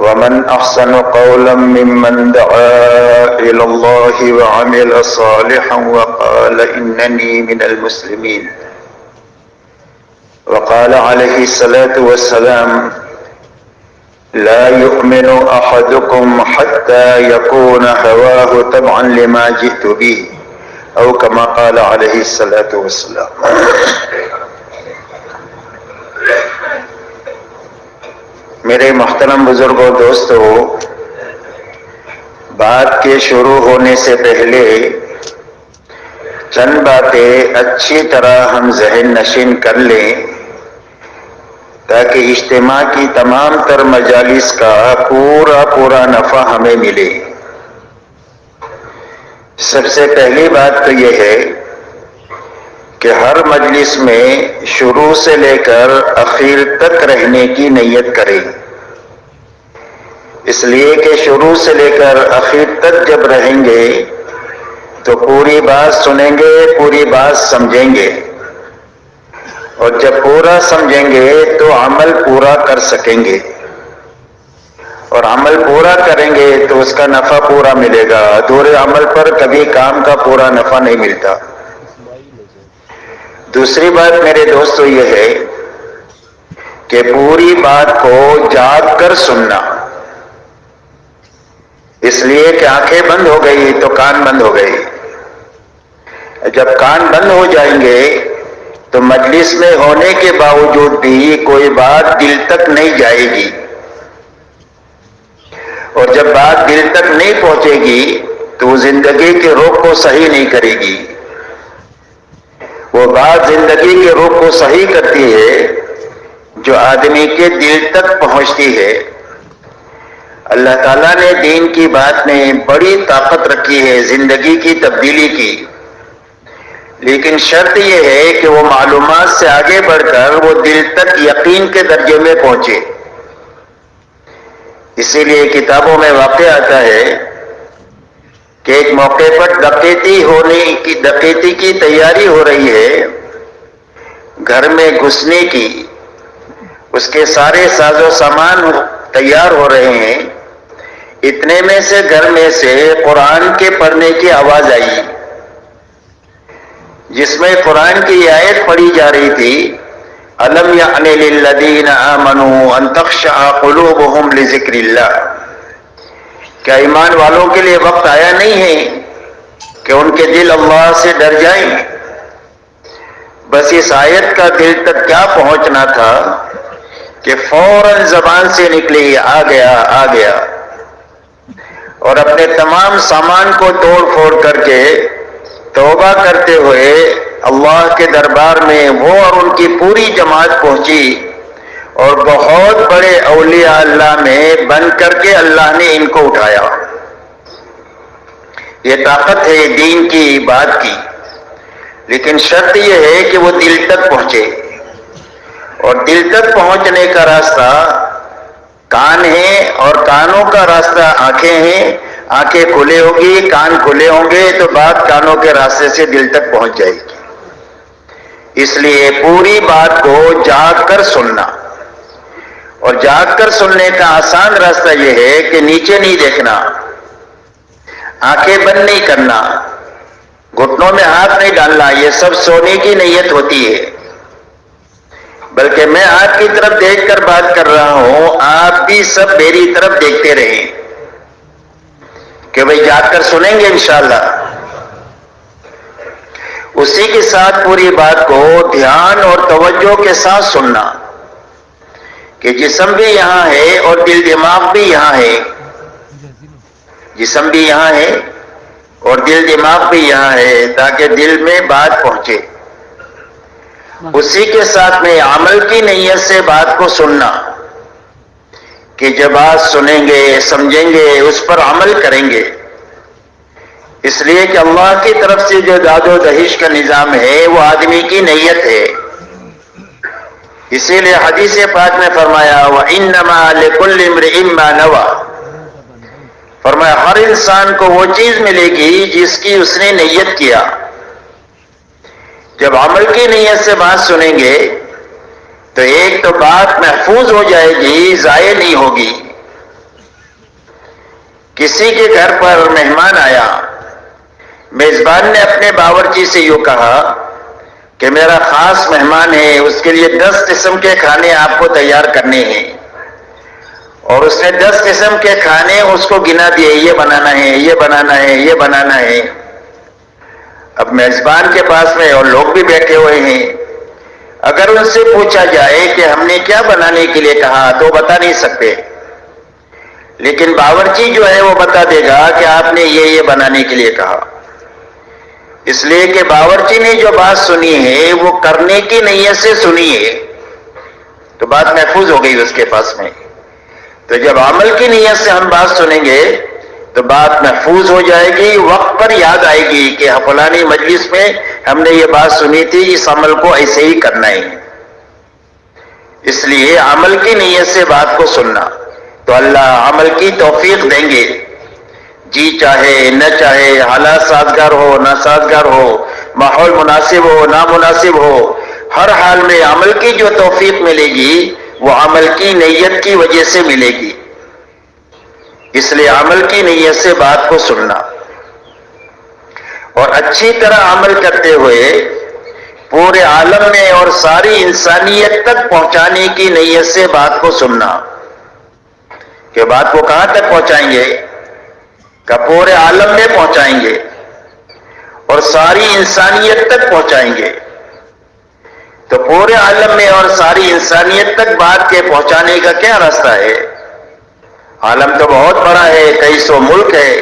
ومن أحسن قولا ممن دعا إلى الله وعمل صالحا وقال إنني من المسلمين. وقال عليه الصلاة والسلام: لا يؤمن أحدكم حتى يكون هواه تبعا لما جئت به، أو كما قال عليه الصلاة والسلام. میرے محترم بزرگوں، دوستو، بات کے شروع ہونے سے پہلے چند باتیں اچھی طرح ہم ذہن نشین کر لیں تاکہ اجتماع کی تمام تر مجالس کا پورا نفع ہمیں ملے۔ سب سے پہلی بات تو یہ ہے کہ ہر مجلس میں شروع سے لے کر اخیر تک رہنے کی نیت کریں، اس لیے کہ شروع سے لے کر اخیر تک جب رہیں گے تو پوری بات سنیں گے، پوری بات سمجھیں گے، اور جب پورا سمجھیں گے تو عمل پورا کر سکیں گے، اور عمل پورا کریں گے تو اس کا نفع پورا ملے گا۔ ادھورے عمل پر کبھی کام کا پورا نفع نہیں ملتا۔ دوسری بات میرے دوستو یہ ہے کہ پوری بات کو جاگ کر سننا، اس لیے کہ آنکھیں بند ہو گئی تو کان بند ہو گئی۔ جب کان بند ہو جائیں گے تو مجلس میں ہونے کے باوجود بھی کوئی بات دل تک نہیں جائے گی، اور جب بات دل تک نہیں پہنچے گی تو وہ زندگی کے رخ کو صحیح نہیں کرے گی۔ وہ بات زندگی کے رخ کو صحیح کرتی ہے جو آدمی کے دل تک پہنچتی ہے۔ اللہ تعالیٰ نے دین کی بات میں بڑی طاقت رکھی ہے زندگی کی تبدیلی کی، لیکن شرط یہ ہے کہ وہ معلومات سے آگے بڑھ کر وہ دل تک یقین کے درجے میں پہنچے۔ اسی لیے کتابوں میں واقع آتا ہے کہ ایک موقع پر ڈکیتی کی تیاری ہو رہی ہے، گھر میں گھسنے کی، اس کے سارے ساز و سامان تیار ہو رہے ہیں۔ اتنے میں سے گھر میں سے قرآن کے پڑھنے کی آواز آئی، جس میں قرآن کی آیت پڑھی جا رہی تھی: أَلَمْ يَعْنِ لِلَّذِينَ آمَنُوا أَن تَخْشَعَ قُلُوبُهُمْ لِذِكْرِ اللَّهِ۔ کیا ایمان والوں کے لیے وقت آیا نہیں ہے کہ ان کے دل اللہ سے ڈر جائیں؟ بس اس آیت کا دل تک کیا پہنچنا تھا کہ فوراً زبان سے نکلی: آ گیا، اور اپنے تمام سامان کو توڑ پھوڑ کر کے توبہ کرتے ہوئے اللہ کے دربار میں وہ اور ان کی پوری جماعت پہنچی، اور بہت بڑے اولیاء اللہ میں بن کر کے اللہ نے ان کو اٹھایا۔ یہ طاقت ہے دین کی بات کی، لیکن شرط یہ ہے کہ وہ دل تک پہنچے، اور دل تک پہنچنے کا راستہ کان ہے، اور کانوں کا راستہ آنکھیں ہیں۔ آنکھیں کھلے ہوگی، کان کھلے ہوں گے تو بات کانوں کے راستے سے دل تک پہنچ جائے گی۔ اس لیے پوری بات کو جاگ کر سننا، اور جاگ کر سننے کا آسان راستہ یہ ہے کہ نیچے نہیں دیکھنا، آنکھیں بند نہیں کرنا، گھٹنوں میں ہاتھ نہیں ڈالنا، یہ سب سونے کی نیت ہوتی ہے۔ بلکہ میں آپ کی طرف دیکھ کر بات کر رہا ہوں، آپ بھی سب میری طرف دیکھتے رہیں کہ بھئی جاگ کر سنیں گے انشاءاللہ۔ اسی کے ساتھ پوری بات کو دھیان اور توجہ کے ساتھ سننا کہ جسم بھی یہاں ہے اور دل دماغ بھی یہاں ہے، جسم بھی یہاں ہے اور دل دماغ بھی یہاں ہے، تاکہ دل میں بات پہنچے۔ اسی کے ساتھ میں عمل کی نیت سے بات کو سننا کہ جب بات سنیں گے، سمجھیں گے، اس پر عمل کریں گے، اس لیے کہ اللہ کی طرف سے جو داد و دہش کا نظام ہے وہ آدمی کی نیت ہے۔ اسی لیے حدیث پاک میں فرمایا وَإِنَّمَا لِكُلِّ امْرِئٍ مَّا نَوَىٰ، فرمایا ہر انسان کو وہ چیز ملے گی جس کی اس نے نیت کیا۔ جب عمل کی نیت سے بات سنیں گے تو ایک تو بات محفوظ ہو جائے گی، ضائع نہیں ہوگی، کسی کے گھر پر مہمان آیا، میزبان نے اپنے باورچی سے یوں کہا کہ میرا خاص مہمان ہے، اس کے لیے 10 قسم کے کھانے آپ کو تیار کرنے ہیں، اور اس نے 10 قسم کے کھانے اس کو گنا دیے، یہ بنانا ہے، یہ بنانا ہے، یہ بنانا ہے۔ اب میزبان کے پاس میں اور لوگ بھی بیٹھے ہوئے ہیں، اگر ان سے پوچھا جائے کہ ہم نے کیا بنانے کے لیے کہا تو بتا نہیں سکتے، لیکن باورچی جو ہے وہ بتا دے گا کہ آپ نے یہ بنانے کے لیے کہا، اس لیے کہ باورچی نے جو بات سنی ہے وہ کرنے کی نیت سے سنی ہے، تو بات محفوظ ہو گئی اس کے پاس میں۔ تو جب عمل کی نیت سے ہم بات سنیں گے تو بات محفوظ ہو جائے گی، وقت پر یاد آئے گی کہ فلانی مجلس میں ہم نے یہ بات سنی تھی، اس عمل کو ایسے ہی کرنا ہے۔ اس لیے عمل کی نیت سے بات کو سننا، تو اللہ عمل کی توفیق دیں گے، جی چاہے نہ چاہے، حالات سازگار ہو نہ سازگار ہو، ماحول مناسب ہو نامناسب ہو، ہر حال میں عمل کی جو توفیق ملے گی وہ عمل کی نیت کی وجہ سے ملے گی۔ اس لیے عمل کی نیت سے بات کو سننا اور اچھی طرح عمل کرتے ہوئے پورے عالم میں اور ساری انسانیت تک پہنچانے کی نیت سے بات کو سننا، کہ بات کو کہاں تک پہنچائیں گے؟ کہ پورے عالم میں پہنچائیں گے اور ساری انسانیت تک پہنچائیں گے۔ تو پورے عالم میں اور ساری انسانیت تک بات کے پہنچانے کا کیا راستہ ہے؟ عالم تو بہت بڑا ہے، کئی سو ملک ہے،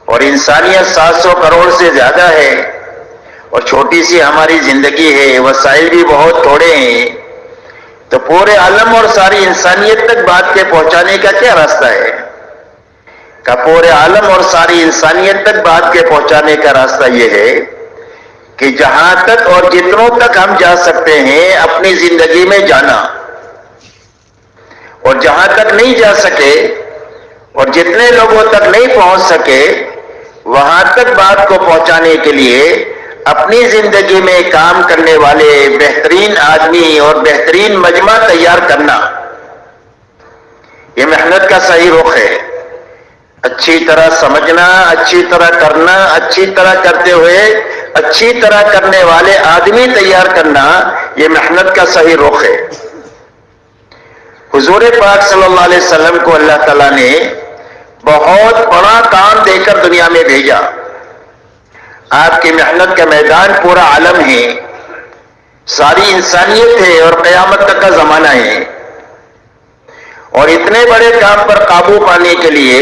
اور انسانیت 700 کروڑ سے زیادہ ہے، اور چھوٹی سی ہماری زندگی ہے، وسائل بھی بہت تھوڑے ہیں، تو پورے عالم اور ساری انسانیت تک بات کے پہنچانے کا کیا راستہ ہے؟ کہ پورے عالم اور ساری انسانیت تک بات کے پہنچانے کا راستہ یہ ہے کہ جہاں تک اور جتنوں تک ہم جا سکتے ہیں اپنی زندگی میں جانا، اور جہاں تک نہیں جا سکے اور جتنے لوگوں تک نہیں پہنچ سکے وہاں تک بات کو پہنچانے کے لیے اپنی زندگی میں کام کرنے والے بہترین آدمی اور بہترین مجمع تیار کرنا، یہ محنت کا صحیح رخ ہے۔ اچھی طرح سمجھنا، اچھی طرح کرنا، اچھی طرح کرتے ہوئے اچھی طرح کرنے والے آدمی تیار کرنا، یہ محنت کا صحیح رخ ہے۔ حضور پاک صلی اللہ علیہ وسلم کو اللہ تعالیٰ نے بہت بڑا کام دے کر دنیا میں بھیجا۔ آپ کی محنت کا میدان پورا عالم ہے، ساری انسانیت ہے اور قیامت تک کا زمانہ ہے، اور اتنے بڑے کام پر قابو پانے کے لیے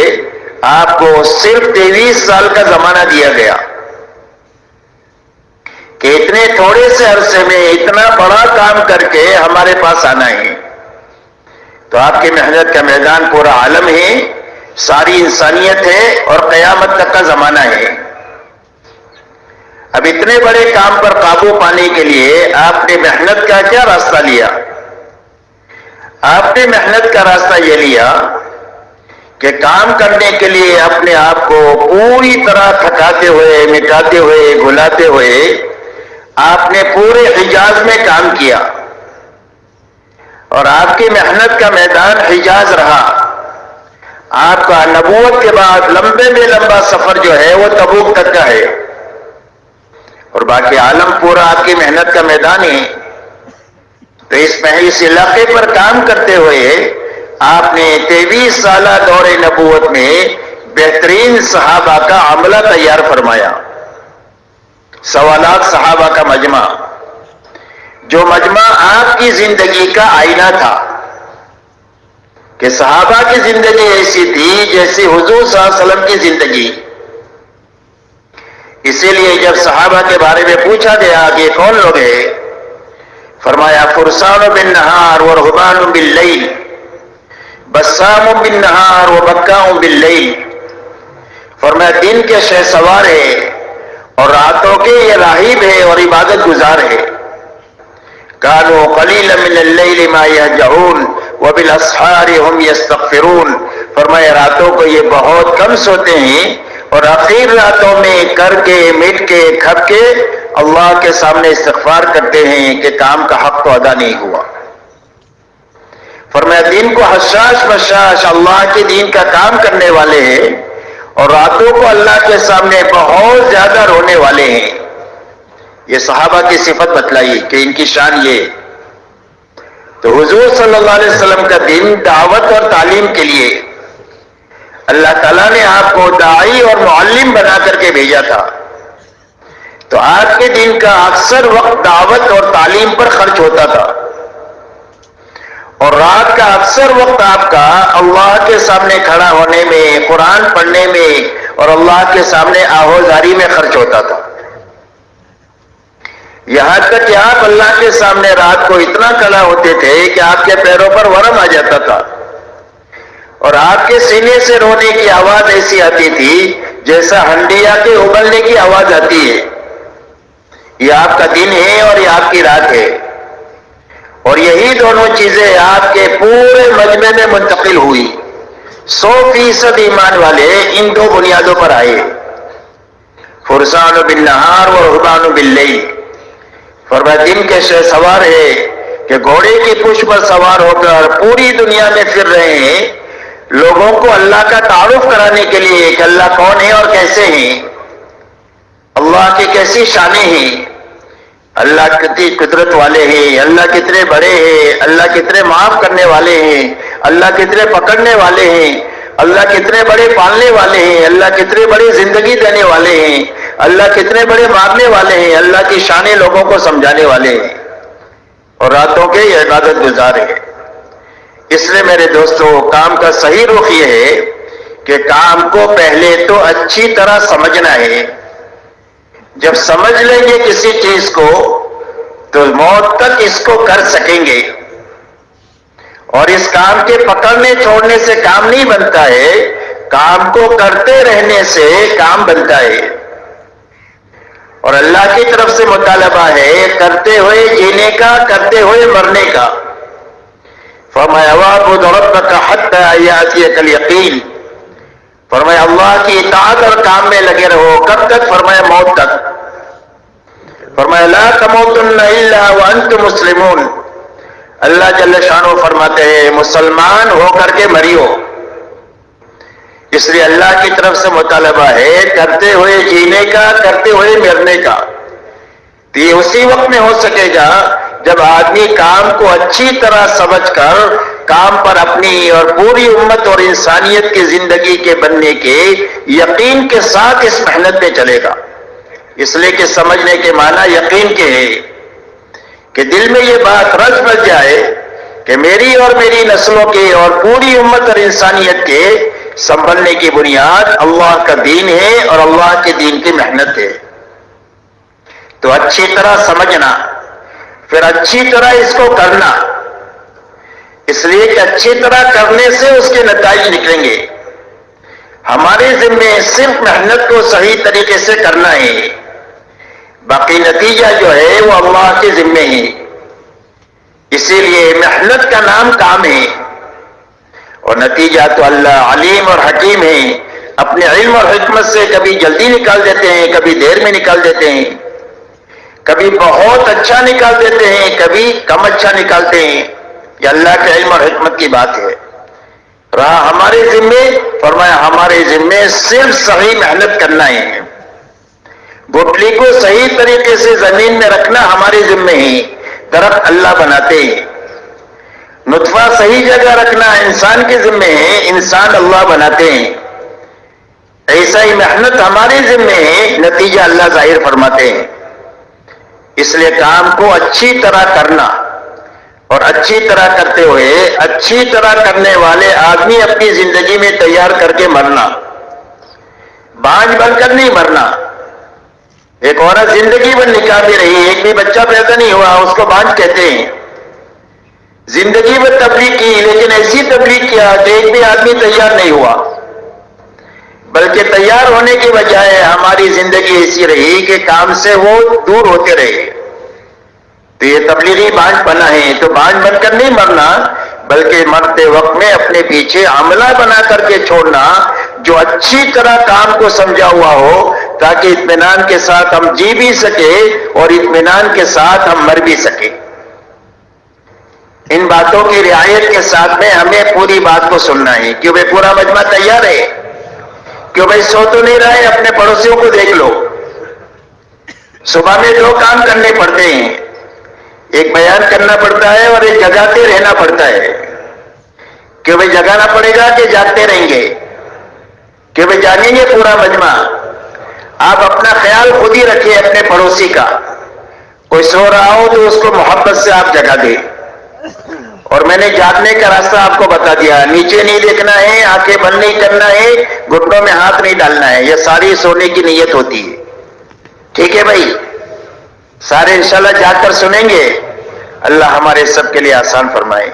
آپ کو صرف 23 سال کا زمانہ دیا گیا کہ اتنے تھوڑے سے عرصے میں اتنا بڑا کام کر کے ہمارے پاس آنا ہے۔ تو آپ کی محنت کا میدان پورا عالم ہے، ساری انسانیت ہے اور قیامت تک کا زمانہ ہے۔ اب اتنے بڑے کام پر قابو پانے کے لیے آپ نے محنت کا کیا راستہ لیا؟ آپ نے محنت کا راستہ یہ لیا کہ کام کرنے کے لیے اپنے آپ کو پوری طرح تھکاتے ہوئے، مٹاتے ہوئے، گھلاتے ہوئے آپ نے پورے حجاز میں کام کیا، اور آپ کی محنت کا میدان حجاز رہا۔ آپ کا نبوت کے بعد لمبے میں لمبا سفر جو ہے وہ تبوک تک کا ہے، اور باقی عالم پورا آپ کی محنت کا میدان ہے۔ تو اس علاقے پر کام کرتے ہوئے آپ نے 23 سالہ دور نبوت میں بہترین صحابہ کا عملہ تیار فرمایا، 1.25 لاکھ صحابہ کا مجمع، جو مجمع آپ کی زندگی کا آئینہ تھا، کہ صحابہ کی زندگی ایسی تھی جیسے حضور صلی اللہ علیہ وسلم کی زندگی۔ اسی لیے جب صحابہ کے بارے میں پوچھا گیا کہ یہ کون لوگ ہیں، فرمایا فرسان بالنہار ورہبان باللیل، بسام بالنہار وبکاء باللیل، فرمایا دن کے شہ سوار ہے اور راتوں کے یہ راہب ہے اور عبادت گزار ہے۔ کانوا قلیلا من اللیل ما یہجعون وبالاسحار هم یستغفرون، فرمایا راتوں کو یہ بہت کم سوتے ہیں اور آخر راتوں میں کر کے مٹ کے کھپ کے اللہ کے سامنے استغفار کرتے ہیں کہ کام کا حق تو ادا نہیں ہوا۔ فرمایا دین کو حشاش بشاش اللہ کے دین کا کام کرنے والے ہیں اور راتوں کو اللہ کے سامنے بہت زیادہ رونے والے ہیں. یہ صحابہ کی صفت بتلائی کہ ان کی شان یہ. تو حضور صلی اللہ علیہ وسلم کا دین دعوت اور تعلیم کے لیے اللہ تعالیٰ نے آپ کو داعی اور معلم بنا کر کے بھیجا تھا. تو آپ کے دین کا اکثر وقت دعوت اور تعلیم پر خرچ ہوتا تھا اور رات کا اکثر وقت آپ کا اللہ کے سامنے کھڑا ہونے میں، قرآن پڑھنے میں اور اللہ کے سامنے آہوزاری میں خرچ ہوتا تھا. یہاں تک کہ آپ اللہ کے سامنے رات کو اتنا کھڑا ہوتے تھے کہ آپ کے پیروں پر ورم آ جاتا تھا اور آپ کے سینے سے رونے کی آواز ایسی آتی تھی جیسا ہنڈیا کے ابلنے کی آواز آتی ہے. یہ آپ کا دن ہے اور یہ آپ کی رات ہے، اور یہی دونوں چیزیں آپ کے پورے مجمع میں منتقل ہوئی. 100% ایمان والے ان دو بنیادوں پر آئے، فرسان بالنہار و رہبان باللیل. فرمایا دن کے شہ سوار ہے کہ گھوڑے کی پشت پر سوار ہو کر پوری دنیا میں پھر رہے ہیں لوگوں کو اللہ کا تعارف کرانے کے لیے کہ اللہ کون ہے اور کیسے ہیں، اللہ کی کیسی شانیں ہیں، اللہ کتنی قدرت والے ہیں، اللہ کتنے بڑے ہیں، اللہ کتنے معاف کرنے والے ہیں، اللہ کتنے پکڑنے والے ہیں، اللہ کتنے بڑے پالنے والے ہیں، اللہ کتنے بڑی زندگی دینے والے ہیں، اللہ کتنے بڑے مارنے والے ہیں، اللہ کی شانیں لوگوں کو سمجھانے والے ہیں اور راتوں کے یہ عبادت گزار ہیں. اس لیے میرے دوستو کام کا صحیح رخ یہ ہے کہ کام کو پہلے تو اچھی طرح سمجھنا ہے. جب سمجھ لیں گے کسی چیز کو تو موت تک اس کو کر سکیں گے، اور اس کام کے پکڑنے چھوڑنے سے کام نہیں بنتا ہے، کام کو کرتے رہنے سے کام بنتا ہے. اور اللہ کی طرف سے مطالبہ ہے کرتے ہوئے جینے کا، کرتے ہوئے مرنے کا. فرمایا وَاعْبُدْ رَبَّكَ حَتَّىٰ يَأْتِيَكَ الْيَقِينُ. فرمایا اللہ کی اطاعت اور کام میں لگے رہو. کب تک؟ فرمایا موت تک. فرمایا لا تموتن الا وانتم مسلمون. اللہ جل شانہ فرماتے ہیں مسلمان ہو کر کے مریو. اس لیے اللہ کی طرف سے مطالبہ ہے کرتے ہوئے جینے کا، کرتے ہوئے مرنے کا. تو یہ اسی وقت میں ہو سکے گا جب آدمی کام کو اچھی طرح سمجھ کر کام پر اپنی اور پوری امت اور انسانیت کی زندگی کے بننے کے یقین کے ساتھ اس محنت میں چلے گا. اس لیے کہ سمجھنے کے معنی یقین کے ہے کہ دل میں یہ بات رچ بچ جائے کہ میری اور میری نسلوں کے اور پوری امت اور انسانیت کے سنبھلنے کی بنیاد اللہ کا دین ہے اور اللہ کے دین کی محنت ہے. تو اچھی طرح سمجھنا، پھر اچھی طرح اس کو کرنا. اس لیے کہ اچھی طرح کرنے سے اس کے نتائج نکلیں گے. ہمارے ذمے صرف محنت کو صحیح طریقے سے کرنا ہے، باقی نتیجہ جو ہے وہ اللہ کے ذمے ہے. اسی لیے محنت کا نام کام ہے اور نتیجہ تو اللہ علیم اور حکیم ہے. اپنے علم اور حکمت سے کبھی جلدی نکال دیتے ہیں، کبھی دیر میں نکال دیتے ہیں، کبھی بہت اچھا نکال دیتے ہیں، کبھی کم اچھا نکالتے ہیں. یہ اللہ کے علم اور حکمت کی بات ہے. رہا ہمارے ذمے، فرمایا ہمارے ذمے صرف صحیح محنت کرنا ہے. گٹلی کو صحیح طریقے سے زمین میں رکھنا ہمارے ذمے ہے. درخت اللہ بناتے ہیں. نطفہ صحیح جگہ رکھنا انسان کے ذمے ہے، انسان اللہ بناتے ہیں. ایسا ہی محنت ہمارے ذمے ہے، نتیجہ اللہ ظاہر فرماتے ہیں. اس لیے کام کو اچھی طرح کرنا اور اچھی طرح کرتے ہوئے اچھی طرح کرنے والے آدمی اپنی زندگی میں تیار کر کے مرنا، بانجھ بن کر نہیں مرنا. ایک عورت زندگی بھر نکاح بھی رہی، ایک بھی بچہ پیدا نہیں ہوا، اس کو بانجھ کہتے ہیں. زندگی بھر تبلیغ کی لیکن ایسی تبلیغ کیا کہ ایک بھی آدمی تیار نہیں ہوا، بلکہ تیار ہونے کی بجائے ہماری زندگی ایسی رہی کہ کام سے وہ دور ہوتے رہے. تو یہ تبلیغی بانجھ بنا ہے. تو بانجھ بن کر نہیں مرنا، بلکہ مرتے وقت میں اپنے پیچھے عملہ بنا کر کے چھوڑنا جو اچھی طرح کام کو سمجھا ہوا ہو، تاکہ اطمینان کے ساتھ ہم جی بھی سکے اور اطمینان کے ساتھ ہم مر بھی سکیں. ان باتوں کی رعایت کے ساتھ میں ہمیں پوری بات کو سننا ہے. کیوں بھائی پورا مجمع تیار ہے؟ کیوں بھائی سو تو نہیں رہے؟ اپنے پڑوسیوں کو دیکھ لو. صبح میں دو کام کرنے پڑتے ہیں، ایک بیان کرنا پڑتا ہے اور ایک جگاتے رہنا پڑتا ہے. کیوں بھائی جگانا پڑے گا کہ جاگتے رہیں گے؟ کیوں بھائی جاگیں گے پورا مجمع. آپ اپنا خیال خود ہی رکھیے اپنے پڑوسی کا. کوئی سو رہا ہو تو اس کو محبت سے آپ جگا دیں. اور میں نے جاگنے کا راستہ آپ کو بتا دیا. نیچے نہیں دیکھنا ہے، آنکھیں بند نہیں کرنا ہے، گھٹنوں میں ہاتھ نہیں ڈالنا ہے. یہ ساری سونے کی نیت ہوتی ہے. ٹھیک ہے بھائی؟ سارے انشاءاللہ جاگ کر سنیں گے. اللہ ہمارے سب کے لیے آسان فرمائے.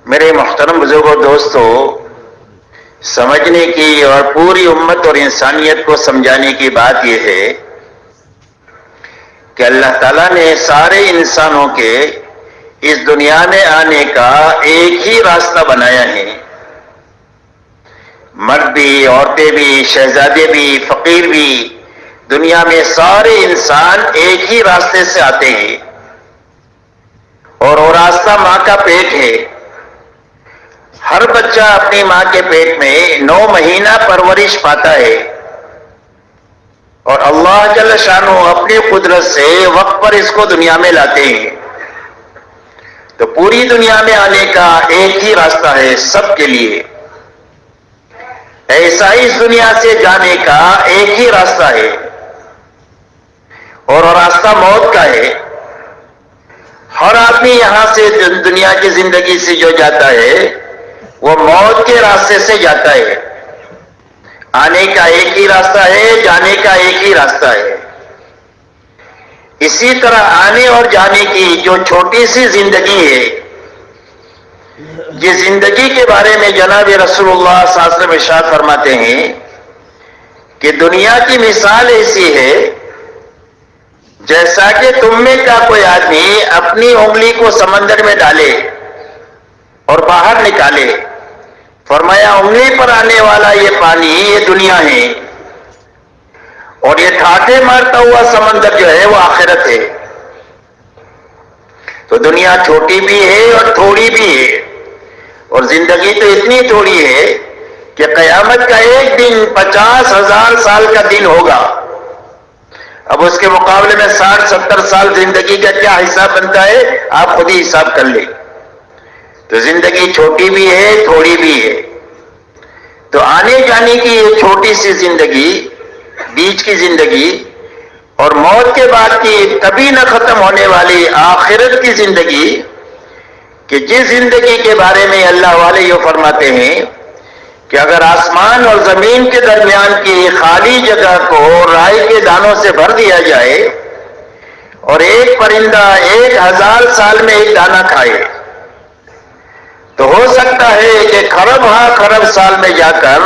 میرے محترم بزرگوں، دوستو، سمجھنے کی اور پوری امت اور انسانیت کو سمجھانے کی بات یہ ہے کہ اللہ تعالیٰ نے سارے انسانوں کے اس دنیا میں آنے کا ایک ہی راستہ بنایا ہے. مرد بھی، عورتیں بھی، شہزادے بھی، فقیر بھی، دنیا میں سارے انسان ایک ہی راستے سے آتے ہیں. اور وہ راستہ ماں کا پیٹ ہے. ہر بچہ اپنی ماں کے پیٹ میں 9 مہینہ پرورش پاتا ہے. اور اللہ جل شانہ اپنی قدرت سے وقت پر اس کو دنیا میں لاتے ہیں. تو پوری دنیا میں آنے کا ایک ہی راستہ ہے سب کے لیے. ایسا اس دنیا سے جانے کا ایک ہی راستہ ہے، اور وہ راستہ موت کا ہے. ہر آدمی یہاں سے دنیا کی زندگی سے جو جاتا ہے وہ موت کے راستے سے جاتا ہے. آنے کا ایک ہی راستہ ہے، جانے کا ایک ہی راستہ ہے. اسی طرح آنے اور جانے کی جو چھوٹی سی زندگی ہے، یہ زندگی کے بارے میں جناب رسول اللہ صلی اللہ علیہ وسلم ارشاد فرماتے ہیں کہ دنیا کی مثال ایسی ہے جیسا کہ تم میں کا کوئی آدمی اپنی انگلی کو سمندر میں ڈالے اور باہر نکالے. فرمایا انگلی پر آنے والا یہ پانی یہ دنیا ہے، اور یہ ٹھاٹھے مارتا ہوا سمندر جو ہے وہ آخرت ہے. تو دنیا چھوٹی بھی ہے اور تھوڑی بھی ہے، اور زندگی تو اتنی تھوڑی ہے کہ قیامت کا ایک دن 50,000 سال کا دن ہوگا. اب اس کے مقابلے میں 60-70 سال زندگی کا کیا حساب بنتا ہے آپ خود ہی حساب کر لیں. تو زندگی چھوٹی بھی ہے، تھوڑی بھی ہے. تو آنے جانے کی یہ چھوٹی سی زندگی، بیچ کی زندگی، اور موت کے بعد کی کبھی نہ ختم ہونے والی آخرت کی زندگی، کہ جس زندگی کے بارے میں اللہ والے یہ فرماتے ہیں کہ اگر آسمان اور زمین کے درمیان کی خالی جگہ کو رائی کے دانوں سے بھر دیا جائے اور ایک پرندہ 1000 سال میں ایک دانہ کھائے تو ہو سکتا ہے کہ خرب خرب سال میں جا کر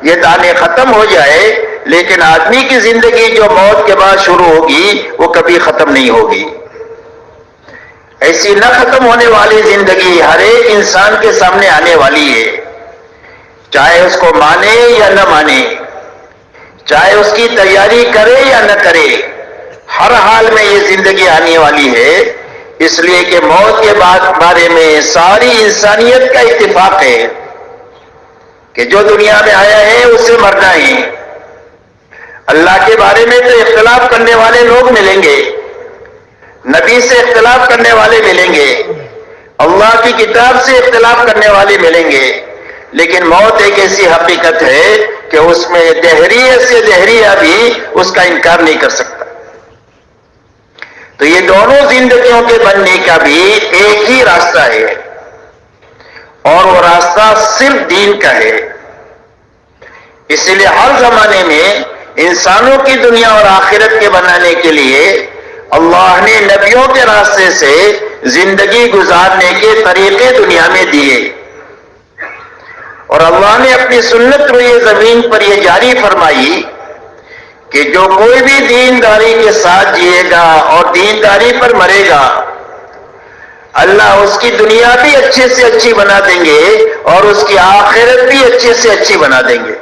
یہ دانے ختم ہو جائے، لیکن آدمی کی زندگی جو موت کے بعد شروع ہوگی وہ کبھی ختم نہیں ہوگی. ایسی نہ ختم ہونے والی زندگی ہر ایک انسان کے سامنے آنے والی ہے، چاہے اس کو مانے یا نہ مانے، چاہے اس کی تیاری کرے یا نہ کرے. ہر حال میں یہ زندگی آنے والی ہے، اس لیے کہ موت کے بارے میں ساری انسانیت کا اتفاق ہے کہ جو دنیا میں آیا ہے اسے مرنا ہے. اللہ کے بارے میں تو اختلاف کرنے والے لوگ ملیں گے، نبی سے اختلاف کرنے والے ملیں گے، اللہ کی کتاب سے اختلاف کرنے والے ملیں گے، لیکن موت ایک ایسی حقیقت ہے کہ اس میں دہریہ سے دہریہ بھی اس کا انکار نہیں کر سکتا. تو یہ دونوں زندگیوں کے بننے کا بھی ایک ہی راستہ ہے، اور وہ راستہ صرف دین کا ہے. اس لیے ہر زمانے میں انسانوں کی دنیا اور آخرت کے بنانے کے لیے اللہ نے نبیوں کے راستے سے زندگی گزارنے کے طریقے دنیا میں دیے، اور اللہ نے اپنی سنت روئے زمین پر یہ جاری فرمائی کہ جو کوئی بھی دینداری کے ساتھ جیے گا اور دینداری پر مرے گا، اللہ اس کی دنیا بھی اچھے سے اچھی بنا دیں گے اور اس کی آخرت بھی اچھے سے اچھی بنا دیں گے۔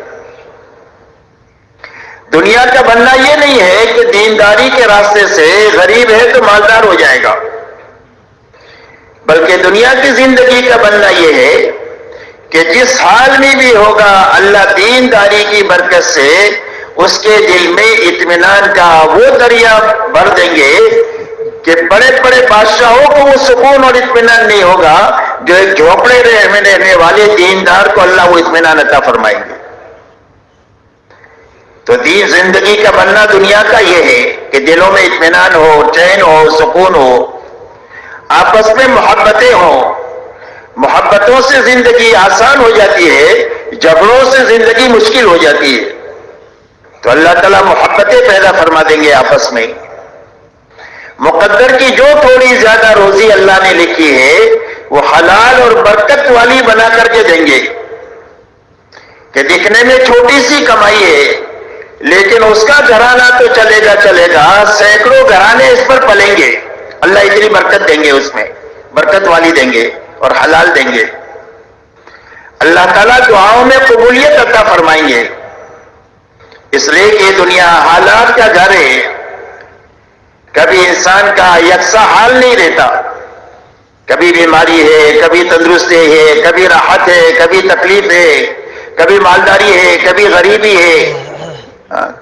دنیا کا بننا یہ نہیں ہے کہ دینداری کے راستے سے غریب ہے تو مالدار ہو جائے گا، بلکہ دنیا کی زندگی کا بننا یہ ہے کہ جس حال میں بھی ہوگا اللہ دینداری کی برکت سے اس کے دل میں اطمینان کا وہ دریا بھر دیں گے کہ بڑے بڑے بادشاہوں کو وہ سکون اور اطمینان نہیں ہوگا جو ایک جھوپڑے میں رہنے والے دیندار کو اللہ وہ اطمینان عطا فرمائیں گے۔ تو دین زندگی کا بننا دنیا کا یہ ہے کہ دلوں میں اطمینان ہو، چین ہو، سکون ہو، آپس میں محبتیں ہوں۔ محبتوں سے زندگی آسان ہو جاتی ہے، جھگڑوں سے زندگی مشکل ہو جاتی ہے۔ تو اللہ تعالیٰ محبتیں پیدا فرما دیں گے آپس میں۔ مقدر کی جو تھوڑی زیادہ روزی اللہ نے لکھی ہے وہ حلال اور برکت والی بنا کر کے دیں گے کہ دکھنے میں چھوٹی سی کمائی ہے لیکن اس کا گھرانہ تو چلے گا، سینکڑوں گھرانے اس پر پلیں گے۔ اللہ اتنی برکت دیں گے، اس میں برکت والی دیں گے اور حلال دیں گے۔ اللہ تعالیٰ دعاؤں میں قبولیت عطا فرمائیں گے، اس لیے کہ دنیا حالات کا گھر ہے، کبھی انسان کا یکساں حال نہیں رہتا، کبھی بیماری ہے، کبھی تندرستی ہے، کبھی راحت ہے، کبھی تکلیف ہے، کبھی مالداری ہے، کبھی غریبی ہے،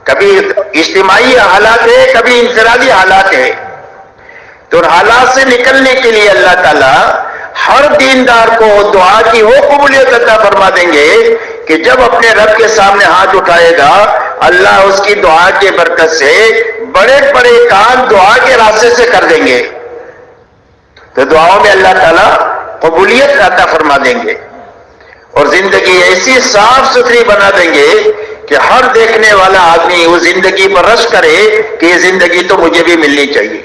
کبھی اجتماعی حالات ہے، کبھی انفرادی حالات ہے۔ تو حالات سے نکلنے کے لیے اللہ تعالیٰ ہر دیندار کو دعا کی وہ قبولیت عطا فرما دیں گے کہ جب اپنے رب کے سامنے ہاتھ اٹھائے گا اللہ اس کی دعا کی برکت سے بڑے بڑے کام دعا کے راستے سے کر دیں گے۔ تو دعاؤں میں اللہ تعالیٰ قبولیت عطا فرما دیں گے اور زندگی ایسی صاف ستھری بنا دیں گے کہ ہر دیکھنے والا آدمی اس زندگی پر رشک کرے کہ یہ زندگی تو مجھے بھی ملنی چاہیے۔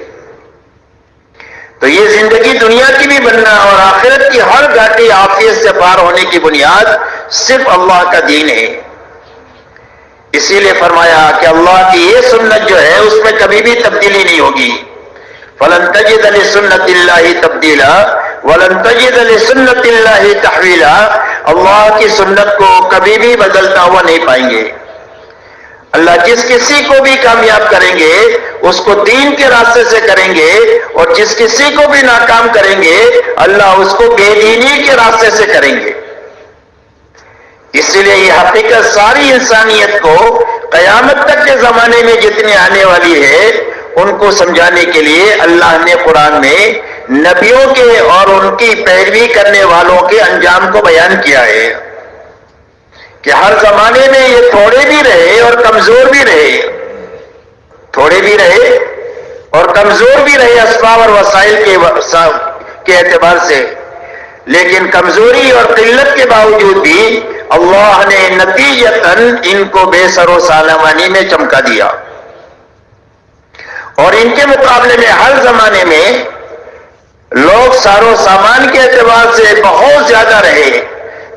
تو یہ زندگی دنیا کی بھی بننا اور آخرت کی ہر گھاٹی عافیت سے پار ہونے کی بنیاد صرف اللہ کا دین ہے۔ اسی لیے فرمایا کہ اللہ کی یہ سنت جو ہے اس میں کبھی بھی تبدیلی نہیں ہوگی۔ فَلَن تَجِدَ لِسُنَّتِ اللَّهِ تَبْدِيلًا وَلَن تَجِدَ لِسُنَّتِ اللَّهِ تَحْوِيلًا، اللہ کی سنت کو کبھی بھی بدلتا ہوا نہیں پائیں گے۔ اللہ جس کسی کو بھی کامیاب کریں گے اس کو دین کے راستے سے کریں گے اور جس کسی کو بھی ناکام کریں گے اللہ اس کو بے دینی کے راستے سے کریں گے۔ اسی لیے یہ حقیقت ساری انسانیت کو قیامت تک کے زمانے میں جتنی آنے والی ہے ان کو سمجھانے کے لیے اللہ نے قرآن میں نبیوں کے اور ان کی پیروی کرنے والوں کے انجام کو بیان کیا ہے کہ ہر زمانے میں یہ تھوڑے بھی رہے اور کمزور بھی رہے، تھوڑے بھی رہے اور کمزور بھی رہے اسباب اور وسائل کے اعتبار سے، لیکن کمزوری اور قلت کے باوجود بھی اللہ نے نتیجتاً ان کو بے سر و سامانی میں چمکا دیا اور ان کے مقابلے میں ہر زمانے میں لوگ سار و سامان کے اعتبار سے بہت زیادہ رہے،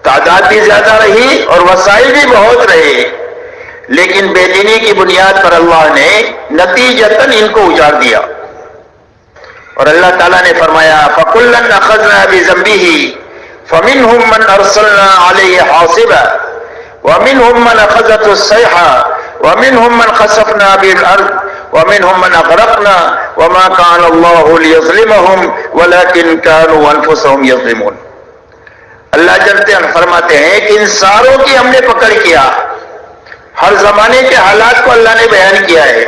تعداد بھی زیادہ رہی اور وسائل بھی بہت رہے، لیکن بے دینی کی بنیاد پر اللہ نے نتیجتاً ان کو اجاڑ دیا۔ اور اللہ تعالیٰ نے فرمایا فَكُلًّا أَخَذْنَا بِذَنبِهِ فَمِنْهُمْ مَنْ أَرْسَلْنَا عَلَيْهِ حَاصِبًا وَمِنْهُمْ مَنْ أَخَذَتْهُ الصَّيْحَةُ وَمِنْهُمْ مَنْ خَسَفْنَا بِهِ الْأَرْضَ وَمِنْهُمْ مَنْ أَغْرَقْنَا وَمَا كَانَ اللَّهُ لِيَظْلِمَهُمْ وَلَكِنْ كَانُوا أَنفُسَهُمْ يَظْلِمُونَ۔ اللہ جلتے فرماتے ہیں کہ ان ساروں کی ہم نے پکڑ کیا، ہر زمانے کے حالات کو اللہ نے بیان کیا ہے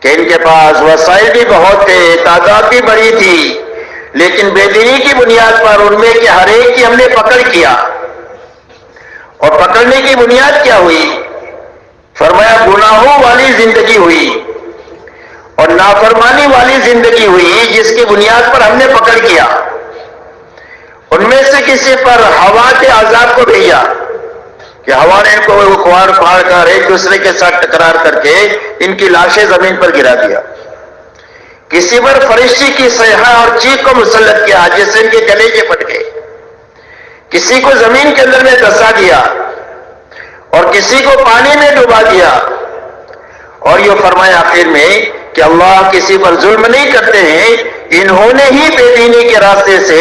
کہ ان کے پاس وسائل بھی بہت تھے، تعداد بھی بڑی تھی، لیکن بے دینی کی بنیاد پر ان میں کے ہر ایک کی ہم نے پکڑ کیا۔ اور پکڑنے کی بنیاد کیا ہوئی؟ فرمایا گناہوں والی زندگی ہوئی اور نافرمانی والی زندگی ہوئی جس کی بنیاد پر ہم نے پکڑ کیا۔ ان میں سے کسی پر ہوا کے عذاب کو بھیجا کہ ہوا نے ان کو کھوار پھاڑ کر ایک دوسرے کے ساتھ ٹکرار کر کے ان کی لاشیں زمین پر گرا دیا۔ کسی پر فرشتے کی صیحہ اور چیخ کو مسلط کیا جس سے ان کے گلے کے پھٹ گئے، کسی کو زمین کے اندر میں دھسا دیا اور کسی کو پانی میں ڈبا دیا اور یہ فرمایا آخر میں کہ اللہ کسی پر ظلم نہیں کرتے ہیں، انہوں نے ہی بے دینی کے راستے سے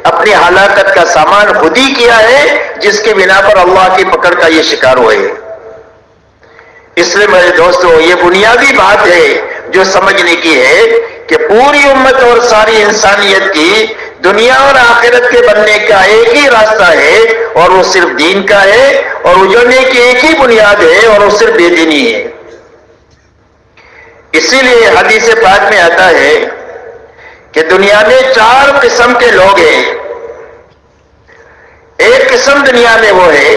اپنی ہلاکت کا سامان خود ہی کیا ہے، جس کے بنا پر اللہ کی پکڑ کا یہ شکار ہوئے۔ اس لیے میرے دوستو، یہ بنیادی بات ہے جو سمجھنے کی ہے کہ پوری امت اور ساری انسانیت کی دنیا اور آخرت کے بننے کا ایک ہی راستہ ہے، اور وہ صرف دین کا ہے، اور اجڑنے کی ایک ہی بنیاد ہے، اور وہ صرف بے دینی ہے۔ اسی لیے حدیث پاک میں آتا ہے کہ دنیا میں 4 قسم کے لوگ ہیں۔ ایک قسم دنیا میں وہ ہے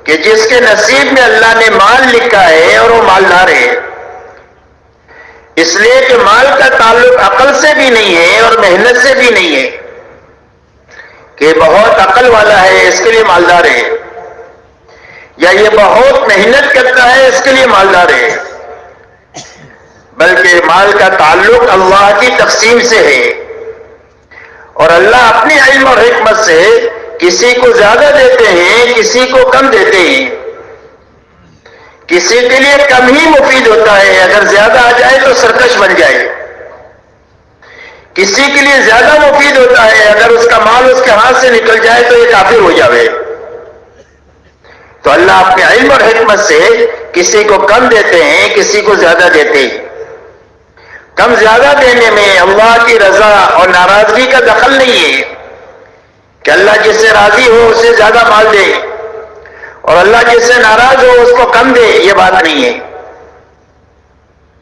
کہ جس کے نصیب میں اللہ نے مال لکھا ہے اور وہ مالدار ہے، اس لیے کہ مال کا تعلق عقل سے بھی نہیں ہے اور محنت سے بھی نہیں ہے کہ بہت عقل والا ہے اس کے لیے مالدار ہے، یا یہ بہت محنت کرتا ہے اس کے لیے مالدار ہے، بلکہ مال کا تعلق اللہ کی تقسیم سے ہے، اور اللہ اپنی علم اور حکمت سے کسی کو زیادہ دیتے ہیں، کسی کو کم دیتے ہیں۔ کسی کے لیے کم ہی مفید ہوتا ہے، اگر زیادہ آ جائے تو سرکش بن جائے، کسی کے لیے زیادہ مفید ہوتا ہے، اگر اس کا مال اس کے ہاتھ سے نکل جائے تو یہ کافر ہو جاوے۔ تو اللہ اپنے علم اور حکمت سے کسی کو کم دیتے ہیں، کسی کو زیادہ دیتے ہیں۔ کم زیادہ دینے میں اللہ کی رضا اور ناراضگی کا دخل نہیں ہے کہ اللہ جس سے راضی ہو اسے زیادہ مال دے اور اللہ جس سے ناراض ہو اس کو کم دے، یہ بات نہیں ہے۔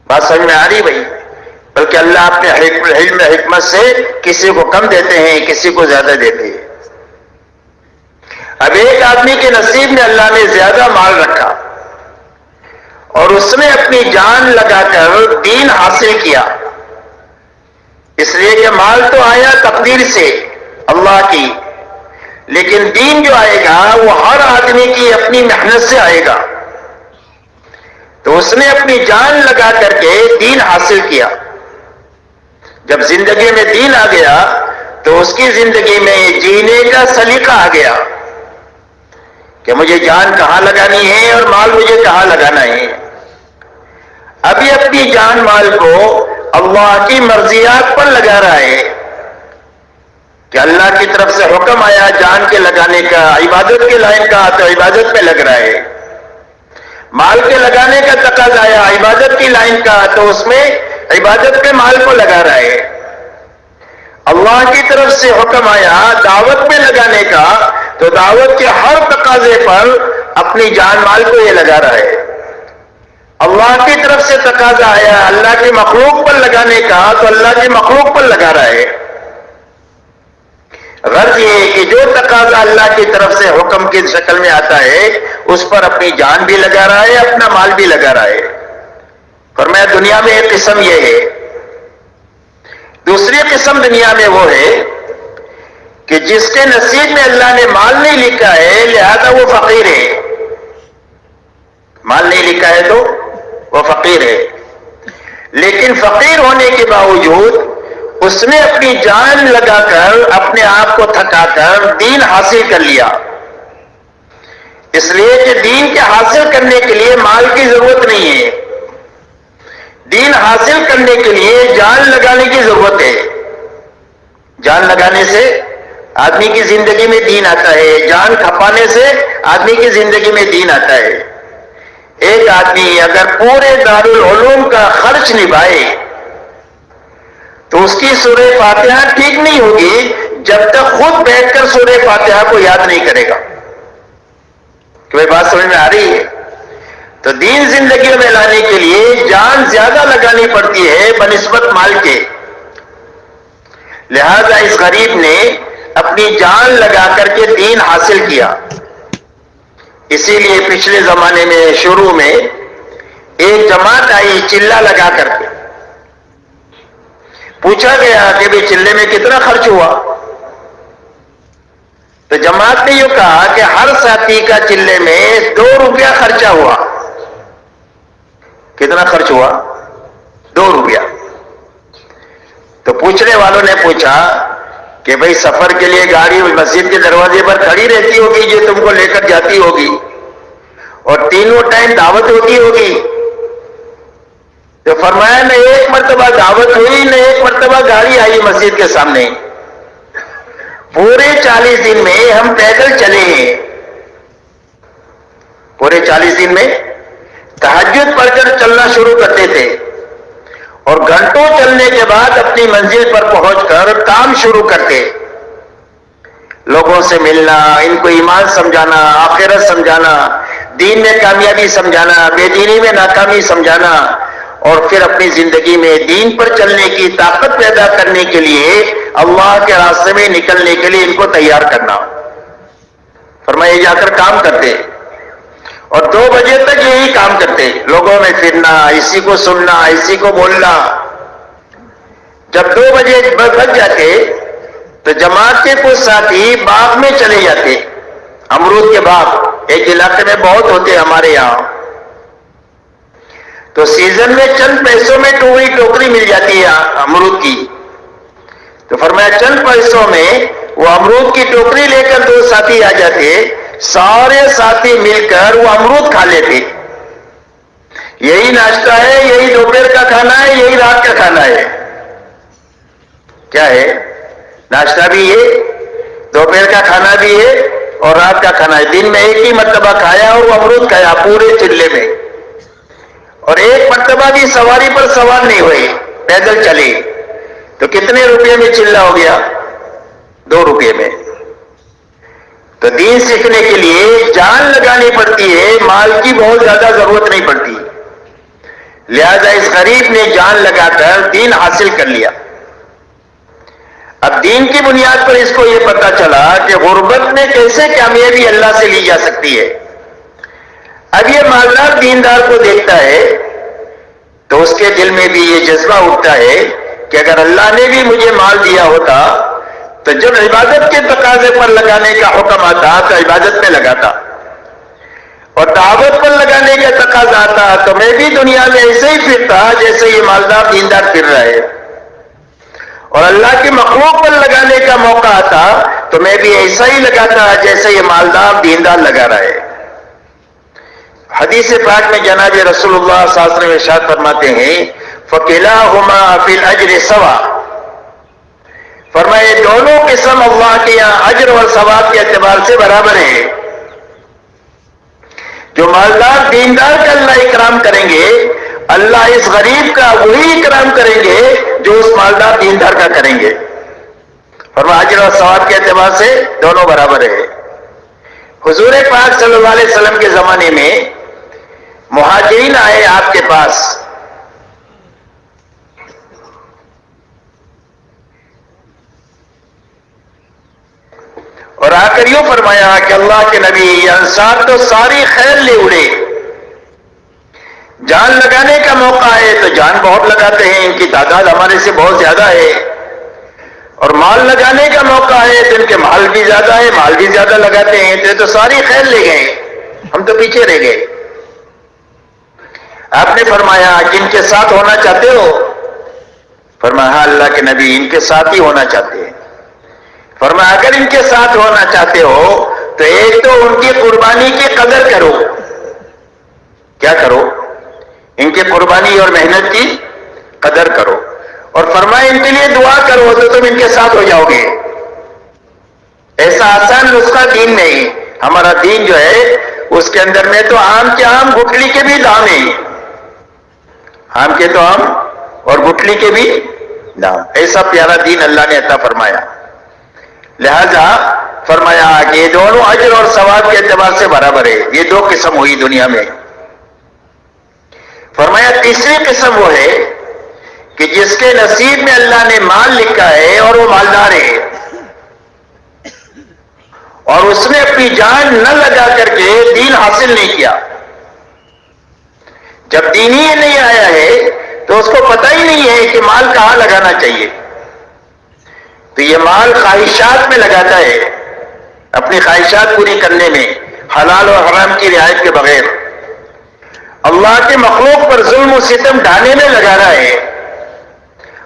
بات سمجھ میں آ رہی بھائی؟ بلکہ اللہ اپنے علم حکمت سے کسی کو کم دیتے ہیں، کسی کو زیادہ دیتے ہیں۔ اب ایک آدمی کے نصیب میں اللہ نے زیادہ مال رکھا اور اس نے اپنی جان لگا کر دین حاصل کیا، اس لیے کہ مال تو آیا تقدیر سے اللہ کی، لیکن دین جو آئے گا وہ ہر آدمی کی اپنی محنت سے آئے گا۔ تو اس نے اپنی جان لگا کر کے دین حاصل کیا۔ جب زندگی میں دین آ گیا تو اس کی زندگی میں جینے کا سلیقہ آ گیا کہ مجھے جان کہاں لگانی ہے اور مال مجھے کہاں لگانا ہے۔ ابھی اپنی جان مال کو اللہ کی مرضیات پر لگا رہا ہے کہ اللہ کی طرف سے حکم آیا جان کے لگانے کا، عبادت کے لائن کا تو عبادت پہ لگ رہا ہے، مال کے لگانے کا تقاضا آیا عبادت کی لائن کا تو اس میں عبادت پہ مال کو لگا رہا ہے۔ اللہ کی طرف سے حکم آیا دعوت میں لگانے کا تو دعوت کے ہر تقاضے پر اپنی جان مال کو یہ لگا رہا ہے۔ اللہ کی طرف سے تقاضا آیا اللہ کی مخلوق پر لگانے کا تو اللہ کی مخلوق پر لگا رہا ہے۔ غرض یہ ہے کہ جو تقاضا اللہ کی طرف سے حکم کی شکل میں آتا ہے اس پر اپنی جان بھی لگا رہا ہے، اپنا مال بھی لگا رہا ہے۔ فرمایا دنیا میں ایک قسم یہ ہے۔ دوسری قسم دنیا میں وہ ہے کہ جس کے نصیب میں اللہ نے مال نہیں لکھا ہے لہذا وہ فقیر ہے۔ مال نہیں لکھا ہے تو وہ فقیر ہے، لیکن فقیر ہونے کے باوجود اس نے اپنی جان لگا کر اپنے آپ کو تھکا کر دین حاصل کر لیا، اس لیے کہ دین کے حاصل کرنے کے لیے مال کی ضرورت نہیں ہے، دین حاصل کرنے کے لیے جان لگانے کی ضرورت ہے۔ جان لگانے سے آدمی کی زندگی میں دین آتا ہے، جان کھپانے سے آدمی کی زندگی میں دین آتا ہے۔ ایک آدمی اگر پورے دارالعلوم کا خرچ نبھائے تو اس کی سورہ فاتحہ ٹھیک نہیں ہوگی جب تک خود بیٹھ کر سورہ فاتحہ کو یاد نہیں کرے گا۔ کہ بات سمجھ میں آ رہی ہے؟ تو دین زندگی میں لانے کے لیے جان زیادہ لگانی پڑتی ہے بنسبت مال کے، لہذا اس غریب نے اپنی جان لگا کر کے دین حاصل کیا۔ اسی لیے پچھلے زمانے میں شروع میں ایک جماعت آئی چلہ لگا کر کے، پوچھا گیا کہ بھی چلے میں کتنا خرچ ہوا؟ تو جماعت نے یوں کہا کہ ہر ساتھی کا چلے میں 2 روپیہ خرچہ ہوا۔ کتنا خرچ ہوا؟ 2 روپیہ۔ تو پوچھنے والوں نے پوچھا کہ بھئی سفر کے لیے گاڑی مسجد کے دروازے پر کھڑی رہتی ہوگی جو تم کو لے کر جاتی ہوگی، اور تینوں ٹائم دعوت ہوتی ہوگی، تو فرمایا نہ ایک مرتبہ دعوت ہوئی، نہ ایک مرتبہ گاڑی آئی مسجد کے سامنے، پورے 40 دن میں ہم پیدل چلے ہیں، پورے 40 دن میں تہجد پڑھ کر چلنا شروع کرتے تھے، اور گھنٹوں چلنے کے بعد اپنی منزل پر پہنچ کر کام شروع کرتے، لوگوں سے ملنا، ان کو ایمان سمجھانا، آخرت سمجھانا، دین میں کامیابی سمجھانا، بے دینی میں ناکامی سمجھانا، اور پھر اپنی زندگی میں دین پر چلنے کی طاقت پیدا کرنے کے لیے، اللہ کے راستے میں نکلنے کے لیے ان کو تیار کرنا۔ فرمایا جا کر کام کرتے، اور 2 بجے تک یہی کام کرتے، لوگوں میں پھرنا، اسی کو سننا، اسی کو بولنا۔ جب 2 بجے بج جاتے تو جماعت کے کچھ ساتھی باغ میں چلے جاتے، امرود کے باغ ایک علاقے میں بہت ہوتے ہمارے یہاں، تو سیزن میں چند پیسوں میں ٹوکری مل جاتی ہے امرود کی، تو فرمایا چند پیسوں میں وہ امرود کی ٹوکری لے کر 2 ساتھی آ جاتے، سارے ساتھی مل کر وہ امرود کھا لیتے۔ یہی ناشتہ ہے، یہی دوپہر کا کھانا ہے، یہی رات کا کھانا ہے۔ کیا ہے؟ ناشتہ بھی ہے، دوپہر کا کھانا بھی ہے، اور رات کا کھانا ہے۔ دن میں ایک ہی مرتبہ کھایا اور وہ امرود کھایا پورے چلے میں، اور ایک مرتبہ بھی سواری پر سوار نہیں ہوئے، پیدل چلے۔ تو کتنے روپے میں چلہ ہو گیا؟ 2 روپے میں۔ تو دین سیکھنے کے لیے جان لگانی پڑتی ہے، مال کی بہت زیادہ ضرورت نہیں پڑتی، لہذا اس غریب نے جان لگا کر دین حاصل کر لیا۔ اب دین کی بنیاد پر اس کو یہ پتا چلا کہ غربت میں کیسے کامیابی اللہ سے لی جا سکتی ہے۔ اب یہ مالدار دیندار کو دیکھتا ہے تو اس کے دل میں بھی یہ جذبہ اٹھتا ہے کہ اگر اللہ نے بھی مجھے مال دیا ہوتا تو جب عبادت کے تقاضے پر لگانے کا حکم آتا تو عبادت میں لگاتا، اور دعوت پر لگانے کا تقاضا آتا تو میں بھی دنیا میں ایسے ہی پھرتا جیسے یہ مالدار دیندار پھر رہا ہے، اور اللہ کی مخلوق پر لگانے کا موقع آتا تو میں بھی ایسا ہی لگاتا جیسے یہ مالدار دیندار لگا رہا ہے۔ حدیث پاک میں جناب رسول اللہ صلی اللہ علیہ وسلم ارشاد فرماتے ہیں فَكِلَاهُمَا فِي الْأَجْرِ سَوَاءٌ، فرمائے دونوں قسم اللہ کے یہاں اجر اور ثواب کے اعتبار سے برابر ہے۔ جو مالدار دیندار کا اللہ اکرام کریں گے، اللہ اس غریب کا وہی اکرام کریں گے جو اس مالدار دیندار کا کریں گے۔ فرمایا اجر اور ثواب کے اعتبار سے دونوں برابر ہے۔ حضور پاک صلی اللہ علیہ وسلم کے زمانے میں مہاجرین آئے آپ کے پاس، اور آ کر یوں فرمایا کہ اللہ کے نبی یہ انصار تو ساری خیر لے اڑے، جان لگانے کا موقع ہے تو جان بہت لگاتے ہیں، ان کی تعداد ہمارے سے بہت زیادہ ہے، اور مال لگانے کا موقع ہے تو ان کے مال بھی زیادہ ہے، مال بھی زیادہ لگاتے ہیں، تو ساری خیر لے گئے، ہم تو پیچھے رہ گئے۔ آپ نے فرمایا کہ ان کے ساتھ ہونا چاہتے ہو؟ فرمایا ہاں اللہ کے نبی ان کے ساتھ ہی ہونا چاہتے ہیں۔ فرمایا اگر ان کے ساتھ ہونا چاہتے ہو تو ایک تو ان کی قربانی کی قدر کرو۔ کیا کرو؟ ان کی قربانی اور محنت کی قدر کرو، اور فرمایا ان کے لیے دعا کرو تو تم ان کے ساتھ ہو جاؤ گے۔ ایسا آسان نسخہ دین نہیں، ہمارا دین جو ہے اس کے اندر میں تو آم کے آم گٹھلی کے بھی دام ہیں، آم کے تو آم اور گٹھلی کے بھی دام، ایسا پیارا دین اللہ نے عطا فرمایا۔ لہذا فرمایا کہ یہ دونوں اجر اور ثواب کے اعتبار سے برابر ہے۔ یہ 2 قسم ہوئی دنیا میں۔ فرمایا تیسری قسم وہ ہے کہ جس کے نصیب میں اللہ نے مال لکھا ہے اور وہ مالدار ہے، اور اس نے اپنی جان نہ لگا کر کے دین حاصل نہیں کیا۔ جب دین ہی نہیں آیا ہے تو اس کو پتہ ہی نہیں ہے کہ مال کہاں لگانا چاہیے، تو یہ مال خواہشات میں لگاتا ہے، اپنی خواہشات پوری کرنے میں، حلال اور حرام کی رعایت کے بغیر اللہ کے مخلوق پر ظلم و ستم ڈھانے میں لگا رہا ہے،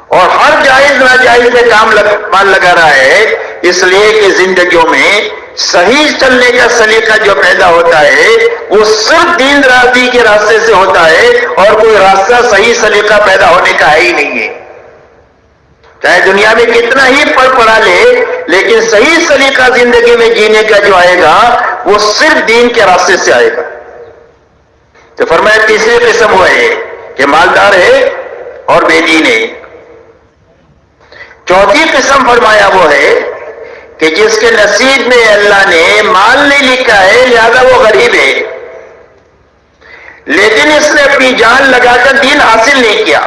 اور ہر جائز ناجائز میں مال لگا رہا ہے، اس لیے کہ زندگیوں میں صحیح چلنے کا سلیقہ جو پیدا ہوتا ہے وہ صرف دین راضی کے راستے سے ہوتا ہے، اور کوئی راستہ صحیح سلیقہ پیدا ہونے کا ہے ہی نہیں ہے۔ چاہے دنیا میں کتنا ہی پڑھا لے، لیکن صحیح سلیقہ زندگی میں جینے کا جو آئے گا وہ صرف دین کے راستے سے آئے گا۔ تو فرمایا تیسری قسم وہ ہے کہ مالدار ہے اور بے دین ہے۔ چوتھی قسم فرمایا وہ ہے کہ جس کے نصیب میں اللہ نے مال نہیں لکھا ہے لہذا وہ غریب ہے، لیکن اس نے اپنی جان لگا کر دین حاصل نہیں کیا،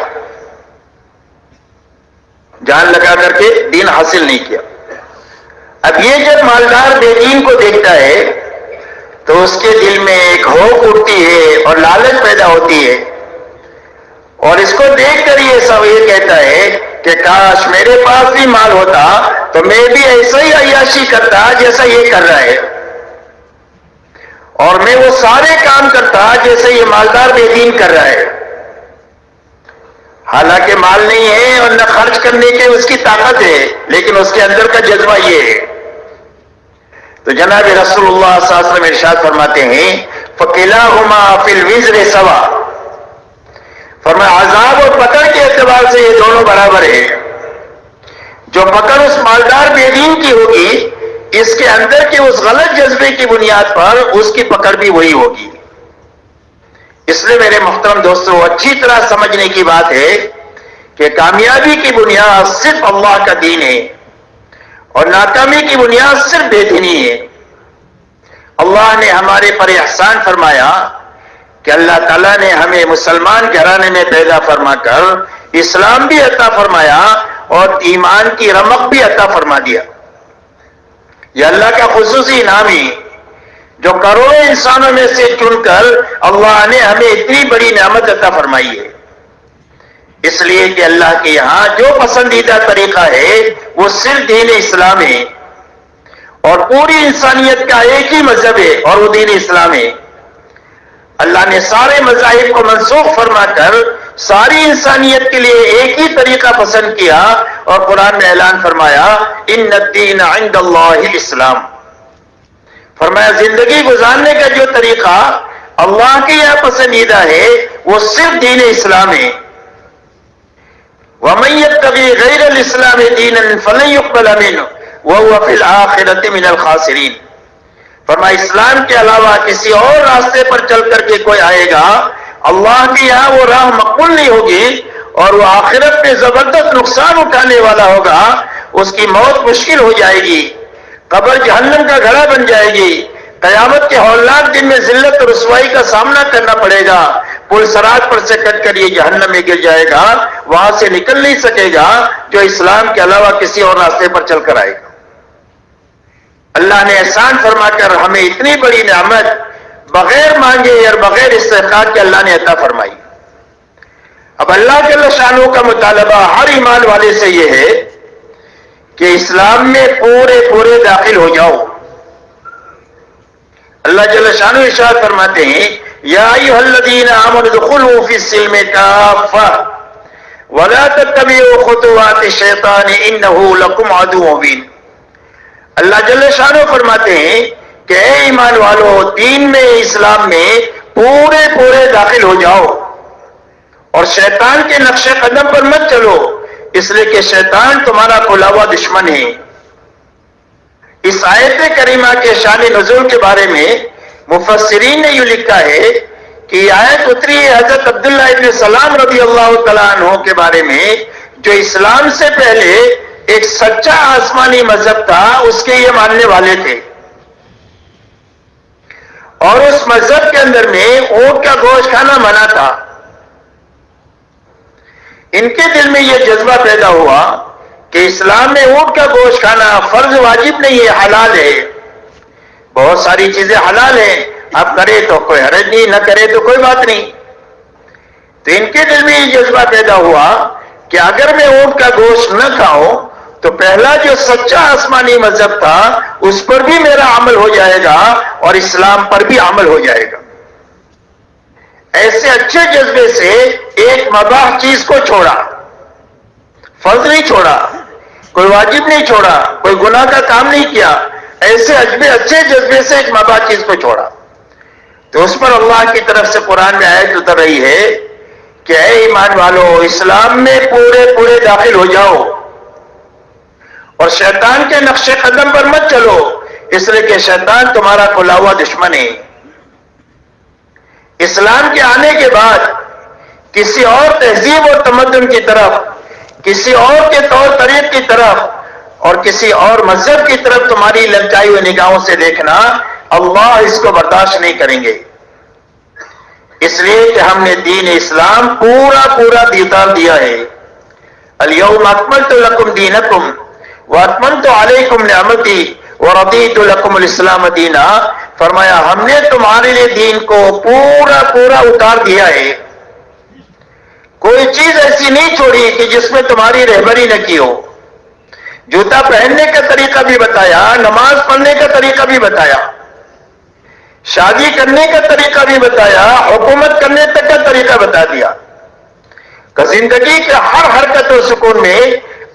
جان لگا کر کے دین حاصل نہیں کیا۔ اب یہ جب مالدار بے دین کو دیکھتا ہے تو اس کے دل میں ایک ہوک اٹھتی ہے اور لالچ پیدا ہوتی ہے، اور اس کو دیکھ کر یہ سب یہ کہتا ہے کہ کاش میرے پاس بھی مال ہوتا تو میں بھی ایسا ہی عیاشی کرتا جیسا یہ کر رہا ہے، اور میں وہ سارے کام کرتا جیسے یہ مالدار بے دین کر رہا ہے۔ حالانکہ مال نہیں ہے اور نہ خرچ کرنے کی اس کی طاقت ہے، لیکن اس کے اندر کا جذبہ یہ ہے۔ تو جناب رسول اللہ صلی اللہ علیہ وسلم ارشاد فرماتے ہیں فَقِلَاهُمَا فِي الْوِزْرِ سَوَاءٌ، فرمایا عذاب اور پکڑ کے اعتبار سے یہ دونوں برابر ہیں۔ جو پکڑ اس مالدار بے دین کی ہوگی، اس کے اندر کے اس غلط جذبے کی بنیاد پر اس کی پکڑ بھی وہی ہوگی۔ اس لیے میرے محترم دوستو اچھی طرح سمجھنے کی بات ہے کہ کامیابی کی بنیاد صرف اللہ کا دین ہے، اور ناکامی کی بنیاد صرف بے دینی ہے۔ اللہ نے ہمارے پر احسان فرمایا کہ اللہ تعالیٰ نے ہمیں مسلمان گھرانے میں پیدا فرما کر اسلام بھی عطا فرمایا اور ایمان کی رمق بھی عطا فرما دیا۔ یہ اللہ کا خصوصی انعام ہے جو کروڑوں انسانوں میں سے چن کر اللہ نے ہمیں اتنی بڑی نعمت عطا فرمائی ہے۔ اس لیے کہ اللہ کے یہاں جو پسندیدہ طریقہ ہے وہ صرف دین اسلام ہے، اور پوری انسانیت کا ایک ہی مذہب ہے اور وہ دین اسلام ہے۔ اللہ نے سارے مذاہب کو منسوخ فرما کر ساری انسانیت کے لیے ایک ہی طریقہ پسند کیا، اور قرآن میں اعلان فرمایا ان الدین عند اللہ الاسلام، فرمایا زندگی گزارنے کا جو طریقہ اللہ کے یہاں پسندیدہ ہے وہ صرف دین اسلام ہے۔ وَمَن يَبْتَغِي غَيْرَ الْإِسْلَامِ دِينًا فَلَن يُقْبَلَ مِنْهُ وَهُوَ فِي الْآخِرَةِ مِنَ الْخَاسِرِينَ، فرمایا اسلام کے علاوہ کسی اور راستے پر چل کر کے کوئی آئے گا، اللہ کے یہاں وہ راہ مقبول نہیں ہوگی اور وہ آخرت میں زبردست نقصان اٹھانے والا ہوگا۔ اس کی موت مشکل ہو جائے گی، قبر جہنم کا گڑھا بن جائے گی، قیامت کے ہولناک دن میں ذلت اور رسوائی کا سامنا کرنا پڑے گا، پل صراط پر سے کٹ کر یہ جہنم میں گر جائے گا، وہاں سے نکل نہیں سکے گا جو اسلام کے علاوہ کسی اور راستے پر چل کر آئے گا۔ اللہ نے احسان فرما کر ہمیں اتنی بڑی نعمت بغیر مانگے اور بغیر استحقاق کے اللہ نے عطا فرمائی۔ اب اللہ جل شانہ کا مطالبہ ہر ایمان والے سے یہ ہے کہ اسلام میں پورے داخل ہو جاؤ۔ اللہ جل شانہ ارشاد فرماتے ہیں یا ایھا الذین آمنوا ادخلوا فی السلم کافہ ولا تتبعوا خطوات الشیطان انہ لکم عدو مبین۔ اللہ جل شانہ فرماتے ہیں کہ اے ایمان والو دین میں اسلام میں پورے داخل ہو جاؤ، اور شیطان کے نقش قدم پر مت چلو، اس لیے کہ شیطان تمہارا کھلا ہوا دشمن ہے۔ اس آیت کریمہ کے شان نزول کے بارے میں مفسرین نے یہ لکھا ہے کہ یہ آیت اتری ہے حضرت عبداللہ ابن سلام رضی اللہ تعالیٰ عنہ کے بارے میں، جو اسلام سے پہلے ایک سچا آسمانی مذہب تھا، اس کے یہ ماننے والے تھے، اور اس مذہب کے اندر میں اونٹ کا گوشت کھانا منع تھا۔ ان کے دل میں یہ جذبہ پیدا ہوا کہ اسلام میں اونٹ کا گوشت کھانا فرض واجب نہیں ہے، حلال ہے، بہت ساری چیزیں حلال ہیں، آپ کرے تو کوئی حرج نہیں، نہ کرے تو کوئی بات نہیں۔ تو ان کے دل میں یہ جذبہ پیدا ہوا کہ اگر میں اونٹ کا گوشت نہ کھاؤں تو پہلا جو سچا آسمانی مذہب تھا اس پر بھی میرا عمل ہو جائے گا اور اسلام پر بھی عمل ہو جائے گا۔ ایسے اچھے جذبے سے ایک مباح چیز کو چھوڑا، فرض نہیں چھوڑا، کوئی واجب نہیں چھوڑا، کوئی گناہ کا کام نہیں کیا، ایسے اچھے جذبے سے ایک مابعد چیز کو چھوڑا، تو اس پر اللہ کی طرف سے قرآن میں آیت اتر رہی ہے کہ اے ایمان والو، اسلام میں پورے داخل ہو جاؤ اور شیطان کے نقش قدم پر مت چلو، اس لیے کہ شیطان تمہارا کھلا ہوا دشمن ہے۔ اسلام کے آنے کے بعد کسی اور تہذیب اور تمدن کی طرف، کسی اور کے طور طریق کی طرف اور کسی اور مذہب کی طرف تمہاری للچائی ہوئی نگاہوں سے دیکھنا، اللہ اس کو برداشت نہیں کریں گے۔ اس لیے کہ ہم نے دین اسلام پورا دیدار دیا ہے۔ الیوم اکملت لکم دینکم واتممت علیکم نعمتی ورضیت لکم الاسلام دینا، فرمایا ہم نے تمہارے لیے دین کو پورا اتار دیا ہے، کوئی چیز ایسی نہیں چھوڑی کہ جس میں تمہاری رہبری نہ کی ہو۔ جوتا پہننے کا طریقہ بھی بتایا، نماز پڑھنے کا طریقہ بھی بتایا، شادی کرنے کا طریقہ بھی بتایا، حکومت کرنے تک کا طریقہ بتا دیا کہ زندگی کے ہر حرکت و سکون میں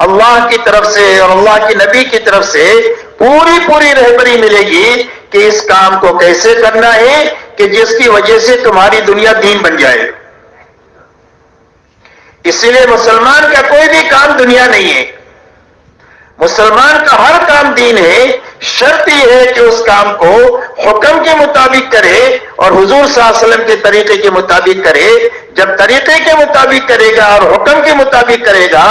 اللہ کی طرف سے اور اللہ کے نبی کی طرف سے پوری رہبری ملے گی کہ اس کام کو کیسے کرنا ہے کہ جس کی وجہ سے تمہاری دنیا دین بن جائے۔ اسی لیے مسلمان کا کوئی بھی کام دنیا نہیں ہے، مسلمان کا ہر کام دین ہے۔ شرط یہ ہے کہ اس کام کو حکم کے مطابق کرے اور حضور صلی اللہ علیہ وسلم کے طریقے کے مطابق کرے۔ جب طریقے کے مطابق کرے گا اور حکم کے مطابق کرے گا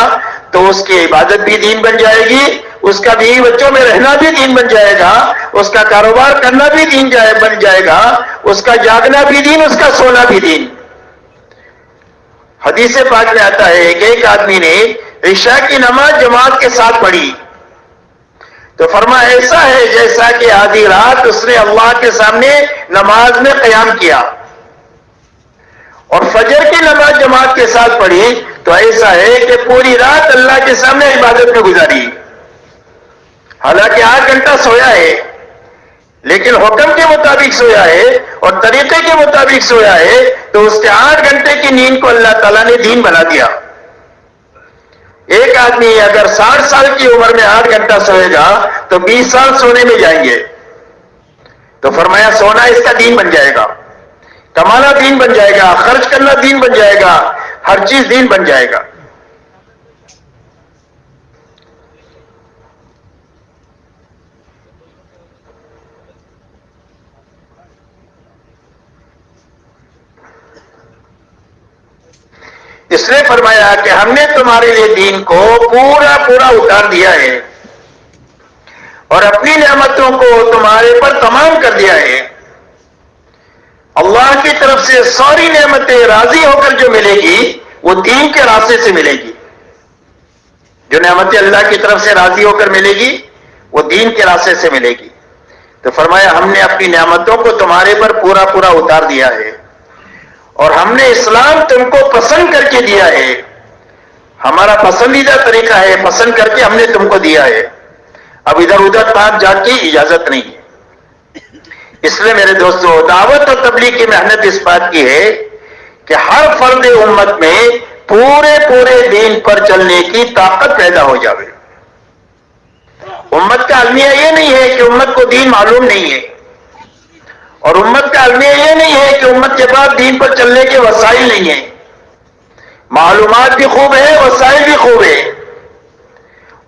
تو اس کی عبادت بھی دین بن جائے گی، اس کا بیوی بچوں میں رہنا بھی دین بن جائے گا، اس کا کاروبار کرنا بھی دین بن جائے گا، اس کا جاگنا بھی دین، اس کا سونا بھی دین۔ حدیث پاک میں آتا ہے کہ ایک آدمی نے عشاء کی نماز جماعت کے ساتھ پڑھی تو فرمایا ایسا ہے جیسا کہ آدھی رات اس نے اللہ کے سامنے نماز میں قیام کیا، اور فجر کی نماز جماعت کے ساتھ پڑھی تو ایسا ہے کہ پوری رات اللہ کے سامنے عبادت میں گزاری۔ حالانکہ 8 گھنٹہ سویا ہے لیکن حکم کے مطابق سویا ہے اور طریقے کے مطابق سویا ہے، تو اس کے 8 گھنٹے کی نیند کو اللہ تعالیٰ نے دین بنا دیا۔ ایک آدمی اگر 60 سال کی عمر میں 8 گھنٹہ سوئے گا تو 20 سال سونے میں جائیں گے، تو فرمایا سونا اس کا دین بن جائے گا، کمانا دین بن جائے گا، خرچ کرنا دین بن جائے گا، ہر چیز دین بن جائے گا۔ اس نے فرمایا کہ ہم نے تمہارے لیے دین کو پورا اتار دیا ہے اور اپنی نعمتوں کو تمہارے پر تمام کر دیا ہے۔ اللہ کی طرف سے ساری نعمتیں راضی ہو کر جو ملے گی وہ دین کے راستے سے ملے گی۔ جو نعمتیں اللہ کی طرف سے راضی ہو کر ملے گی وہ دین کے راستے سے ملے گی۔ تو فرمایا ہم نے اپنی نعمتوں کو تمہارے پر پورا اتار دیا ہے اور ہم نے اسلام تم کو پسند کر کے دیا ہے، ہمارا پسندیدہ طریقہ ہے، پسند کر کے ہم نے تم کو دیا ہے، اب ادھر ادھر پاک جا کی اجازت نہیں ہے۔ اس لیے میرے دوستو، دعوت اور تبلیغ کی محنت اس بات کی ہے کہ ہر فرد امت میں پورے دین پر چلنے کی طاقت پیدا ہو جاوے۔ امت کا المیہ یہ نہیں ہے کہ امت کو دین معلوم نہیں ہے، اور امت کا المیہ یہ نہیں ہے کہ امت کے بعد دین پر چلنے کے وسائل نہیں ہیں۔ معلومات بھی خوب ہے، وسائل بھی خوب ہے۔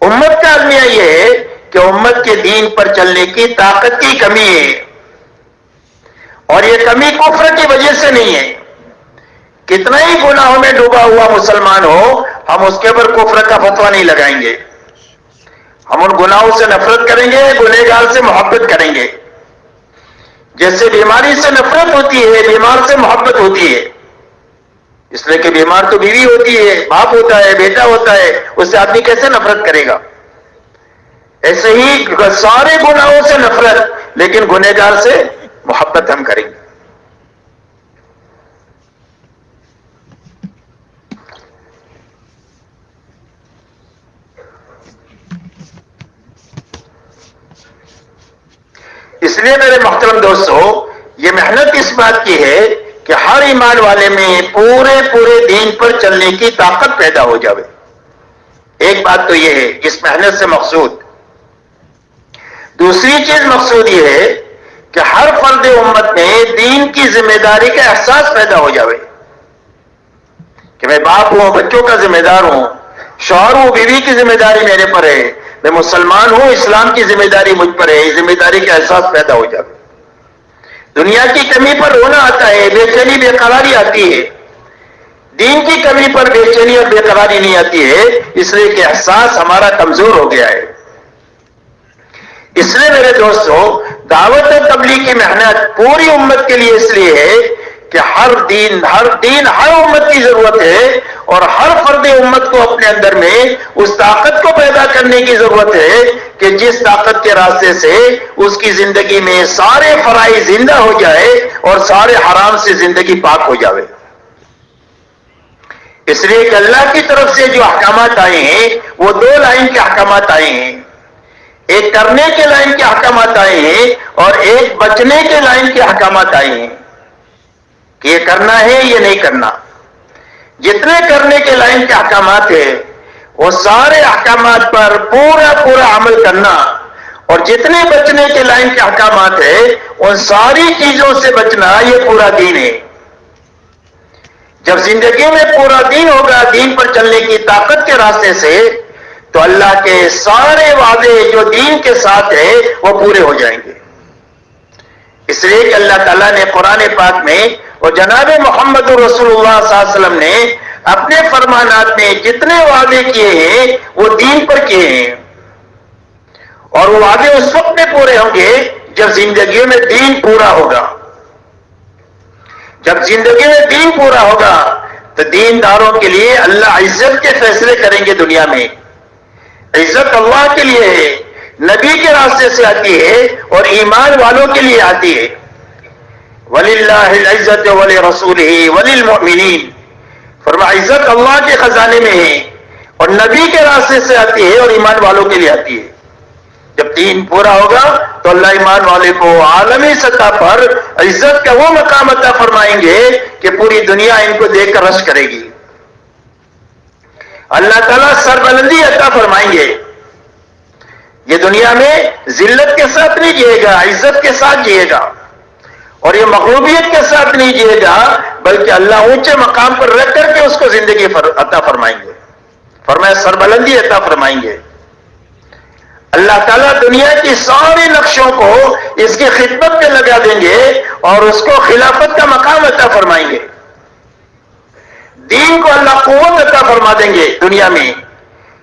امت کا المیہ یہ ہے کہ امت کے دین پر چلنے کی طاقت کی کمی ہے، اور یہ کمی کفر کی وجہ سے نہیں ہے۔ کتنا ہی گناہوں میں ڈوبا ہوا مسلمان ہو، ہم اس کے اوپر کفر کا فتویٰ نہیں لگائیں گے، ہم ان گناہوں سے نفرت کریں گے، گنہگار سے محبت کریں گے۔ جیسے بیماری سے نفرت ہوتی ہے، بیمار سے محبت ہوتی ہے، اس لیے کہ بیمار تو بیوی ہوتی ہے، باپ ہوتا ہے، بیٹا ہوتا ہے، اس سے آدمی کیسے نفرت کرے گا؟ ایسے ہی سارے گناہوں سے نفرت، لیکن گنہگار سے محبت ہم کریں گے۔ اس لیے میرے محترم دوستو، یہ محنت اس بات کی ہے کہ ہر ایمان والے میں پورے دین پر چلنے کی طاقت پیدا ہو جاوے۔ ایک بات تو یہ ہے اس محنت سے مقصود۔ دوسری چیز مقصود یہ ہے کہ ہر فرد امت میں دین کی ذمہ داری کا احساس پیدا ہو جاوے کہ میں باپ ہوں، بچوں کا ذمہ دار ہوں، شوہر ہوں، بیوی کی ذمہ داری میرے پر ہے، میں مسلمان ہوں، اسلام کی ذمہ داری مجھ پر ہے، ذمہ داری کا احساس پیدا ہو جاوے. دنیا کی کمی پر رونا آتا ہے، بے چینی بے قراری آتی ہے، دین کی کمی پر بے چینی اور بے قراری نہیں آتی ہے، اس لیے کہ احساس ہمارا کمزور ہو گیا ہے. اس لیے میرے دوستو، دعوت تبلیغ کی محنت پوری امت کے لیے اس لیے ہے کہ ہر دین ہر امت کی ضرورت ہے، اور ہر فرد امت کو اپنے اندر میں اس طاقت کو پیدا کرنے کی ضرورت ہے کہ جس طاقت کے راستے سے اس کی زندگی میں سارے فرائض زندہ ہو جائے اور سارے حرام سے زندگی پاک ہو جائے. اس لیے کہ اللہ کی طرف سے جو احکامات آئے ہیں وہ دو لائن کے احکامات آئے ہیں، ایک کرنے کے لائن کے احکامات آئے ہیں اور ایک بچنے کے لائن کے احکامات آئے ہیں کہ یہ کرنا ہے یہ نہیں کرنا. جتنے کرنے کے لائن کے احکامات ہیں وہ سارے احکامات پر پورا عمل کرنا، اور جتنے بچنے کے لائن کے احکامات ہیں ان ساری چیزوں سے بچنا، یہ پورا دین ہے. جب زندگی میں پورا دین ہوگا، دین پر چلنے کی طاقت کے راستے سے، تو اللہ کے سارے وعدے جو دین کے ساتھ ہیں وہ پورے ہو جائیں گے. اس لیے کہ اللہ تعالیٰ نے قرآن پاک میں اور جناب محمد رسول اللہ صلی اللہ علیہ وسلم نے اپنے فرمانات میں جتنے وعدے کیے ہیں وہ دین پر کیے ہیں، اور وہ وعدے اس وقت میں پورے ہوں گے جب زندگی میں دین پورا ہوگا. جب زندگی میں دین پورا ہوگا تو دینداروں کے لیے اللہ عزت کے فیصلے کریں گے. دنیا میں عزت اللہ کے لیے ہے، نبی کے راستے سے آتی ہے اور ایمان والوں کے لیے آتی ہے. وَلِلَّهِ الْعِزَّةُ وَلِرَسُولِهِ وَلِلْمُؤْمِنِينَ، فرمایا عزت اللہ کے خزانے میں ہے اور نبی کے راستے سے آتی ہے اور ایمان والوں کے لیے آتی ہے. جب دین پورا ہوگا تو اللہ ایمان والے کو عالمی سطح پر عزت کا وہ مقام عطا فرمائیں گے کہ پوری دنیا ان کو دیکھ کر رشک کرے گی. اللہ تعالیٰ سربلندی عطا فرمائیں گے. یہ دنیا میں ذلت کے ساتھ نہیں جیے گا، عزت کے ساتھ جیے گا، اور یہ مغلوبیت کے ساتھ نہیں جیے گا، بلکہ اللہ اونچے مقام پر رکھ کر کے اس کو زندگی عطا فرمائیں گے. فرمایا سربلندی عطا فرمائیں گے. اللہ تعالیٰ دنیا کی سارے نقشوں کو اس کی خدمت میں لگا دیں گے اور اس کو خلافت کا مقام عطا فرمائیں گے. دین کو اللہ قوت عطا فرما دیں گے دنیا میں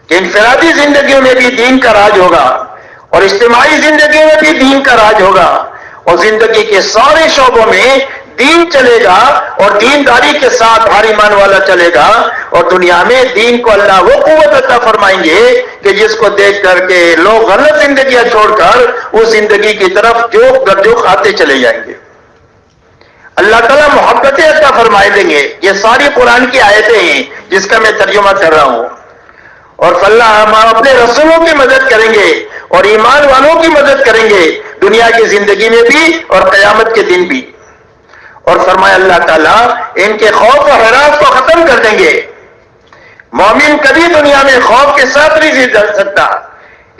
کہ انفرادی زندگیوں میں بھی دین کا راج ہوگا اور اجتماعی زندگی میں بھی دین کا راج ہوگا، اور زندگی کے سارے شعبوں میں دین چلے گا اور دینداری کے ساتھ ہر ایمان والا چلے گا. اور دنیا میں دین کو اللہ وہ قوت عطا فرمائیں گے کہ جس کو دیکھ کر کے لوگ غلط زندگیاں چھوڑ کر اس زندگی کی طرف جو آتے چلے جائیں گے. اللہ تعالیٰ محبتیں عطا فرمائے دیں گے. یہ ساری قرآن کی آیتیں ہیں جس کا میں ترجمہ کر رہا ہوں. اور اللہ ہم اپنے رسولوں کی مدد کریں گے اور ایمان والوں کی مدد کریں گے دنیا کی زندگی میں بھی اور قیامت کے دن بھی. اور فرمایا اللہ تعالیٰ ان کے خوف و حراس کو ختم کر دیں گے. مومن کبھی دنیا میں خوف کے ساتھ نہیں جی سکتا،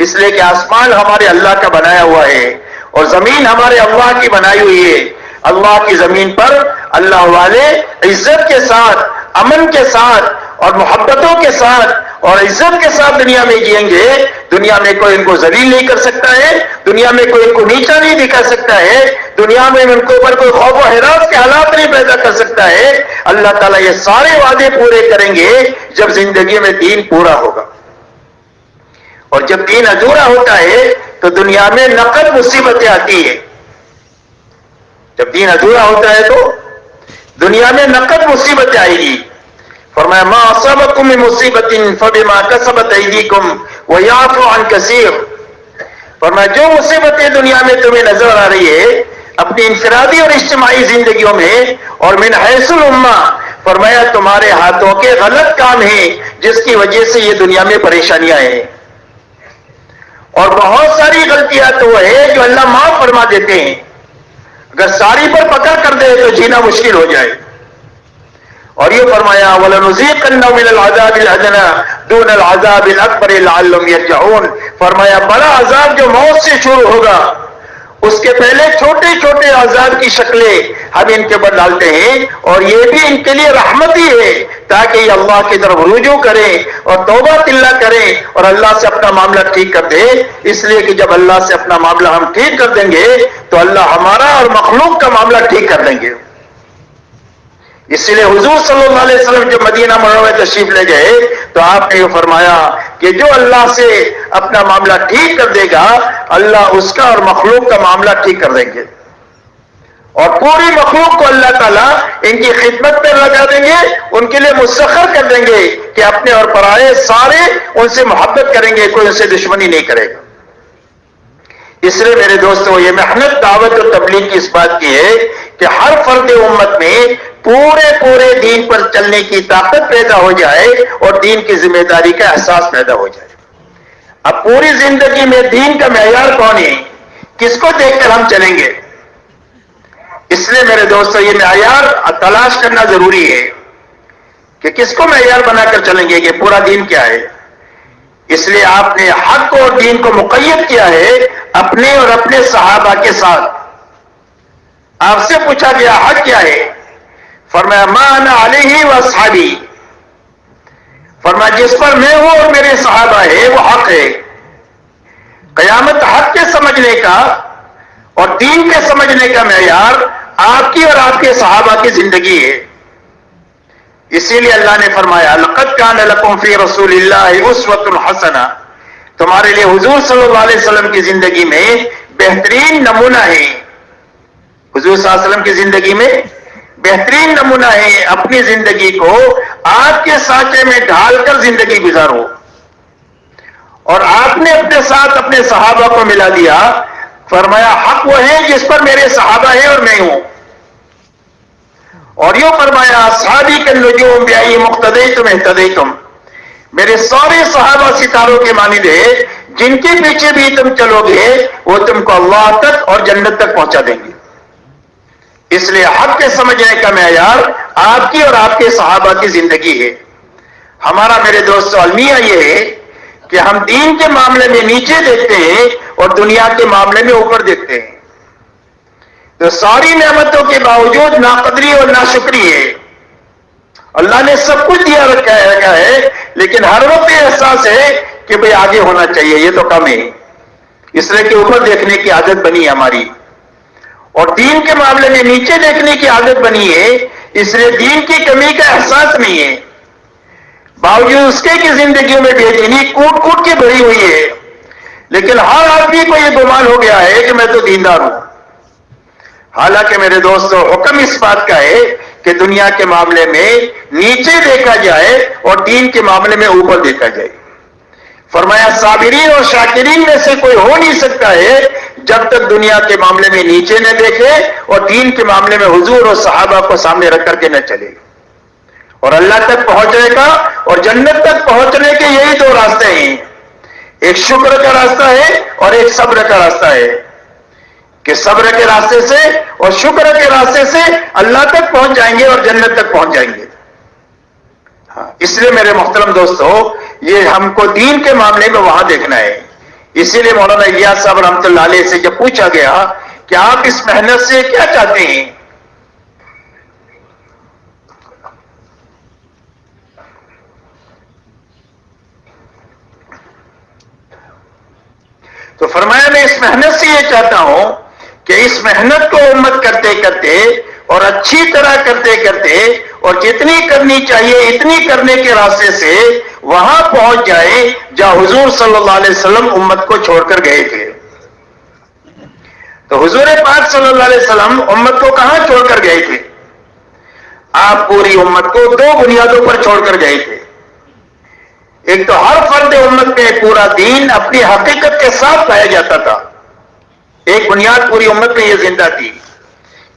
اس لیے کہ آسمان ہمارے اللہ کا بنایا ہوا ہے اور زمین ہمارے اللہ کی بنائی ہوئی ہے. اللہ کی زمین پر اللہ والے عزت کے ساتھ، امن کے ساتھ اور محبتوں کے ساتھ اور عزت کے ساتھ دنیا میں جئیں گے. دنیا میں کوئی ان کو ذلیل نہیں کر سکتا ہے، دنیا میں کوئی ان کو نیچا نہیں دکھا سکتا ہے، دنیا میں ان کے اوپر کوئی خوف و ہراس کے حالات نہیں پیدا کر سکتا ہے. اللہ تعالیٰ یہ سارے وعدے پورے کریں گے جب زندگی میں دین پورا ہوگا. اور جب دین ادھورا ہوتا ہے تو دنیا میں نقد مصیبتیں آتی ہیں. جب دین ادھورا ہوتا ہے تو دنیا میں نقد مصیبتیں آئے گی. فرمایا ما اصابکم من مصیبت فبما کسبت ایدیکم ویعفو عن کثیر. فرمایا جو مصیبتیں دنیا میں تمہیں نظر آ رہی ہے اپنی انفرادی اور اجتماعی زندگیوں میں اور من حیث الامہ، فرمایا تمہارے ہاتھوں کے غلط کام ہیں جس کی وجہ سے یہ دنیا میں پریشانیاں ہیں. اور بہت ساری غلطیاں تو ہے جو اللہ معاف فرما دیتے ہیں، اگر ساری پر پکڑ کر دے تو جینا مشکل ہو جائے. اور یہ فرمایا وَلَنُذِيقَنَّهُم مِّنَ الْعَذَابِ الْأَدْنَىٰ دُونَ الْعَذَابِ الْأَكْبَرِ لَعَلَّهُمْ يَرْجِعُونَ. فرمایا بڑا عذاب جو موت سے شروع ہوگا اس کے پہلے چھوٹے چھوٹے عذاب کی شکلیں ہم ان کے اوپر ڈالتے ہیں، اور یہ بھی ان کے لیے رحمت ہی ہے تاکہ یہ اللہ کی طرف رجوع کریں اور توبہ تلہ کریں اور اللہ سے اپنا معاملہ ٹھیک کر دیں. اس لیے کہ جب اللہ سے اپنا معاملہ ہم ٹھیک کر دیں گے تو اللہ ہمارا اور مخلوق کا معاملہ ٹھیک کر دیں گے. اس لیے حضور صلی اللہ علیہ وسلم جب مدینہ منورہ میں تشریف لے گئے تو آپ نے یہ فرمایا کہ جو اللہ سے اپنا معاملہ ٹھیک کر دے گا اللہ اس کا اور مخلوق کا معاملہ ٹھیک کر دیں گے، اور پوری مخلوق کو اللہ تعالیٰ ان کی خدمت میں لگا دیں گے، ان کے لیے مسخر کر دیں گے کہ اپنے اور پرائے سارے ان سے محبت کریں گے، کوئی ان سے دشمنی نہیں کرے گا. اس لیے میرے دوستو یہ محنت دعوت اور تبلیغ کی اس بات کی ہے کہ ہر فرد امت میں پورے دین پر چلنے کی طاقت پیدا ہو جائے اور دین کی ذمہ داری کا احساس پیدا ہو جائے. اب پوری زندگی میں دین کا معیار کون ہے، کس کو دیکھ کر ہم چلیں گے؟ اس لیے میرے دوستو یہ معیار تلاش کرنا ضروری ہے کہ کس کو معیار بنا کر چلیں گے کہ پورا دین کیا ہے. اس لیے آپ نے حق اور دین کو مقید کیا ہے اپنے اور اپنے صحابہ کے ساتھ. آپ سے پوچھا گیا حق کیا ہے، فرمایا ما انا علیہ واصحابی، فرمایا جس پر میں ہوں اور میرے صحابہ ہے وہ حق ہے. قیامت حق کے سمجھنے کا اور دین کے سمجھنے کا معیار آپ کی اور آپ کے صحابہ کی زندگی ہے. اسی لیے اللہ نے فرمایا لقد کان لکم فی رسول اللہ اسوۃ حسنہ، تمہارے لیے حضور صلی اللہ علیہ وسلم کی زندگی میں بہترین نمونہ ہے. حضور صلی اللہ علیہ وسلم کی زندگی میں بہترین نمونہ ہے. اپنی زندگی کو آپ کے سانچے میں ڈھال کر زندگی گزارو، اور آپ نے اپنے ساتھ اپنے صحابہ کو ملا دیا. فرمایا حق وہ ہے جس پر میرے صحابہ ہیں اور میں ہوں. اور یوں فرمایا اصحابی کالنجوم بأی مقتدیتم اہتدیتم، میرے سارے صحابہ ستاروں کے مانند ہیں، جن کے پیچھے بھی تم چلو گے وہ تم کو اللہ تک اور جنت تک پہنچا دیں گے. اس لیے حق کے سمجھنے کا معیار آپ کی اور آپ کے صحابہ کی زندگی ہے. ہمارا میرے دوستو المیہ یہ ہے کہ ہم دین کے معاملے میں نیچے دیکھتے ہیں اور دنیا کے معاملے میں اوپر دیکھتے ہیں. تو ساری نعمتوں کے باوجود ناقدری اور ناشکری ہے. اللہ نے سب کچھ دیا رکھا ہے لیکن ہر وقت یہ احساس ہے کہ بھئی آگے ہونا چاہیے، یہ تو کم ہے. اس لیے کہ اوپر دیکھنے کی عادت بنی ہے ہماری، اور دین کے معاملے میں نیچے دیکھنے کی عادت بنی ہے. اس لیے دین کی کمی کا احساس نہیں ہے، باوجود اس کے کہ زندگیوں میں بے دینی کوٹ کوٹ کے بھری ہوئی ہے. لیکن ہر آدمی کو یہ گمان ہو گیا ہے کہ میں تو دیندار ہوں. حالانکہ میرے دوستو حکم اس بات کا ہے کہ دنیا کے معاملے میں نیچے دیکھا جائے اور دین کے معاملے میں اوپر دیکھا جائے. فرمایا صابرین اور شاکرین میں سے کوئی ہو نہیں سکتا ہے جب تک دنیا کے معاملے میں نیچے نہ دیکھے اور دین کے معاملے میں حضور اور صحابہ کو سامنے رکھ کر کے نہ چلے. اور اللہ تک پہنچنے کا اور جنت تک پہنچنے کے یہی دو راستے ہیں، ایک شکر کا راستہ ہے اور ایک صبر کا راستہ ہے. کہ صبر کے راستے سے اور شکر کے راستے سے اللہ تک پہنچ جائیں گے اور جنت تک پہنچ جائیں گے. اس لیے میرے محترم دوستو یہ ہم کو دین کے معاملے میں وہاں دیکھنا ہے. اسی لیے مولانا الیاس صاحب رحمۃ اللہ علیہ سے جب پوچھا گیا کہ آپ اس محنت سے کیا چاہتے ہیں، تو فرمایا میں اس محنت سے یہ چاہتا ہوں کہ اس محنت کو امت کرتے کرتے اور اچھی طرح کرتے کرتے اور جتنی کرنی چاہیے اتنی کرنے کے راستے سے وہاں پہنچ جائے جہاں حضور صلی اللہ علیہ وسلم امت کو چھوڑ کر گئے تھے. تو حضور پاک صلی اللہ علیہ وسلم امت کو کہاں چھوڑ کر گئے تھے؟ آپ پوری امت کو دو بنیادوں پر چھوڑ کر گئے تھے. ایک تو ہر فرد امت میں پورا دین اپنی حقیقت کے ساتھ پایا جاتا تھا. ایک بنیاد پوری امت میں یہ زندہ تھی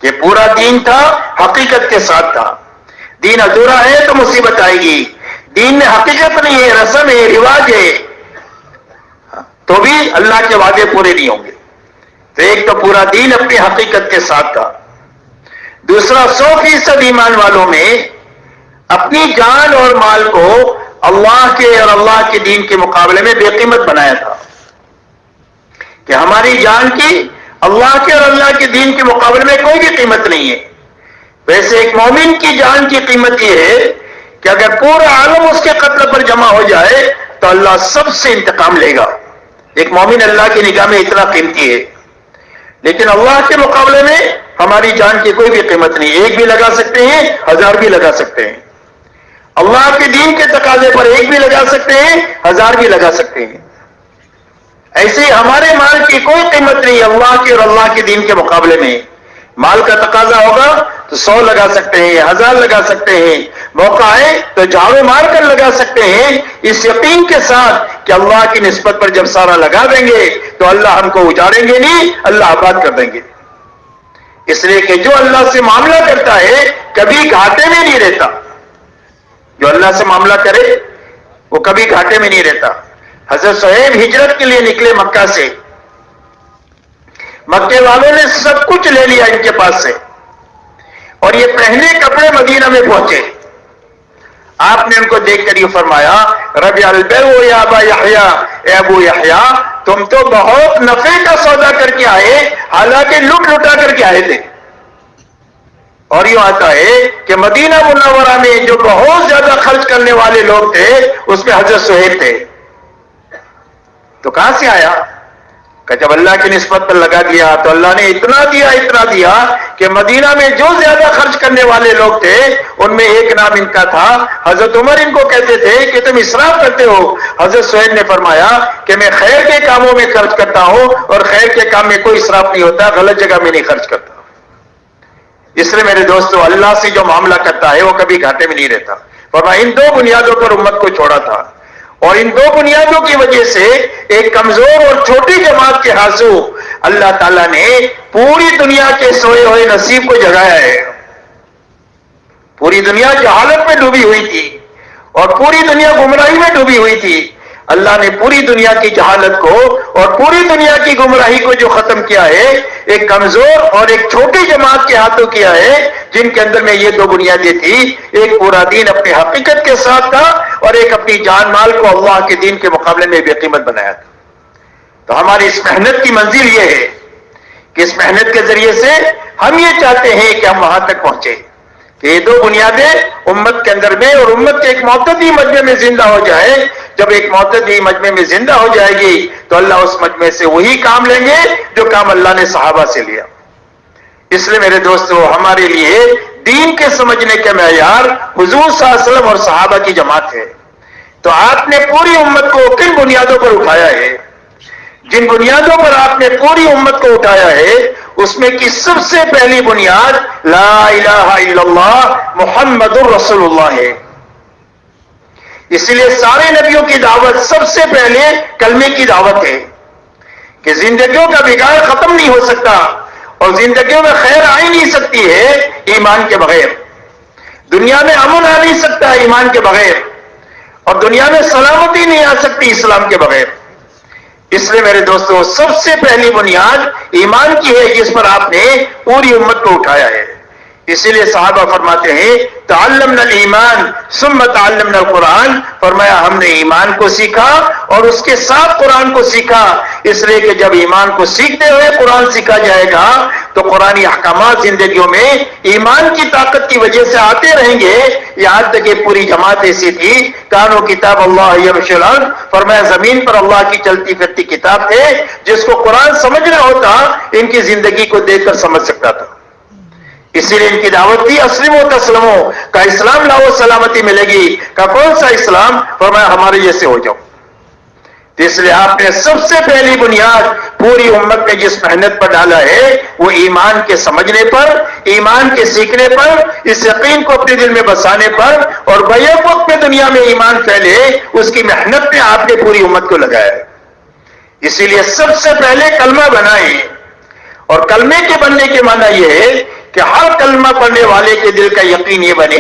کہ پورا دین تھا، حقیقت کے ساتھ تھا. دین ادھورا ہے تو مصیبت آئے گی. دین میں حقیقت نہیں ہے، رسم ہے، رواج ہے، تو بھی اللہ کے وعدے پورے نہیں ہوں گے. تو ایک تو پورا دین اپنی حقیقت کے ساتھ تھا. دوسرا 100% ایمان والوں میں اپنی جان اور مال کو اللہ کے اور اللہ کے دین کے مقابلے میں بے قیمت بنایا تھا کہ ہماری جان کی اللہ کے اور اللہ کے دین کے مقابلے میں کوئی بھی قیمت نہیں ہے. ویسے ایک مومن کی جان کی قیمت یہ ہے کہ اگر پورا عالم اس کے قتل پر جمع ہو جائے تو اللہ سب سے انتقام لے گا. ایک مومن اللہ کی نگاہ میں اتنا قیمتی ہے. لیکن اللہ کے مقابلے میں ہماری جان کی کوئی بھی قیمت نہیں. ایک بھی لگا سکتے ہیں, 1000 بھی لگا سکتے ہیں. اللہ کے دین کے تقاضے پر ایک بھی لگا سکتے ہیں, 1000 بھی لگا سکتے ہیں. ایسے ہی ہمارے مال کی کوئی قیمت نہیں اللہ کے اور اللہ کے دین کے مقابلے میں. مال کا تقاضا ہوگا تو 100 لگا سکتے ہیں, 1000 لگا سکتے ہیں. موقع ہے تو جھاڑو مار کر لگا سکتے ہیں, اس یقین کے ساتھ کہ اللہ کی نسبت پر جب سارا لگا دیں گے تو اللہ ہم کو اجاڑیں گے نہیں, اللہ آباد کر دیں گے. اس لیے کہ جو اللہ سے معاملہ کرتا ہے کبھی گھاٹے میں نہیں رہتا. جو اللہ سے معاملہ کرے وہ کبھی گھاٹے میں نہیں رہتا. حضرت صہیب ہجرت کے لیے نکلے مکہ سے. مکے والوں نے سب کچھ لے لیا ان کے پاس سے اور یہ پہنے کپڑے مدینہ میں پہنچے. آپ نے ان کو دیکھ کر یہ فرمایا, ربیع البیع یا ابا یحییٰ, اے ابو یحییٰ تم تو بہت نفع کا سودا کر کے آئے, حالانکہ لٹ لٹا کر کے آئے تھے. اور یہ آتا ہے کہ مدینہ منورہ میں جو بہت زیادہ خرچ کرنے والے لوگ تھے اس میں حضرت صہیب تھے. تو کہاں سے آیا کہ جب اللہ کی نسبت پر لگا دیا تو اللہ نے اتنا دیا کہ مدینہ میں جو زیادہ خرچ کرنے والے لوگ تھے ان میں ایک نام ان کا تھا. حضرت عمر ان کو کہتے تھے کہ تم اسراف کرتے ہو. حضرت صہیب نے فرمایا کہ میں خیر کے کاموں میں خرچ کرتا ہوں اور خیر کے کام میں کوئی اسراف نہیں ہوتا, غلط جگہ میں نہیں خرچ کرتا. اس لیے میرے دوستو اللہ سے جو معاملہ کرتا ہے وہ کبھی گھاٹے میں نہیں رہتا. فرمایا ان 2 بنیادوں پر امت کو چھوڑا تھا اور ان 2 بنیادوں کی وجہ سے ایک کمزور اور چھوٹی جماعت کے ہاتھوں اللہ تعالیٰ نے پوری دنیا کے سوئے ہوئے نصیب کو جگایا ہے. پوری دنیا جہالت میں ڈوبی ہوئی تھی اور پوری دنیا گمراہی میں ڈوبی ہوئی تھی. اللہ نے پوری دنیا کی جہالت کو اور پوری دنیا کی گمراہی کو جو ختم کیا ہے ایک کمزور اور ایک چھوٹی جماعت کے ہاتھوں کیا ہے جن کے اندر میں یہ 2 بنیادیں تھی. ایک پورا دین اپنی حقیقت کے ساتھ تھا اور ایک اپنی جان مال کو اللہ کے دین کے مقابلے میں بے قیمت بنایا تھا. تو ہماری اس محنت کی منزل یہ ہے کہ اس محنت کے ذریعے سے ہم یہ چاہتے ہیں کہ ہم وہاں تک پہنچے کہ یہ 2 بنیادیں امت کے اندر میں اور امت کے ایک معتدی مجمع میں زندہ ہو جائے. جب ایک معتدی مجمع میں زندہ ہو جائے گی تو اللہ اس مجمع سے وہی کام لیں گے جو کام اللہ نے صحابہ سے لیا. اس لیے میرے دوستو ہمارے لیے دین کے سمجھنے کے معیار حضور صلی اللہ علیہ وسلم اور صحابہ کی جماعت ہے. تو آپ نے پوری امت کو کن بنیادوں پر اٹھایا ہے؟ جن بنیادوں پر آپ نے پوری امت کو اٹھایا ہے اس میں کی سب سے پہلی بنیاد لا الہ الا اللہ محمد الرسول اللہ ہے. اس لیے سارے نبیوں کی دعوت سب سے پہلے کلمے کی دعوت ہے کہ زندگیوں کا بگاڑ ختم نہیں ہو سکتا اور زندگیوں میں خیر آ ہی نہیں سکتی ہے ایمان کے بغیر. دنیا میں امن آ نہیں سکتا ایمان کے بغیر اور دنیا میں سلامتی نہیں آ سکتی اسلام کے بغیر. اس لیے میرے دوستو سب سے پہلی بنیاد ایمان کی ہے جس پر آپ نے پوری امت کو اٹھایا ہے. اسی لیے صحابہ فرماتے ہیں تعلمنا الایمان ثم تعلمنا القرآن. فرمایا ہم نے ایمان کو سیکھا اور اس کے ساتھ قرآن کو سیکھا. اس لیے کہ جب ایمان کو سیکھتے ہوئے قرآن سیکھا جائے گا تو قرآنی احکامات زندگیوں میں ایمان کی طاقت کی وجہ سے آتے رہیں گے. یہاں تک کہ پوری جماعت ایسی تھی کانو کتاب اللہ یمشی الارض. فرمایا زمین پر اللہ کی چلتی پھرتی کتاب تھے. جس کو قرآن سمجھنا ہوتا ان کی زندگی کو دیکھ کر سمجھ سکتا تھا. اسی لیے ان کی دعوت تھی اسلموا تسلموا کا اسلام لاؤ سلامتی ملے گی. کا کون سا اسلام؟ فرمایا ہمارے جیسے ہو جاؤ. تو اس لیے آپ نے سب سے پہلی بنیاد پوری امت میں جس محنت پر ڈالا ہے وہ ایمان کے سمجھنے پر, ایمان کے سیکھنے پر, اس یقین کو اپنے دل میں بسانے پر اور بیک وقت میں دنیا میں ایمان پھیلے اس کی محنت میں آپ نے پوری امت کو لگایا. اسی لیے سب سے پہلے کلمہ بنائیں اور کلمے کے بننے کے معنی یہ ہے کہ ہر کلمہ پڑھنے والے کے دل کا یقین یہ بنے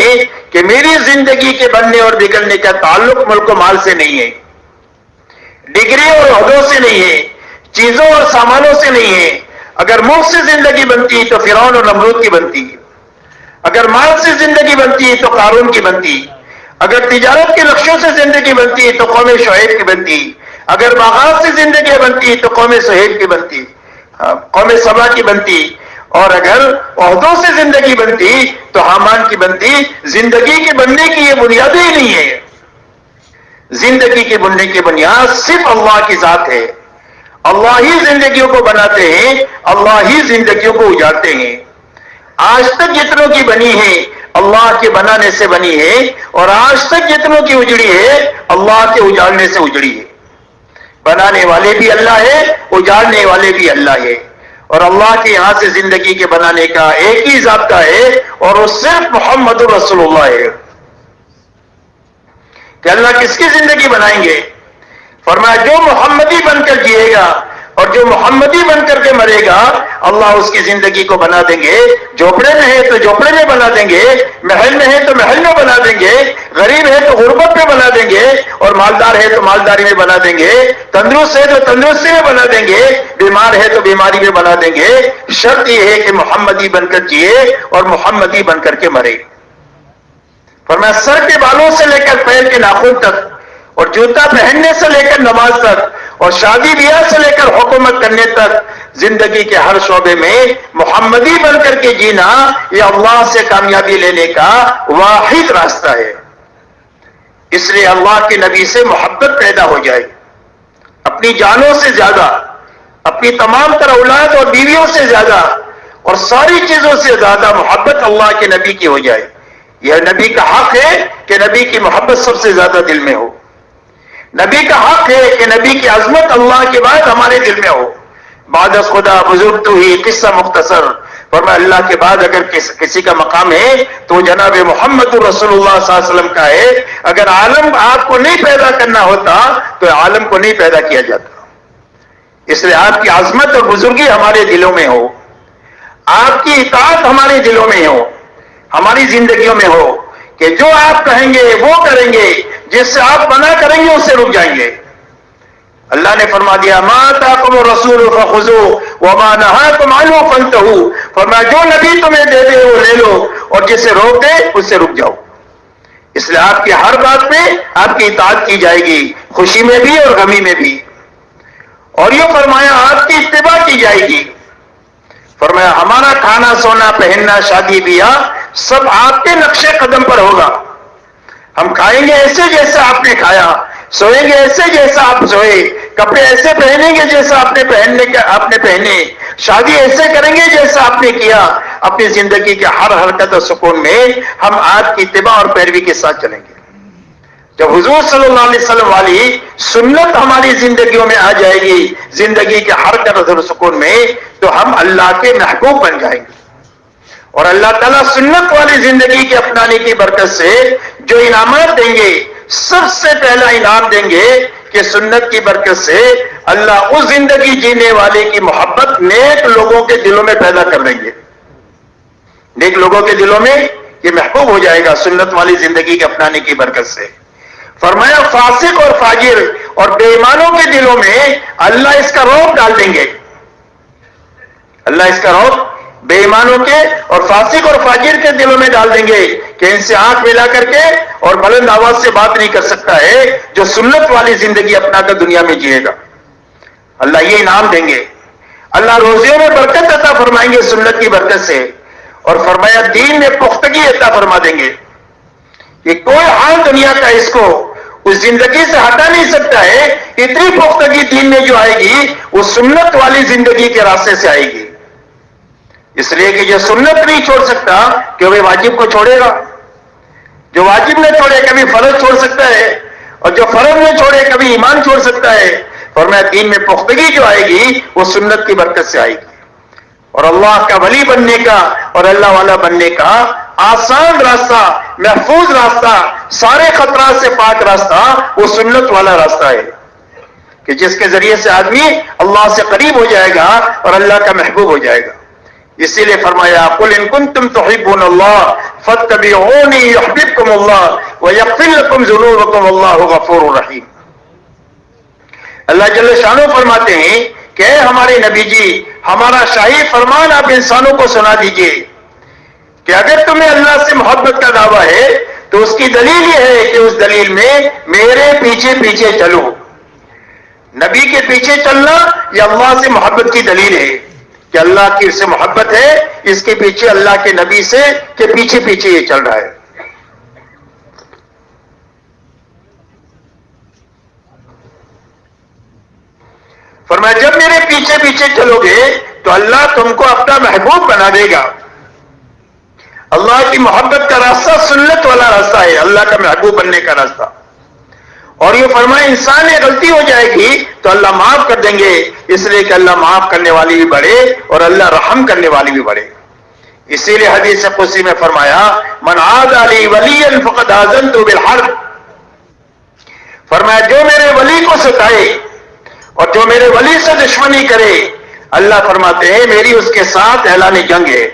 کہ میری زندگی کے بننے اور بگڑنے کا تعلق ملک و مال سے نہیں ہے, ڈگری اور عہدوں سے نہیں ہے, چیزوں اور سامانوں سے نہیں ہے. اگر ملک سے زندگی بنتی تو فرعون اور نمرود کی بنتی. اگر مال سے زندگی بنتی ہے تو قارون کی بنتی، اگر تجارت کے نقشوں سے زندگی بنتی ہے تو قوم شعیب کی بنتی، اگر باغات سے زندگی بنتی ہے تو قوم سہیل کی بنتی، قوم سبا کی بنتی، اور اگر عہدوں سے زندگی بنتی تو حامان کی بنتی۔ زندگی کے بننے کی یہ بنیادیں ہی نہیں ہے۔ زندگی کے بننے کی بنیاد صرف اللہ کی ذات ہے۔ اللہ ہی زندگیوں کو بناتے ہیں، اللہ ہی زندگیوں کو اجاڑتے ہیں۔ آج تک جتنوں کی بنی ہے اللہ کے بنانے سے بنی ہے، اور آج تک جتنوں کی اجڑی ہے اللہ کے اجاڑنے سے اجڑی ہے۔ بنانے والے بھی اللہ ہے، اجاڑنے والے بھی اللہ ہے، اور اللہ کے یہاں سے زندگی کے بنانے کا ایک ہی ضابطہ ہے، اور وہ صرف محمد رسول اللہ ہے۔ کہ اللہ کس کی زندگی بنائیں گے؟ فرمایا جو محمدی بن کر جیے گا اور جو محمدی بن کر کے مرے گا اللہ اس کی زندگی کو بنا دیں گے۔ جھوپڑے میں ہے تو جھوپڑے میں بنا دیں گے، محل میں ہے تو محل میں بنا دیں گے، غریب ہے تو غربت میں بنا دیں گے، اور مالدار ہے تو مالداری میں بنا دیں گے، تندرست ہے تو تندرستی میں بنا دیں گے، بیمار ہے تو بیماری میں بنا دیں گے۔ شرط یہ ہے کہ محمدی بن کر جیے اور محمدی بن کر کے مرے۔ فرمایا سر کے بالوں سے لے کر پیر کے ناخن تک، اور جوتا پہننے سے لے کر نماز تک، اور شادی بیاہ سے لے کر حکومت کرنے تک، زندگی کے ہر شعبے میں محمدی بن کر کے جینا یہ اللہ سے کامیابی لینے کا واحد راستہ ہے۔ اس لیے اللہ کے نبی سے محبت پیدا ہو جائے، اپنی جانوں سے زیادہ، اپنی تمام تر اولاد اور بیویوں سے زیادہ، اور ساری چیزوں سے زیادہ محبت اللہ کے نبی کی ہو جائے۔ یہ نبی کا حق ہے کہ نبی کی محبت سب سے زیادہ دل میں ہو۔ نبی کا حق ہے کہ نبی کی عظمت اللہ کے بعد ہمارے دل میں ہو۔ بعد از خدا بزرگ تو ہی قصہ مختصر، فرمایا اللہ کے بعد اگر کسی کا مقام ہے تو جناب محمد رسول اللہ صلی اللہ علیہ وسلم کا ہے۔ اگر عالم آپ کو نہیں پیدا کرنا ہوتا تو عالم کو نہیں پیدا کیا جاتا۔ اس لیے آپ کی عظمت اور بزرگی ہمارے دلوں میں ہو، آپ کی اطاعت ہمارے دلوں میں ہو، ہماری زندگیوں میں ہو، کہ جو آپ کہیں گے وہ کریں گے، جس سے آپ منع کریں گے اس سے رک جائیں گے۔ اللہ نے فرما دیا ما آتاکم الرسول فخذوہ وما نہاکم عنہ فانتہوا، فرمایا جو نبی تمہیں دے دے وہ لے لو، اور جسے روک دے اس سے رک جاؤ۔ اس لیے آپ کی ہر بات میں آپ کی اطاعت کی جائے گی، خوشی میں بھی اور غمی میں بھی، اور یہ فرمایا آپ کی اتباع کی جائے گی۔ فرمایا ہمارا کھانا سونا پہننا شادی بیاہ سب آپ کے نقش قدم پر ہوگا۔ ہم کھائیں گے ایسے جیسا آپ نے کھایا، سوئیں گے ایسے جیسا آپ سوئے، کپڑے ایسے پہنیں گے جیسا آپ نے پہنے، شادی ایسے کریں گے جیسا آپ نے کیا۔ اپنی زندگی کے ہر حرکت اور سکون میں ہم آپ کی اتباع اور پیروی کے ساتھ چلیں گے۔ جب حضور صلی اللہ علیہ وسلم والی سنت ہماری زندگیوں میں آ جائے گی، زندگی کے ہر حرکت اور سکون میں، تو ہم اللہ کے محبوب بن جائیں گے، اور اللہ تعالیٰ سنت والی زندگی کے اپنانے کی برکت سے جو انعامات دیں گے، سب سے پہلا انعام دیں گے کہ سنت کی برکت سے اللہ اس زندگی جینے والے کی محبت نیک لوگوں کے دلوں میں پیدا کر دیں گے۔ نیک لوگوں کے دلوں میں یہ محبوب ہو جائے گا سنت والی زندگی کے اپنانے کی برکت سے۔ فرمایا فاسق اور فاجر اور بے ایمانوں کے دلوں میں اللہ اس کا رعب ڈال دیں گے۔ اللہ اس کا رعب بے ایمانوں کے اور فاسق اور فاجر کے دلوں میں ڈال دیں گے کہ ان سے آنکھ ملا کر کے اور بلند آواز سے بات نہیں کر سکتا ہے جو سنت والی زندگی اپنا کر دنیا میں جیے گا۔ اللہ یہ انعام دیں گے۔ اللہ روزیوں میں برکت عطا فرمائیں گے سنت کی برکت سے، اور فرمایا دین میں پختگی عطا فرما دیں گے۔ یہ کوئی حال دنیا کا اس کو اس زندگی سے ہٹا نہیں سکتا ہے۔ اتنی پختگی دین میں جو آئے گی وہ سنت والی زندگی کے راستے سے آئے گی، اس لیے کہ جو سنت نہیں چھوڑ سکتا کہ وہ واجب کو چھوڑے گا، جو واجب نہ چھوڑے کبھی فرض چھوڑ سکتا ہے، اور جو فرض نہ چھوڑے کبھی ایمان چھوڑ سکتا ہے۔ فرمایا دین میں پختگی جو آئے گی وہ سنت کی برکت سے آئے گی، اور اللہ کا ولی بننے کا اور اللہ والا بننے کا آسان راستہ، محفوظ راستہ، سارے خطرات سے پاک راستہ وہ سنت والا راستہ ہے کہ جس کے ذریعے سے آدمی اللہ سے قریب ہو جائے گا اور اللہ کا محبوب ہو جائے گا۔ اسی لیے فرمایا قل ان کنتم تحبون اللہ فاتبعونی یحببکم اللہ ویغفر لکم ذنوبکم اللہ غفور رحیم۔ اللہ جل شانہ فرماتے ہیں کہ اے ہمارے نبی جی، ہمارا شاہی فرمان آپ انسانوں کو سنا دیجئے کہ اگر تمہیں اللہ سے محبت کا دعویٰ ہے تو اس کی دلیل یہ ہے کہ اس دلیل میں میرے پیچھے پیچھے چلو. نبی کے پیچھے چلنا یہ اللہ سے محبت کی دلیل ہے کہ اللہ کی سے محبت ہے, اس کے پیچھے اللہ کے نبی سے کے پیچھے پیچھے یہ چل رہا ہے. فرمایا جب میرے پیچھے پیچھے چلو گے تو اللہ تم کو اپنا محبوب بنا دے گا. اللہ کی محبت کا راستہ سنت والا راستہ ہے, اللہ کا محبوب بننے کا راستہ. اور یہ فرمایا انسان میں غلطی ہو جائے گی تو اللہ معاف کر دیں گے, اس لیے کہ اللہ معاف کرنے والی بھی بڑے اور اللہ رحم کرنے والی بھی بڑے. اسی لیے حدیث قدسی میں فرمایا من عاد علی ولیا فقد آذنت بالحرب. فرمایا جو میرے ولی کو ستائے اور جو میرے ولی سے دشمنی کرے, اللہ فرماتے ہیں میری اس کے ساتھ اعلان جنگ ہے.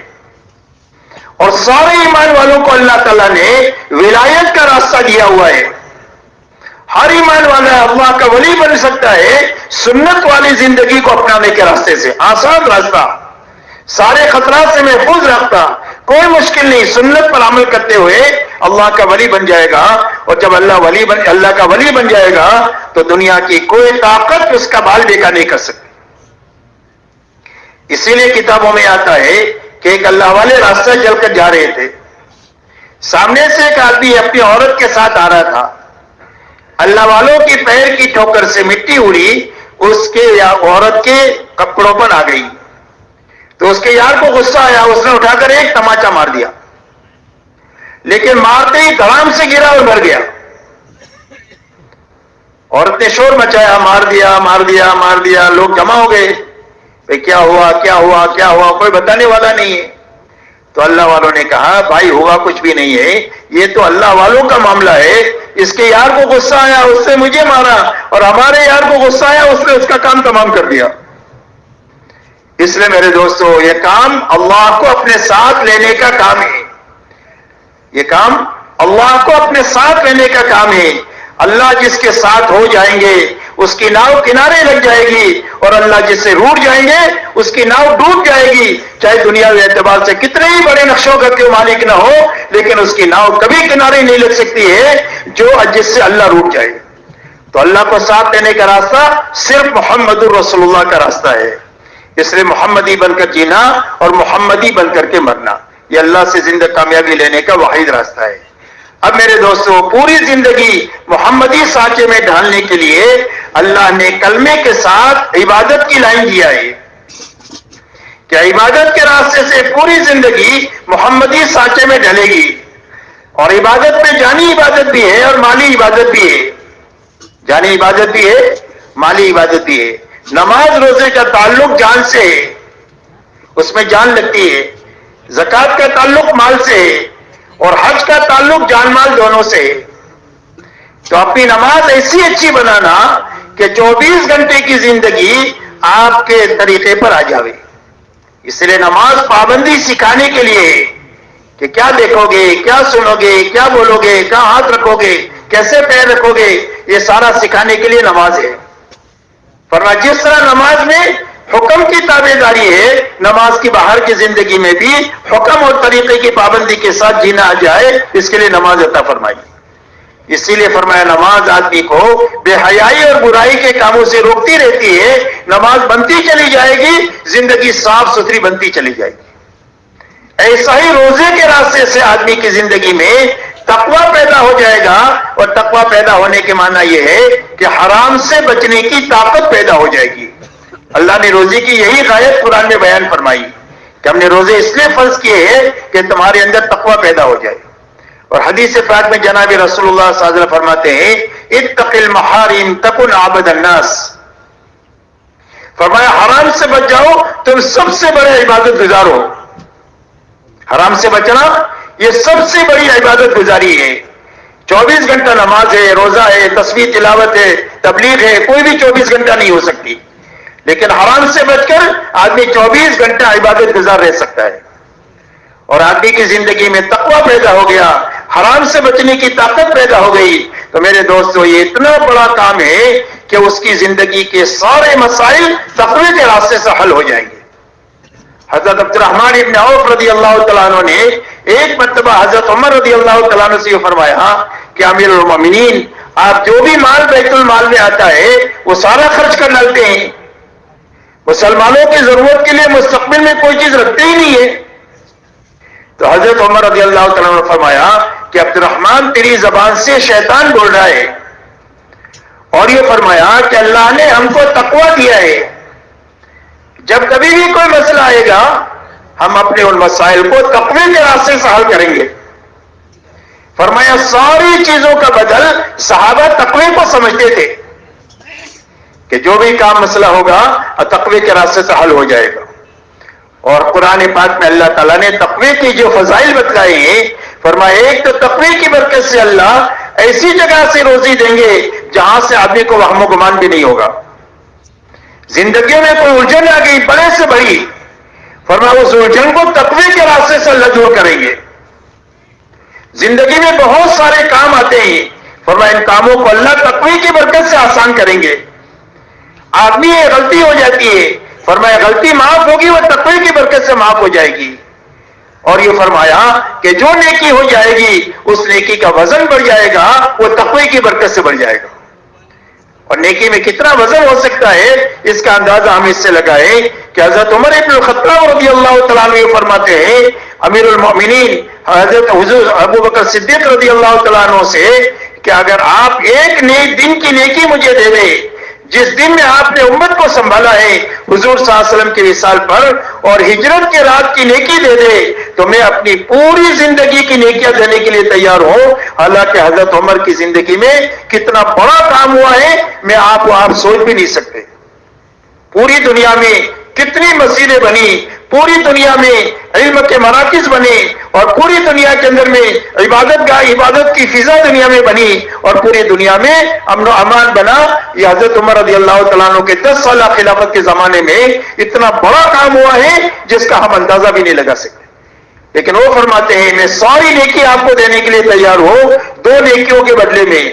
اور سارے ایمان والوں کو اللہ تعالیٰ نے ولایت کا راستہ دیا ہوا ہے. ہر ایمان والا اللہ کا ولی بن سکتا ہے سنت والی زندگی کو اپنانے کے راستے سے. آسان راستہ, سارے خطرات سے محفوظ راستہ, کوئی مشکل نہیں. سنت پر عمل کرتے ہوئے اللہ کا ولی بن جائے گا, اور جب اللہ کا ولی بن جائے گا تو دنیا کی کوئی طاقت اس کا بال بیکا نہیں کر سکتی. اسی لیے کتابوں میں آتا ہے کہ ایک اللہ والے راستہ چل کر جا رہے تھے, سامنے سے ایک آدمی اپنی عورت کے ساتھ آ رہا تھا. اللہ والوں کی پیر کی ٹھوکر سے مٹی اڑی اس کے یا عورت کے کپڑوں پر آ گئی, تو اس کے یار کو غصہ آیا, اس نے اٹھا کر ایک تماچا مار دیا, لیکن مارتے ہی دھڑام سے گرا اور مر گیا. عورت نے شور مچایا, مار دیا مار دیا مار دیا. لوگ جمع ہو گئے, کیا ہوا کیا ہوا کیا ہوا, کوئی بتانے والا نہیں ہے. تو اللہ والوں نے کہا بھائی ہوا کچھ بھی نہیں ہے, یہ تو اللہ والوں کا معاملہ ہے. اس کے یار کو غصہ آیا, اس نے مجھے مارا, اور ہمارے یار کو غصہ آیا, اس نے اس کا کام تمام کر دیا. اس لیے میرے دوستو یہ کام اللہ کو اپنے ساتھ لینے کا کام ہے. یہ کام اللہ کو اپنے ساتھ لینے کا کام ہے. اللہ جس کے ساتھ ہو جائیں گے اس کی ناؤ کنارے لگ جائے گی, اور اللہ جس سے روٹ جائیں گے اس کی ناؤ ڈوب جائے گی. چاہے دنیاوی اعتبار سے کتنے ہی بڑے نقشوں کا کیوں مالک نہ ہو, لیکن اس کی ناؤ کبھی کنارے نہیں لگ سکتی ہے جس سے اللہ روٹ جائے. تو اللہ کو ساتھ لینے کا راستہ صرف محمد الرسول اللہ کا راستہ ہے. اس لیے محمدی بن کر جینا اور محمدی بن کر کے مرنا یہ اللہ سے زندہ کامیابی لینے کا واحد راستہ ہے. اب میرے دوستو پوری زندگی محمدی سانچے میں ڈھالنے کے لیے اللہ نے کلمے کے ساتھ عبادت کی لائن دیا ہے کہ عبادت کے راستے سے پوری زندگی محمدی سانچے میں ڈھلے گی. اور عبادت میں جانی عبادت بھی ہے اور مالی عبادت بھی ہے. جانی عبادت بھی ہے, مالی عبادت بھی ہے. نماز روزے کا تعلق جان سے ہے, اس میں جان لگتی ہے. زکوٰۃ کا تعلق مال سے ہے, اور حج کا تعلق جان مال دونوں سے ہے. تو اپنی نماز ایسی اچھی بنانا کہ 24 گھنٹے کی زندگی آپ کے طریقے پر آ جاوے. اس لیے نماز پابندی سکھانے کے لیے ہے کہ کیا دیکھو گے, کیا سنو گے, کیا بولو گے, کہاں ہاتھ رکھو گے, کیسے پیر رکھو گے, یہ سارا سکھانے کے لیے نماز ہے. فرمایا جس طرح نماز میں حکم کی تابع داری ہے, نماز کی باہر کی زندگی میں بھی حکم اور طریقے کی پابندی کے ساتھ جینا آ جائے, اس کے لیے نماز عطا فرمائی. اسی لیے فرمایا نماز آدمی کو بے حیائی اور برائی کے کاموں سے روکتی رہتی ہے. نماز بنتی چلی جائے گی, زندگی صاف ستھری بنتی چلی جائے گی. ایسا ہی روزے کے راستے سے آدمی کی زندگی میں تقویٰ پیدا ہو جائے گا, اور تقویٰ پیدا ہونے کے معنی یہ ہے کہ حرام سے بچنے کی طاقت پیدا ہو جائے گی. اللہ نے روزے کی یہی غایت قرآن میں بیان فرمائی کہ ہم نے روزے اس لیے فرض کیے ہیں کہ تمہارے اندر تقویٰ پیدا ہو جائے. اور حدیث پاک میں جناب رسول اللہ صلی اللہ علیہ وسلم فرماتے ہیں اتق المحارم تکن عبد الناس. فرمایا حرام سے بچ جاؤ تم سب سے بڑے عبادت گزار ہو. حرام سے بچنا یہ سب سے بڑی عبادت گزاری ہے. 24 گھنٹہ نماز ہے, روزہ ہے, تسبیح تلاوت ہے, تبلیغ ہے, کوئی بھی 24 گھنٹہ نہیں ہو سکتی. لیکن حرام سے بچ کر آدمی 24 گھنٹہ عبادت گزار رہ سکتا ہے. اور آدمی کی زندگی میں تقویٰ پیدا ہو گیا, حرام سے بچنے کی طاقت پیدا ہو گئی. تو میرے دوستو یہ اتنا بڑا کام ہے کہ اس کی زندگی کے سارے مسائل تقوی کے راستے سے حل ہو جائیں گے. حضرت عبد الرحمن ابن عوف رضی اللہ تعالیٰ عنہ نے ایک مرتبہ حضرت عمر رضی اللہ تعالیٰ عنہ سے یہ فرمایا کہ امیر المومنین آپ جو بھی مال بیت المال میں آتا ہے وہ سارا خرچ کر ڈالتے ہیں، مسلمانوں کی ضرورت کے لیے مستقبل میں کوئی چیز رکھتے ہی نہیں ہے۔ تو حضرت عمر رضی اللہ تعالیٰ عنہ نے فرمایا کہ عبد الرحمن تیری زبان سے شیطان بول رہا ہے، اور یہ فرمایا کہ اللہ نے ہم کو تقوی دیا ہے، جب کبھی بھی کوئی مسئلہ آئے گا ہم اپنے ان مسائل کو تقوی کے راستے سے حل کریں گے۔ فرمایا ساری چیزوں کا بدل صحابہ تقوی کو سمجھتے تھے کہ جو بھی کام مسئلہ ہوگا تقوی کے راستے سے حل ہو جائے گا۔ اور قرآن پاک میں اللہ تعالیٰ نے تقوی کی جو فضائل بتلائے ہیں، فرمایا ایک تو تقوی کی برکت سے اللہ ایسی جگہ سے روزی دیں گے جہاں سے آدمی کو وہم و گمان بھی نہیں ہوگا۔ زندگی میں کوئی الجھن آ گئی بڑے سے بڑی، فرمایا اس الجھن کو تقوی کے راستے سے اللہ دور کریں گے۔ زندگی میں بہت سارے کام آتے ہیں، فرمایا ان کاموں کو اللہ تقوی کی برکت سے آسان کریں گے۔ آدمی غلطی ہو جاتی ہے، فرمایا غلطی معاف ہوگی وہ تقوی کی برکت سے معاف ہو جائے گی۔ اور یہ فرمایا کہ جو نیکی ہو جائے گی اس نیکی کا وزن بڑھ جائے گا، وہ تقوی کی برکت سے بڑھ جائے گا۔ اور نیکی میں کتنا وزن ہو سکتا ہے اس کا اندازہ ہم اس سے لگائیں کہ حضرت عمر بن الخطاب رضی اللہ تعالیٰ عنہ یہ فرماتے ہیں امیر المؤمنین حضرت حضور ابو بکر صدیق رضی اللہ تعالیٰ عنہ سے کہ اگر آپ ایک دن کی نیکی مجھے دے دیں جس دن میں آپ نے امت کو سنبھالا ہے حضور صلی اللہ علیہ وسلم کے وصال پر، اور ہجرت کے رات کی نیکی دے دے تو میں اپنی پوری زندگی کی نیکیاں دینے کے لیے تیار ہوں۔ حالانکہ حضرت عمر کی زندگی میں کتنا بڑا کام ہوا ہے میں آپ سوچ بھی نہیں سکتے۔ پوری دنیا میں کتنی مسجدیں بنی، پوری دنیا میں علم کے مراکز بنے، اور پوری دنیا کے اندر میں عبادت کی فضا دنیا میں بنی، اور پوری دنیا میں امن و امان بنا۔ یہ حضرت عمر رضی اللہ تعالیٰ عنہ کے 10 سالہ خلافت کے زمانے میں اتنا بڑا کام ہوا ہے جس کا ہم اندازہ بھی نہیں لگا سکتے۔ لیکن وہ فرماتے ہیں میں ساری نیکی آپ کو دینے کے لیے تیار ہوں 2 نیکیوں کے بدلے میں،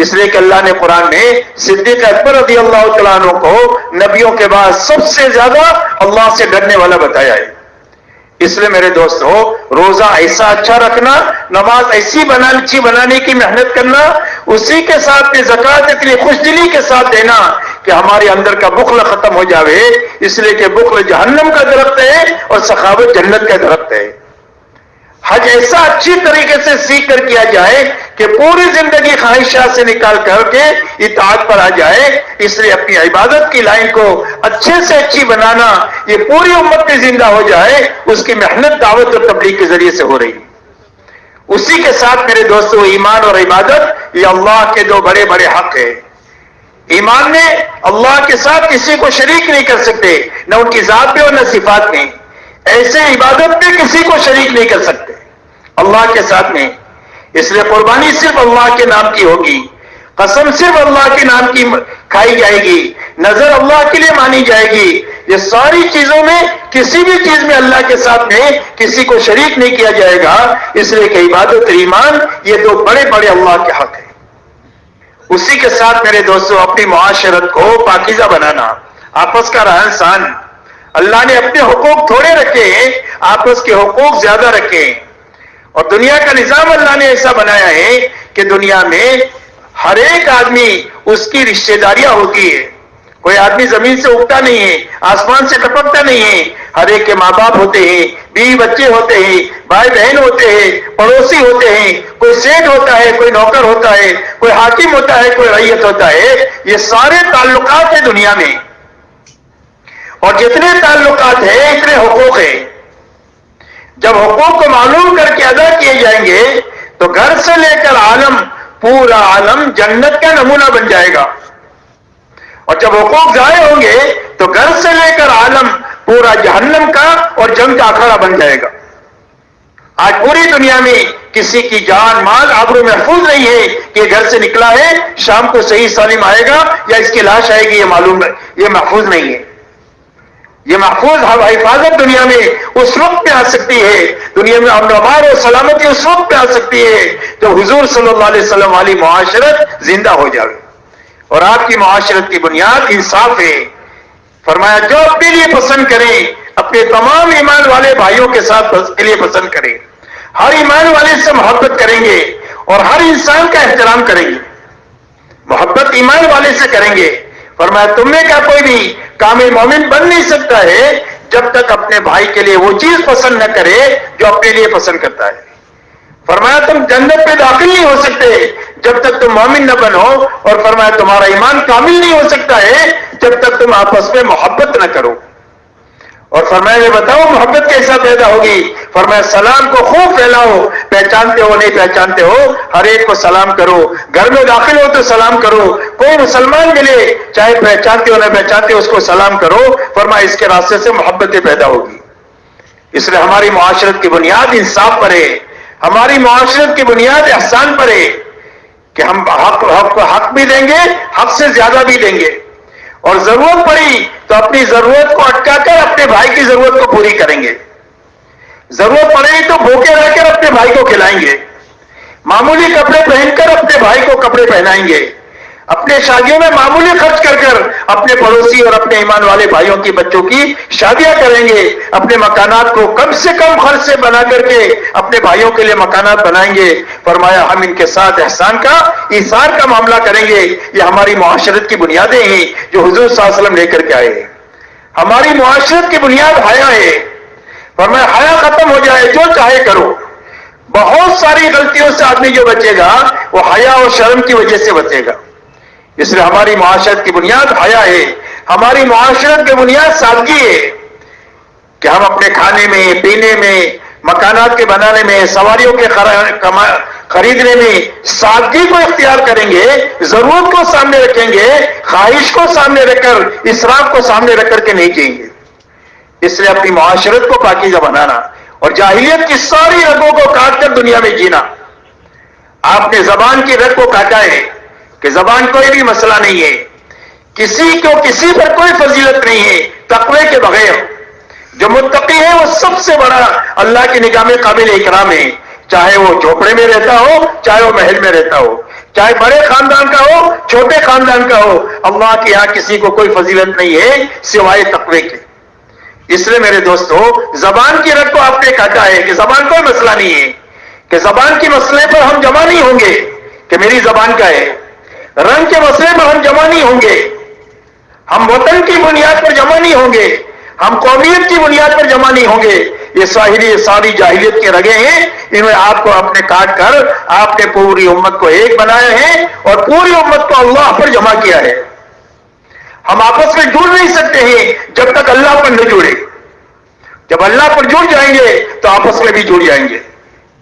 اس لیے کہ اللہ نے قرآن میں صدیق اکبر رضی اللہ تعالیٰ عنہ کو نبیوں کے بعد سب سے زیادہ اللہ سے ڈرنے والا بتایا ہے۔ اس لیے میرے دوستو روزہ ایسا اچھا رکھنا، نماز ایسی اچھی بنانے کی محنت کرنا، اسی کے ساتھ میں زکوٰۃ اتنی خوش دلی کے ساتھ دینا کہ ہمارے اندر کا بخل ختم ہو جاوے، اس لیے کہ بخل جہنم کا درخت ہے اور سخاوت جنت کا درخت ہے۔ حج ایسا اچھی طریقے سے سیکھ کر کیا جائے کہ پوری زندگی خواہشات سے نکال کر کے اطاعت پر آ جائے، اس لیے اپنی عبادت کی لائن کو اچھے سے اچھی بنانا، یہ پوری امت میں زندہ ہو جائے، اس کی محنت دعوت اور تبلیغ کے ذریعے سے ہو رہی ہے۔ اسی کے ساتھ میرے دوستو ایمان اور عبادت یہ اللہ کے 2 بڑے بڑے حق ہیں۔ ایمان میں اللہ کے ساتھ کسی کو شریک نہیں کر سکتے، نہ ان کی ذات میں اور نہ صفات میں، ایسے عبادت میں کسی کو شریک نہیں کر سکتے اللہ کے ساتھ میں، اس لیے قربانی صرف اللہ کے نام کی ہوگی، قسم صرف اللہ کے نام کی کھائی جائے گی، نظر اللہ کے لیے مانی جائے گی۔ یہ ساری چیزوں میں کسی بھی چیز میں اللہ کے ساتھ میں کسی کو شریک نہیں کیا جائے گا، اس لیے کہ عبادت اور ایمان یہ 2 بڑے بڑے اللہ کے حق ہیں۔ اسی کے ساتھ میرے دوستو اپنی معاشرت کو پاکیزہ بنانا، آپس کا رہن سہن، اللہ نے اپنے حقوق تھوڑے رکھے ہیں، آپس کے حقوق زیادہ رکھے ہیں، اور دنیا کا نظام اللہ نے ایسا بنایا ہے کہ دنیا میں ہر ایک آدمی اس کی رشتہ داریاں ہوتی ہے، کوئی آدمی زمین سے اگتا نہیں ہے، آسمان سے ٹپکتا نہیں ہے، ہر ایک کے ماں باپ ہوتے ہیں، بیوی بچے ہوتے ہیں، بھائی بہن ہوتے ہیں، پڑوسی ہوتے ہیں، کوئی سیٹ ہوتا ہے، کوئی نوکر ہوتا ہے، کوئی حاکم ہوتا ہے، کوئی رعیت ہوتا ہے، یہ سارے تعلقات ہیں دنیا میں، اور جتنے تعلقات ہیں اتنے حقوق ہیں۔ جب حقوق کو معلوم کر کے ادا کیے جائیں گے تو گھر سے لے کر عالم، پورا عالم جنت کا نمونہ بن جائے گا، اور جب حقوق ضائع ہوں گے تو گھر سے لے کر عالم پورا جہنم کا اور جنگ کا اکھاڑا بن جائے گا۔ آج پوری دنیا میں کسی کی جان مال آبرو محفوظ نہیں ہے کہ گھر سے نکلا ہے شام کو صحیح سالم آئے گا یا اس کی لاش آئے گی، یہ معلوم ہے، یہ محفوظ نہیں ہے۔ یہ محفوظ حفاظت دنیا میں اس وقت پہ آ سکتی ہے، دنیا میں امن و امان اور سلامتی اس وقت پہ آ سکتی ہے جب حضور صلی اللہ علیہ وسلم والی معاشرت زندہ ہو جائے، اور آپ کی معاشرت کی بنیاد انصاف ہے۔ فرمایا جو اپنے لیے پسند کریں اپنے تمام ایمان والے بھائیوں کے ساتھ کے لیے پسند کریں۔ ہر ایمان والے سے محبت کریں گے اور ہر انسان کا احترام کریں گے. محبت ایمان والے سے کریں گے. فرمایا تم میں کا کوئی بھی کامل مومن بن نہیں سکتا ہے جب تک اپنے بھائی کے لیے وہ چیز پسند نہ کرے جو اپنے لیے پسند کرتا ہے. فرمایا تم جنت پہ داخل نہیں ہو سکتے جب تک تم مومن نہ بنو, اور فرمایا تمہارا ایمان کامل نہیں ہو سکتا ہے جب تک تم آپس میں محبت نہ کرو. اور فرمایا یہ بتاؤ محبت کیسا پیدا ہوگی؟ فرمایا سلام کو خوب پھیلاؤ, پہچانتے ہو نہیں پہچانتے ہو ہر ایک کو سلام کرو, گھر میں داخل ہو تو سلام کرو, کوئی مسلمان ملے چاہے پہچانتے ہو نہ پہچانتے ہو اس کو سلام کرو. فرمایا اس کے راستے سے محبتیں پیدا ہوگی. اس لیے ہماری معاشرت کی بنیاد انصاف پر ہے, ہماری معاشرت کی بنیاد احسان پر ہے کہ ہم حق بھی دیں گے, حق سے زیادہ بھی دیں گے, اور ضرورت پڑی تو اپنی ضرورت کو اٹکا کر اپنے بھائی کی ضرورت کو پوری کریں گے. ضرورت پڑے گی تو بھوکے رہ کر اپنے بھائی کو کھلائیں گے, معمولی کپڑے پہن کر اپنے بھائی کو کپڑے پہنائیں گے, اپنے شادیوں میں معمولی خرچ کر کر اپنے پڑوسی اور اپنے ایمان والے بھائیوں کی بچوں کی شادیاں کریں گے, اپنے مکانات کو کم سے کم خرچ سے بنا کر کے اپنے بھائیوں کے لیے مکانات بنائیں گے. فرمایا ہم ان کے ساتھ احسان کا ایثار کا معاملہ کریں گے. یہ ہماری معاشرت کی بنیادیں ہیں جو حضور صلی اللہ علیہ وسلم لے کر کے آئے ہیں. ہماری معاشرت کی بنیاد حیا ہے. فرمایا حیا ختم ہو جائے جو چاہے کرو. بہت ساری غلطیوں سے آدمی جو بچے گا وہ حیا اور شرم کی وجہ سے بچے گا. اس لیے ہماری معاشرت کی بنیاد حیا ہے, ہماری معاشرت کی بنیاد سادگی ہے کہ ہم اپنے کھانے میں, پینے میں, مکانات کے بنانے میں, سواریوں کے خریدنے میں سادگی کو اختیار کریں گے, ضرورت کو سامنے رکھیں گے, خواہش کو سامنے رکھ کر, اسراف کو سامنے رکھ کر کے نہیں جئیں گے. اس لیے اپنی معاشرت کو پاکیزہ بنانا اور جاہلیت کی ساری رگوں کو کاٹ کر دنیا میں جینا. آپ نے زبان کی رگ کو کاٹا ہے کہ زبان کوئی بھی مسئلہ نہیں ہے, کسی کو کسی پر کوئی فضیلت نہیں ہے تقوی کے بغیر. جو متقی ہے وہ سب سے بڑا اللہ کی نگاہ میں قابل اکرام ہے, چاہے وہ جھوپڑے میں رہتا ہو چاہے وہ محل میں رہتا ہو, چاہے بڑے خاندان کا ہو چھوٹے خاندان کا ہو. اللہ کے یہاں کسی کو کوئی فضیلت نہیں ہے سوائے تقوی کے. اس لیے میرے دوستو زبان کی رگ کو آپ نے کاٹا ہے کہ زبان کوئی مسئلہ نہیں ہے, کہ زبان کے مسئلے پر ہم جمع نہیں ہوں گے کہ میری زبان کا ہے, رنگ کے مسئلے پر ہم جمع نہیں ہوں گے, ہم وطن کی بنیاد پر جمع نہیں ہوں گے, ہم قومیت کی بنیاد پر جمع نہیں ہوں گے. یہ ساری جاہلیت کے رگیں ہیں, ان میں آپ کو اپنے کاٹ کر آپ نے پوری امت کو ایک بنایا ہے اور پوری امت کو اللہ پر جمع کیا ہے. ہم آپس میں جڑ نہیں سکتے ہیں جب تک اللہ پر نہ جڑے. جب اللہ پر جڑ جائیں گے تو آپس میں بھی جڑ جائیں گے.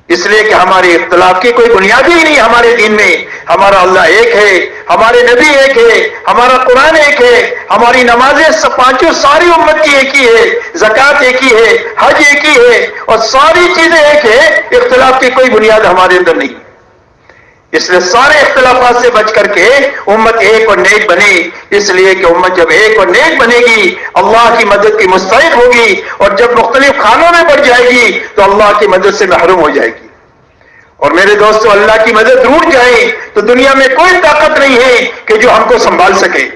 اس لیے کہ ہمارے اختلاف کی کوئی بنیاد ہی نہیں ہمارے دین میں. ہمارا اللہ ایک ہے, ہمارے نبی ایک ہے, ہمارا قرآن ایک ہے, ہماری نمازیں پانچوں ساری امت کی ایک ہی ہے, زکوٰۃ ایک ہی ہے, حج ایک ہی ہے, اور ساری چیزیں ایک ہے. اختلاف کی کوئی بنیاد ہمارے اندر نہیں. اس لیے سارے اختلافات سے بچ کر کے امت ایک اور نیک بنے. اس لیے کہ امت جب ایک اور نیک بنے گی اللہ کی مدد کی مستحق ہوگی, اور جب مختلف خانوں میں بڑھ جائے گی تو اللہ کی مدد سے محروم ہو جائے گی. اور میرے دوستو اللہ کی مدد روٹ جائے تو دنیا میں کوئی طاقت نہیں ہے کہ جو ہم کو سنبھال سکے.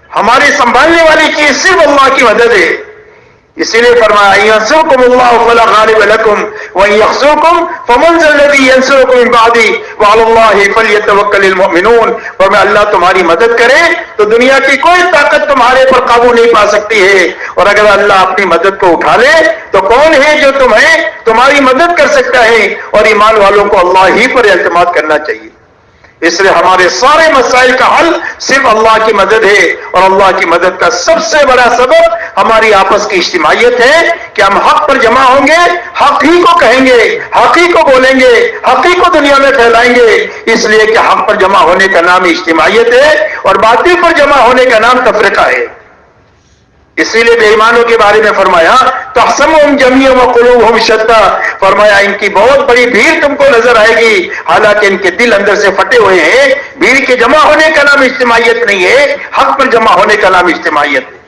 ہماری سنبھالنے والی چیز صرف اللہ کی مدد ہے. اسی لیے فرمایا ينصركم الله فلا غالب لكم وان يخذلكم فمن ذا الذي ينصركم من بعده وعلى الله فليتوكل المؤمنون. فرمایا اللہ تمہاری مدد کرے تو دنیا کی کوئی طاقت تمہارے پر قابو نہیں پا سکتی ہے, اور اگر اللہ اپنی مدد کو اٹھا لے تو کون ہے جو تمہاری مدد کر سکتا ہے. اور ایمان والوں کو اللہ ہی پر اعتماد کرنا چاہیے. اس لیے ہمارے سارے مسائل کا حل صرف اللہ کی مدد ہے, اور اللہ کی مدد کا سب سے بڑا سبب ہماری آپس کی اجتماعیت ہے کہ ہم حق پر جمع ہوں گے, حق ہی کو کہیں گے, حق ہی کو بولیں گے, حق ہی کو دنیا میں پھیلائیں گے. اس لیے کہ حق پر جمع ہونے کا نام اجتماعیت ہے اور باطل پر جمع ہونے کا نام تفرقہ ہے. اسی لیے بے ایمانوں کے بارے میں فرمایا تحسبهم جميعا وقلوبهم شتى. فرمایا ان کی بہت بڑی بھیڑ تم کو نظر آئے گی حالانکہ ان کے دل اندر سے پھٹے ہوئے ہیں. بھیڑ کے جمع ہونے کا نام اجتماعیت نہیں ہے, حق پر جمع ہونے کا نام اجتماعیت ہے.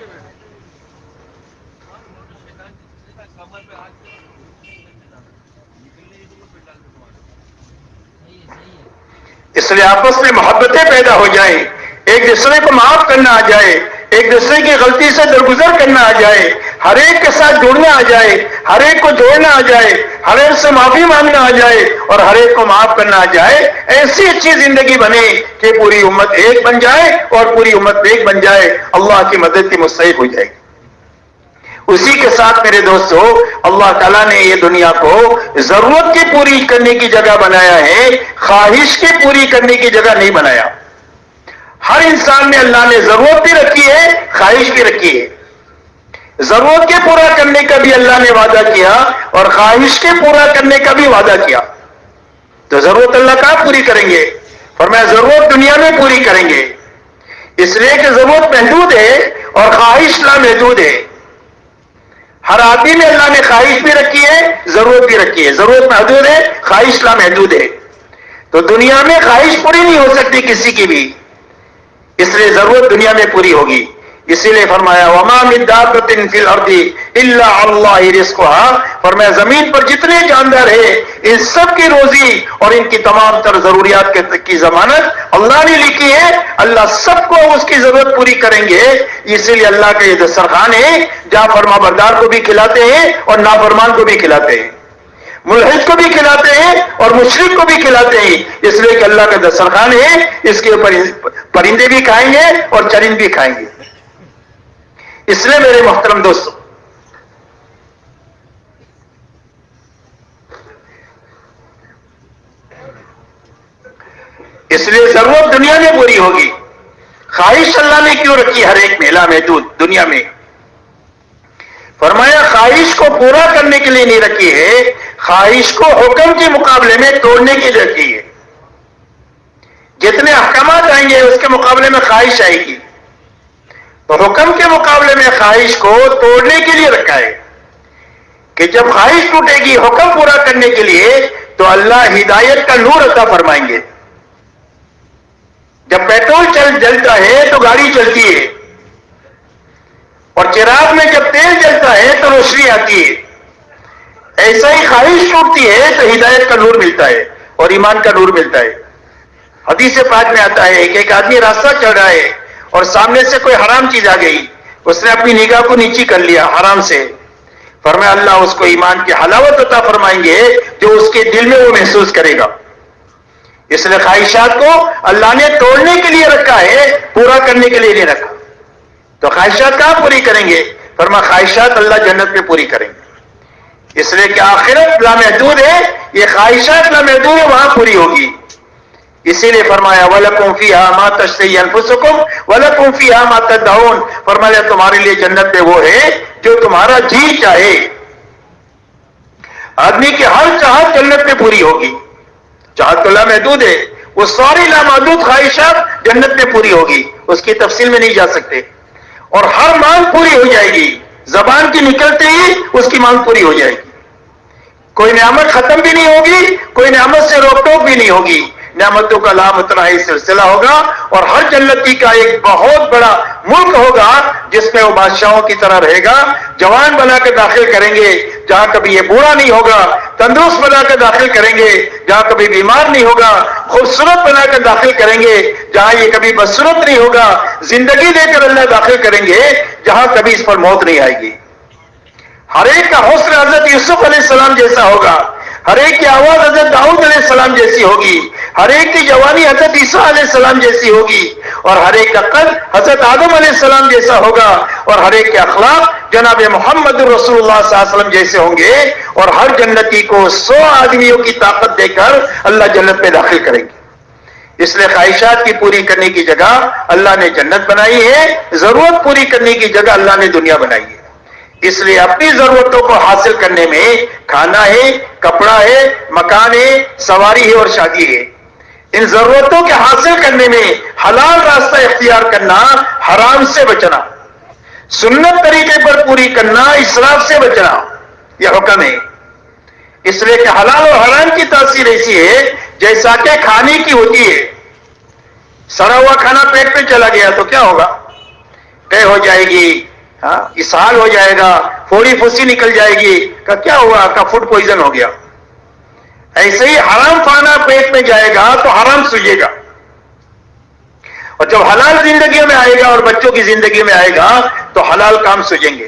اس لیے آپس میں محبتیں پیدا ہو جائیں, ایک دوسرے کو معاف کرنا آ جائے, ایک دوسرے کی غلطی سے درگزر کرنا آ جائے, ہر ایک کے ساتھ جڑنا آ جائے, ہر ایک کو جوڑنا آ جائے, ہر ایک سے معافی مانگنا آ جائے اور ہر ایک کو معاف کرنا آ جائے، ایسی اچھی زندگی بنے کہ پوری امت ایک بن جائے اور پوری امت ایک بن جائے، اللہ کی مدد کی مستحق ہو جائے گی۔ اسی کے ساتھ میرے دوستو، اللہ تعالیٰ نے یہ دنیا کو ضرورت کی پوری کرنے کی جگہ بنایا ہے، خواہش کی پوری کرنے کی جگہ نہیں بنایا۔ ہر انسان میں اللہ نے ضرورت بھی رکھی ہے، خواہش بھی رکھی ہے۔ ضرورت کے پورا کرنے کا بھی اللہ نے وعدہ کیا اور خواہش کے پورا کرنے کا بھی وعدہ کیا۔ تو ضرورت اللہ کہاں پوری کریں گے؟ فرمایا ضرورت دنیا میں پوری کریں گے، اس لیے کہ ضرورت محدود ہے اور خواہش لامحدود ہے۔ ہر آدمی میں اللہ نے خواہش بھی رکھی ہے، ضرورت بھی رکھی ہے۔ ضرورت محدود ہے، خواہش لامحدود ہے۔ تو دنیا میں خواہش پوری نہیں ہو سکتی کسی کی بھی، اس لیے ضرورت دنیا میں پوری ہوگی۔ اسی لیے فرمایا وَمَا مِن دَابَّةٍ فِي الْأَرْضِ إِلَّا عَلَى اللَّهِ رِزْقُهَا، فرمایا زمین پر جتنے جاندار ہیں ان سب کی روزی اور ان کی تمام تر ضروریات کی ضمانت اللہ نے لکھی ہے، اللہ سب کو اس کی ضرورت پوری کریں گے۔ اسی لیے اللہ کا یہ دسترخوان ہے جہاں فرما بردار کو بھی کھلاتے ہیں اور نافرمان کو بھی کھلاتے ہیں، ملحد کو بھی کھلاتے ہیں اور مشرک کو بھی کھلاتے ہیں، اس لیے کہ اللہ کا دسترخوان ہے، اس کے اوپر پرندے بھی کھائیں گے اور چرند بھی کھائیں گے۔ اس لیے میرے محترم دوستو، اس لیے ضرورت دنیا میں پوری ہوگی۔ خواہش اللہ نے کیوں رکھی ہر ایک میں لامحدود دنیا میں؟ فرمایا خواہش کو پورا کرنے کے لیے نہیں رکھی ہے، خواہش کو حکم کے مقابلے میں توڑنے کے لیے رکھی ہے۔ جتنے احکامات آئیں گے اس کے مقابلے میں خواہش آئے گی، تو حکم کے مقابلے میں خواہش کو توڑنے کے لیے رکھا ہے کہ جب خواہش ٹوٹے گی حکم پورا کرنے کے لیے تو اللہ ہدایت کا نور عطا فرمائیں گے۔ جب پیٹرول جلتا ہے تو گاڑی چلتی ہے، اور چراغ میں جب تیل جلتا ہے تو روشنی آتی ہے۔ ایسا ہی خواہش ٹوٹتی ہے تو ہدایت کا نور ملتا ہے اور ایمان کا نور ملتا ہے۔ حدیث پاک میں آتا ہے کہ ایک آدمی راستہ چل رہا ہے اور سامنے سے کوئی حرام چیز آ گئی، اس نے اپنی نگاہ کو نیچی کر لیا حرام سے، فرمایا اللہ اس کو ایمان کی حلاوت عطا فرمائیں گے جو اس کے دل میں وہ محسوس کرے گا۔ اس لیے خواہشات کو اللہ نے توڑنے کے لیے رکھا ہے، پورا کرنے کے لیے نہیں رکھا۔ تو خواہشات کہاں پوری کریں گے؟ فرمایا خواہشات اللہ جنت میں پوری کریں گے، اس لیے کہ آخرت لامحدود ہے، یہ خواہشات لامحدود ہے، وہاں پوری ہوگی۔ اسی لیے فرمایا وَلَكُمْ فِيهَا مَا تَشْتَهِي أَنفُسُكُمْ وَلَكُمْ فِيهَا مَا تَدَّعُونَ، فرمایا تمہارے لیے جنت میں وہ ہے جو تمہارا جی چاہے۔ آدمی کی ہر چاہت جنت میں پوری ہوگی، چاہت تو لامحدود ہے، وہ ساری لامحدود خواہشات جنت میں پوری ہوگی، اس کی تفصیل میں نہیں جا سکتے، اور ہر مانگ پوری ہو جائے گی، زبان کی نکلتے ہی اس کی مانگ پوری ہو جائے گی۔ کوئی نعمت ختم بھی نہیں ہوگی، کوئی نعمت سے روک ٹوک بھی نہیں ہوگی، نعمتوں کا لامتناہی سلسلہ ہوگا، اور ہر جنتی کا ایک بہت بڑا ملک ہوگا جس میں وہ بادشاہوں کی طرح رہے گا۔ جوان بنا کے داخل کریں گے جہاں کبھی یہ بوڑھا نہیں ہوگا، تندرست بنا کے داخل کریں گے جہاں کبھی بیمار نہیں ہوگا، خوبصورت بنا کے داخل کریں گے جہاں یہ کبھی بدصورت نہیں ہوگا، زندگی دے کر اللہ داخل کریں گے جہاں کبھی اس پر موت نہیں آئے گی۔ ہر ایک کا حسن حضرت یوسف علیہ السلام جیسا ہوگا، ہر ایک کی آواز حضرت داؤد علیہ السلام جیسی ہوگی، ہر ایک کی جوانی حضرت عیسیٰ علیہ السلام جیسی ہوگی، اور ہر ایک کا قد حضرت آدم علیہ السلام جیسا ہوگا، اور ہر ایک کے اخلاق جناب محمد رسول اللہ صلی اللہ علیہ وسلم جیسے ہوں گے، اور ہر جنتی کو 100 آدمیوں کی طاقت دے کر اللہ جنت میں داخل کریں گے۔ اس لیے خواہشات کی پوری کرنے کی جگہ اللہ نے جنت بنائی ہے، ضرورت پوری کرنے کی جگہ اللہ نے دنیا بنائی ہے۔ اس لیے اپنی ضرورتوں کو حاصل کرنے میں کھانا ہے، کپڑا ہے، مکان ہے، سواری ہے اور شادی ہے، ان ضرورتوں کے حاصل کرنے میں حلال راستہ اختیار کرنا، حرام سے بچنا، سنت طریقے پر پوری کرنا، اسراف سے بچنا، یہ حکم ہے۔ اس لیے کہ حلال اور حرام کی تاثیر ایسی ہے جیسا کہ کھانے کی ہوتی ہے۔ سڑا ہوا کھانا پیٹ میں چلا گیا تو کیا ہوگا؟ طے ہو جائے گی، اسہال ہو جائے گا، پھوڑی پھوسی نکل جائے گی، کہ کیا ہوا؟ کا فوڈ پوائزن ہو گیا۔ ایسے ہی حرام کھانا پیٹ میں جائے گا تو حرام سوجے گا، اور جب حلال زندگی میں آئے گا اور بچوں کی زندگی میں آئے گا تو حلال کام سوجیں گے۔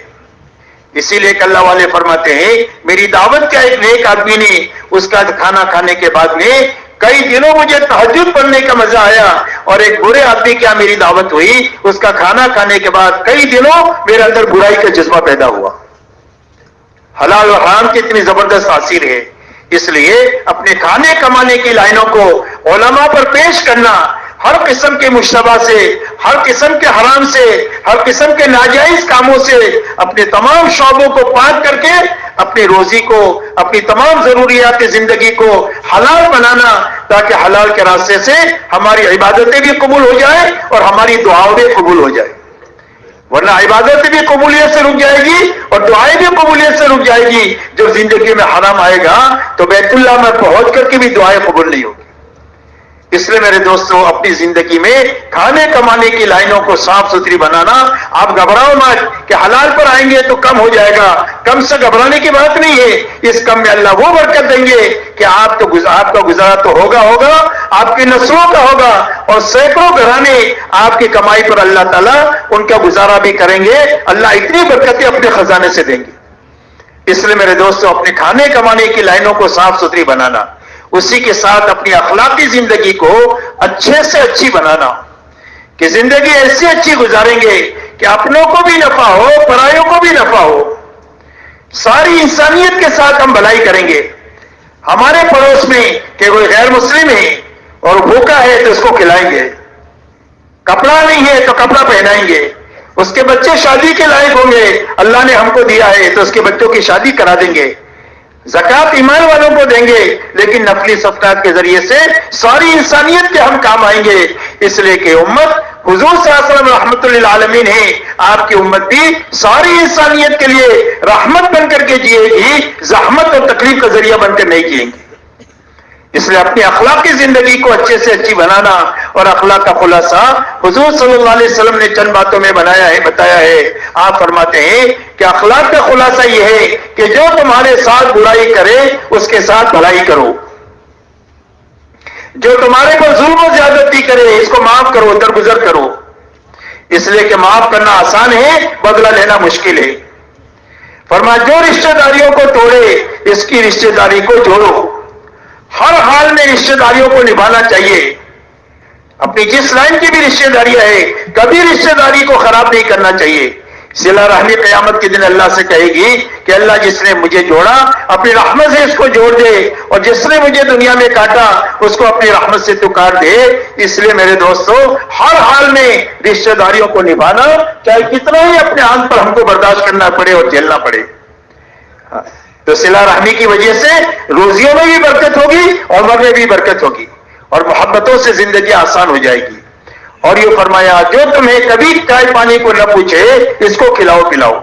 اسی لیے کہ اللہ والے فرماتے ہیں میری دعوت کیا ایک نیک آدمی نے اس کا کھانا کھانے کے بعد میں کئی دنوں مجھے تہجد پڑھنے کا مزہ آیا، اور ایک برے آدمی کیا میری دعوت ہوئی اس کا کھانا کھانے کے بعد کئی دنوں میرے اندر برائی کا جذبہ پیدا ہوا۔ حلال و حرام کی اتنی زبردست تاثیر ہے، اس لیے اپنے کھانے کمانے کی لائنوں کو علماء پر پیش کرنا، ہر قسم کے مشتبہ سے، ہر قسم کے حرام سے، ہر قسم کے ناجائز کاموں سے اپنے تمام شعبوں کو پاک کر کے اپنی روزی کو، اپنی تمام ضروریات زندگی کو حلال بنانا، تاکہ حلال کے راستے سے ہماری عبادتیں بھی قبول ہو جائیں اور ہماری دعاؤں بھی قبول ہو جائیں، ورنہ عبادت بھی قبولیت سے رک جائے گی اور دعائیں بھی قبولیت سے رک جائے گی۔ جب زندگی میں حرام آئے گا تو بیت اللہ میں پہنچ کر کے بھی دعائیں قبول نہیں ہوگی۔ اس لیے میرے دوستوں، اپنی زندگی میں کھانے کمانے کی لائنوں کو صاف ستھری بنانا، آپ گھبراؤ مت کہ حلال پر آئیں گے تو کم ہو جائے گا، کم سے گھبرانے کی بات نہیں ہے، اس کم میں اللہ وہ برکت دیں گے کہ آپ کا گزارا تو ہوگا، آپ کی نسلوں کا ہوگا، اور سینکڑوں گھرانے آپ کی کمائی پر اللہ تعالیٰ ان کا گزارا بھی کریں گے، اللہ اتنی برکتیں اپنے خزانے سے دیں گے۔ اس لیے میرے دوستوں، اپنے کھانے کمانے کی لائنوں کو صاف ستھری بنانا، اسی کے ساتھ اپنی اخلاقی زندگی کو اچھے سے اچھی بنانا، کہ زندگی ایسی اچھی گزاریں گے کہ اپنوں کو بھی نفع ہو، پرایوں کو بھی نفع ہو، ساری انسانیت کے ساتھ ہم بھلائی کریں گے۔ ہمارے پڑوس میں کہ کوئی غیر مسلم ہے اور بھوکا ہے تو اس کو کھلائیں گے، کپڑا نہیں ہے تو کپڑا پہنائیں گے، اس کے بچے شادی کے لائق ہوں گے، اللہ نے ہم کو دیا ہے تو اس کے بچوں کی شادی کرا دیں گے، زکوٰۃ ایمان والوں کو دیں گے، لیکن نفلی صدقات کے ذریعے سے ساری انسانیت کے ہم کام آئیں گے۔ اس لیے کہ امت حضور صلی اللہ علیہ وسلم رحمت للعالمین ہے، آپ کی امت بھی ساری انسانیت کے لیے رحمت بن کر کے جیے گی، زحمت اور تکلیف کا ذریعہ بن کر نہیں جیے گی۔ اس لیے اپنی اخلاقی زندگی کو اچھے سے اچھی بنانا، اور اخلاق کا خلاصہ حضور صلی اللہ علیہ وسلم نے چند باتوں میں بتایا ہے۔ آپ فرماتے ہیں کہ اخلاق کا خلاصہ یہ ہے کہ جو تمہارے ساتھ برائی کرے اس کے ساتھ بھلائی کرو، جو تمہارے پر ظلم و زیادتی کرے اس کو معاف کرو، درگزر کرو، اس لیے کہ معاف کرنا آسان ہے، بدلہ لینا مشکل ہے۔ فرمایا جو رشتہ داریوں کو توڑے اس کی رشتہ داری کو جوڑو، ہر حال میں رشتہ داریوں کو نبھانا چاہیے، اپنی جس لائن کی بھی رشتہ داریاں ہے کبھی رشتہ داری کو خراب نہیں کرنا چاہیے۔ صلہ رحمی قیامت کے دن اللہ سے کہے گی کہ اللہ جس نے مجھے جوڑا اپنی رحمت سے اس کو جوڑ دے، اور جس نے مجھے دنیا میں کاٹا اس کو اپنی رحمت سے تو کاٹ دے۔ اس لیے میرے دوستو، ہر حال میں رشتہ داریوں کو نبھانا، چاہے کتنا ہی اپنے آنکھ پر ہم کو برداشت کرنا پڑے اور جھیلنا پڑے، تو صلہ رحمی کی وجہ سے روزیوں میں بھی برکت ہوگی، عمر میں بھی برکت ہوگی، اور محبتوں سے زندگی آسان ہو جائے گی۔ اور یہ فرمایا جو تمہیں کبھی چائے پانی کو نہ پوچھے اس کو کھلاؤ پلاؤ،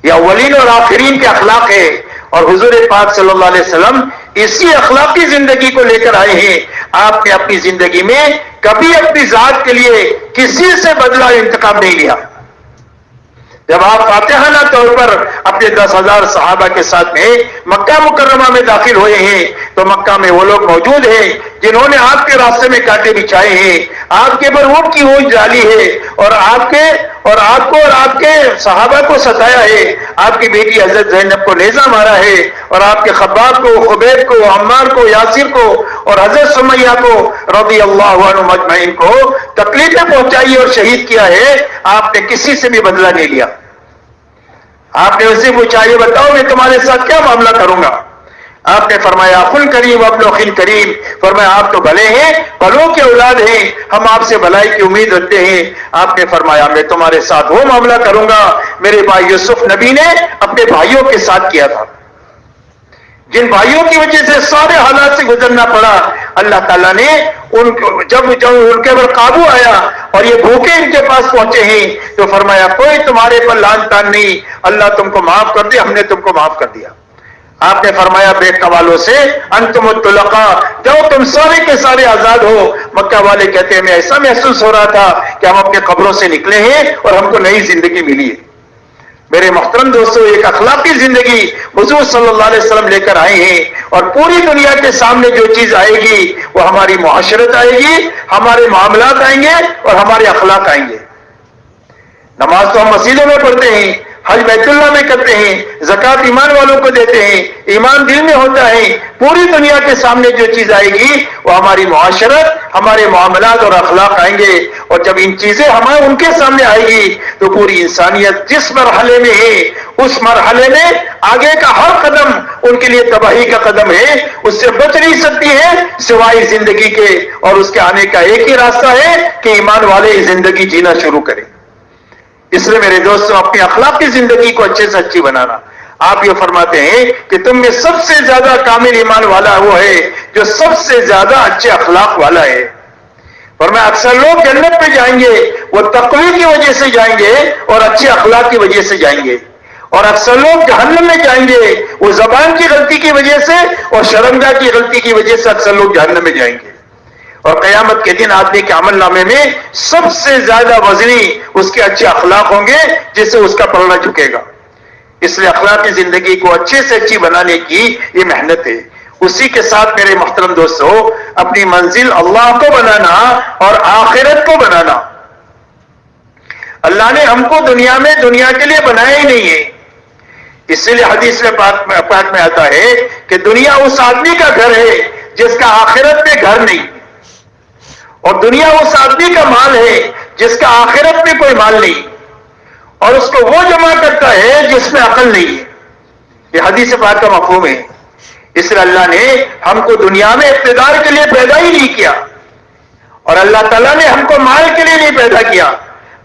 یہ اولین اور آخرین کے اخلاق ہے، اور حضور پاک صلی اللہ علیہ وسلم اسی اخلاقی زندگی کو لے کر آئے ہیں۔ آپ نے اپنی زندگی میں کبھی اپنی ذات کے لیے کسی سے بدلہ انتقام نہیں لیا۔ جب آپ فاتحانہ طور پر اپنے 10,000 صحابہ کے ساتھ میں مکہ مکرمہ میں داخل ہوئے ہیں تو مکہ میں وہ لوگ موجود ہیں جنہوں نے آپ کے راستے میں کانٹے بچھائے ہیں، آپ کے پر اونٹ کی اونچ ڈالی ہے، اور آپ کو اور آپ کے صحابہ کو ستایا ہے، آپ کی بیٹی حضرت زینب کو نیزہ مارا ہے، اور آپ کے خباب کو، خبیب کو، عمار کو، یاسر کو اور حضرت سمیہ کو رضی اللہ عنہم اجمعین کو تکلیفیں پہنچائی اور شہید کیا ہے۔ آپ نے کسی سے بھی بدلہ نہیں لیا۔ آپ نے اسے پوچھا یہ بتاؤ میں تمہارے ساتھ کیا معاملہ کروں گا؟ آپ نے فرمایا اخن کریم وابن اخن کریم، فرمایا آپ تو بھلے ہیں، بھلوں کے اولاد ہیں، ہم آپ سے بھلائی کی امید رکھتے ہیں۔ آپ نے فرمایا میں تمہارے ساتھ وہ معاملہ کروں گا میرے بھائی یوسف نبی نے اپنے بھائیوں کے ساتھ کیا تھا، جن بھائیوں کی وجہ سے سارے حالات سے گزرنا پڑا، اللہ تعالیٰ نے جب ان کے پر قابو آیا اور یہ بھوکے ان کے پاس پہنچے ہیں تو فرمایا کوئی تمہارے پر لان تان نہیں، اللہ تم کو معاف کر دے، ہم نے تم کو معاف کر دیا۔ آپ نے فرمایا بیٹا والوں سے انتم الطلقاء، جاؤ تم سارے کے سارے آزاد ہو۔ مکہ والے کہتے ہیں میں ایسا محسوس ہو رہا تھا کہ ہم اپنے قبروں سے نکلے ہیں اور ہم کو نئی زندگی ملی ہے۔ میرے محترم دوستو، ایک اخلاقی زندگی حضور صلی اللہ علیہ وسلم لے کر آئے ہیں، اور پوری دنیا کے سامنے جو چیز آئے گی وہ ہماری معاشرت آئے گی، ہمارے معاملات آئیں گے اور ہمارے اخلاق آئیں گے۔ نماز تو ہم مسجدوں میں پڑھتے ہیں، حج بیت اللہ میں کرتے ہیں، زکوٰۃ ایمان والوں کو دیتے ہیں، ایمان دل میں ہوتا ہے، پوری دنیا کے سامنے جو چیز آئے گی وہ ہماری معاشرت، ہمارے معاملات اور اخلاق آئیں گے، اور جب ان چیزیں ہمارے ان کے سامنے آئے گی تو پوری انسانیت جس مرحلے میں ہے اس مرحلے میں آگے کا ہر قدم ان کے لیے تباہی کا قدم ہے، اس سے بچ نہیں سکتی ہے سوائے زندگی کے، اور اس کے آنے کا ایک ہی راستہ ہے کہ ایمان والے زندگی جینا شروع کریں۔ اس لیے میرے دوستوں، اپنی اخلاقی زندگی کو اچھے سے اچھی بنانا۔ آپ یہ فرماتے ہیں کہ تم میں سب سے زیادہ کامل ایمان والا وہ ہے جو سب سے زیادہ اچھے اخلاق والا ہے۔ فرمایا اکثر لوگ جنت میں جائیں گے وہ تقوی کی وجہ سے جائیں گے اور اچھے اخلاق کی وجہ سے جائیں گے، اور اکثر لوگ جہنم میں جائیں گے وہ زبان کی غلطی کی وجہ سے اور شرمگاہ کی غلطی کی وجہ سے اکثر لوگ جہنم میں جائیں گے۔ اور قیامت کے دن آدمی کے عمل نامے میں سب سے زیادہ وزنی اس کے اچھے اخلاق ہوں گے جس سے اس کا پلڑا جھکے گا۔ اس لیے اخلاقی زندگی کو اچھے سے اچھی بنانے کی یہ محنت ہے۔ اسی کے ساتھ میرے محترم دوستو، اپنی منزل اللہ کو بنانا اور آخرت کو بنانا۔ اللہ نے ہم کو دنیا میں دنیا کے لیے بنایا ہی نہیں ہے، اسی لیے حدیث میں پاک میں آتا ہے کہ دنیا اس آدمی کا گھر ہے جس کا آخرت میں گھر نہیں، اور دنیا اس آدمی کا مال ہے جس کا آخرت میں کوئی مال نہیں، اور اس کو وہ جمع کرتا ہے جس میں عقل نہیں ہے۔ یہ حدیث پاک کا مفہوم ہے۔ اس لیے اللہ نے ہم کو دنیا میں اقتدار کے لیے پیدا ہی نہیں کیا، اور اللہ تعالیٰ نے ہم کو مال کے لیے نہیں پیدا کیا۔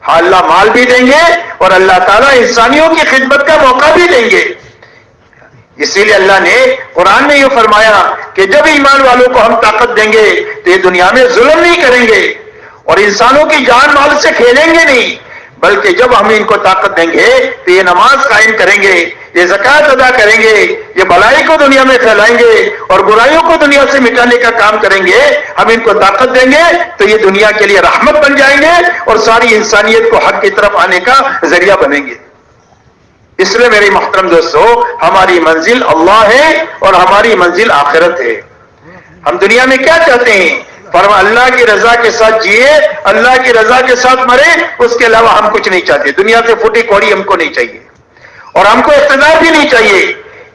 ہاں اللہ مال بھی دیں گے اور اللہ تعالیٰ انسانیوں کی خدمت کا موقع بھی دیں گے۔ اسی لیے اللہ نے قرآن میں یہ فرمایا کہ جب ایمان والوں کو ہم طاقت دیں گے تو یہ دنیا میں ظلم نہیں کریں گے اور انسانوں کی جان مال سے کھیلیں گے نہیں، بلکہ جب ہم ان کو طاقت دیں گے تو یہ نماز قائم کریں گے، یہ زکوٰۃ ادا کریں گے، یہ بھلائی کو دنیا میں پھیلائیں گے اور برائیوں کو دنیا سے مٹانے کا کام کریں گے۔ ہم ان کو طاقت دیں گے تو یہ دنیا کے لیے رحمت بن جائیں گے اور ساری انسانیت کو حق کی طرف آنے کا ذریعہ بنیں گے۔ اس لیے میری محترم دوستو، ہماری منزل اللہ ہے اور ہماری منزل آخرت ہے۔ ہم دنیا میں کیا چاہتے ہیں؟ فرما اللہ کی رضا کے ساتھ جیے، اللہ کی رضا کے ساتھ مرے، اس کے علاوہ ہم کچھ نہیں چاہتے۔ دنیا سے پھوٹی کوڑی ہم کو نہیں چاہیے، اور ہم کو اقتدار بھی نہیں چاہیے۔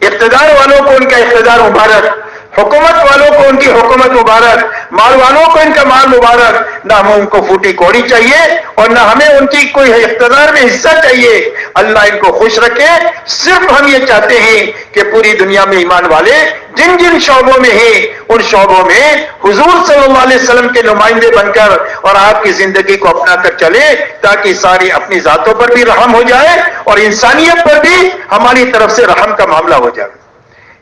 اقتدار والوں کو ان کا اقتدار مبارک، حکومت والوں کو ان کی حکومت مبارک، مال والوں کو ان کا مال مبارک۔ نہ ہمیں ان کو پھوٹی کوڑی چاہیے اور نہ ہمیں ان کی کوئی اقتدار میں حصہ چاہیے۔ اللہ ان کو خوش رکھے۔ صرف ہم یہ چاہتے ہیں کہ پوری دنیا میں ایمان والے جن جن شعبوں میں ہیں ان شعبوں میں حضور صلی اللہ علیہ وسلم کے نمائندے بن کر اور آپ کی زندگی کو اپنا کر چلے، تاکہ ساری اپنی ذاتوں پر بھی رحم ہو جائے اور انسانیت پر بھی ہماری طرف سے رحم کا معاملہ ہو جائے۔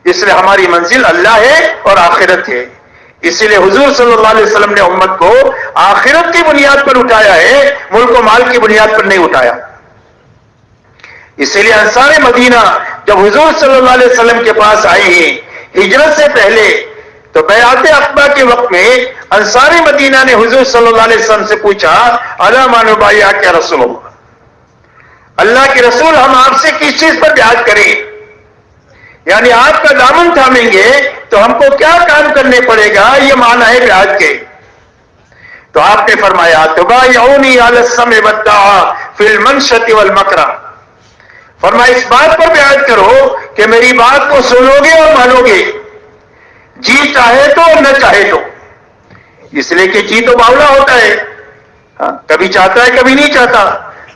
اس لیے ہماری منزل اللہ ہے اور آخرت ہے۔ اسی لیے حضور صلی اللہ علیہ وسلم نے امت کو آخرت کی بنیاد پر اٹھایا ہے، ملک و مال کی بنیاد پر نہیں اٹھایا۔ اسی لیے انصار مدینہ جب حضور صلی اللہ علیہ وسلم کے پاس آئے ہیں ہجرت سے پہلے، تو بیعت عقبہ کے وقت میں انصار مدینہ نے حضور صلی اللہ علیہ وسلم سے پوچھا الا ما نبایعک یا رسول اللہ، اللہ کے رسول ہم آپ سے کس چیز پر بیعت کریں؟ یعنی آپ کا دامن تھامیں گے تو ہم کو کیا کام کرنے پڑے گا، یہ معنی ہے بیعت کے۔ تو آپ نے فرمایا تبایعونی علی السمع والطاعہ فی المنشط والمکرہ، فرمایا اس بات پر بیعت کرو کہ میری بات کو سنو گے اور مانو گے، جی چاہے تو اور نہ چاہے تو۔ اس لیے کہ جی تو باولا ہوتا ہے، کبھی چاہتا ہے کبھی نہیں چاہتا،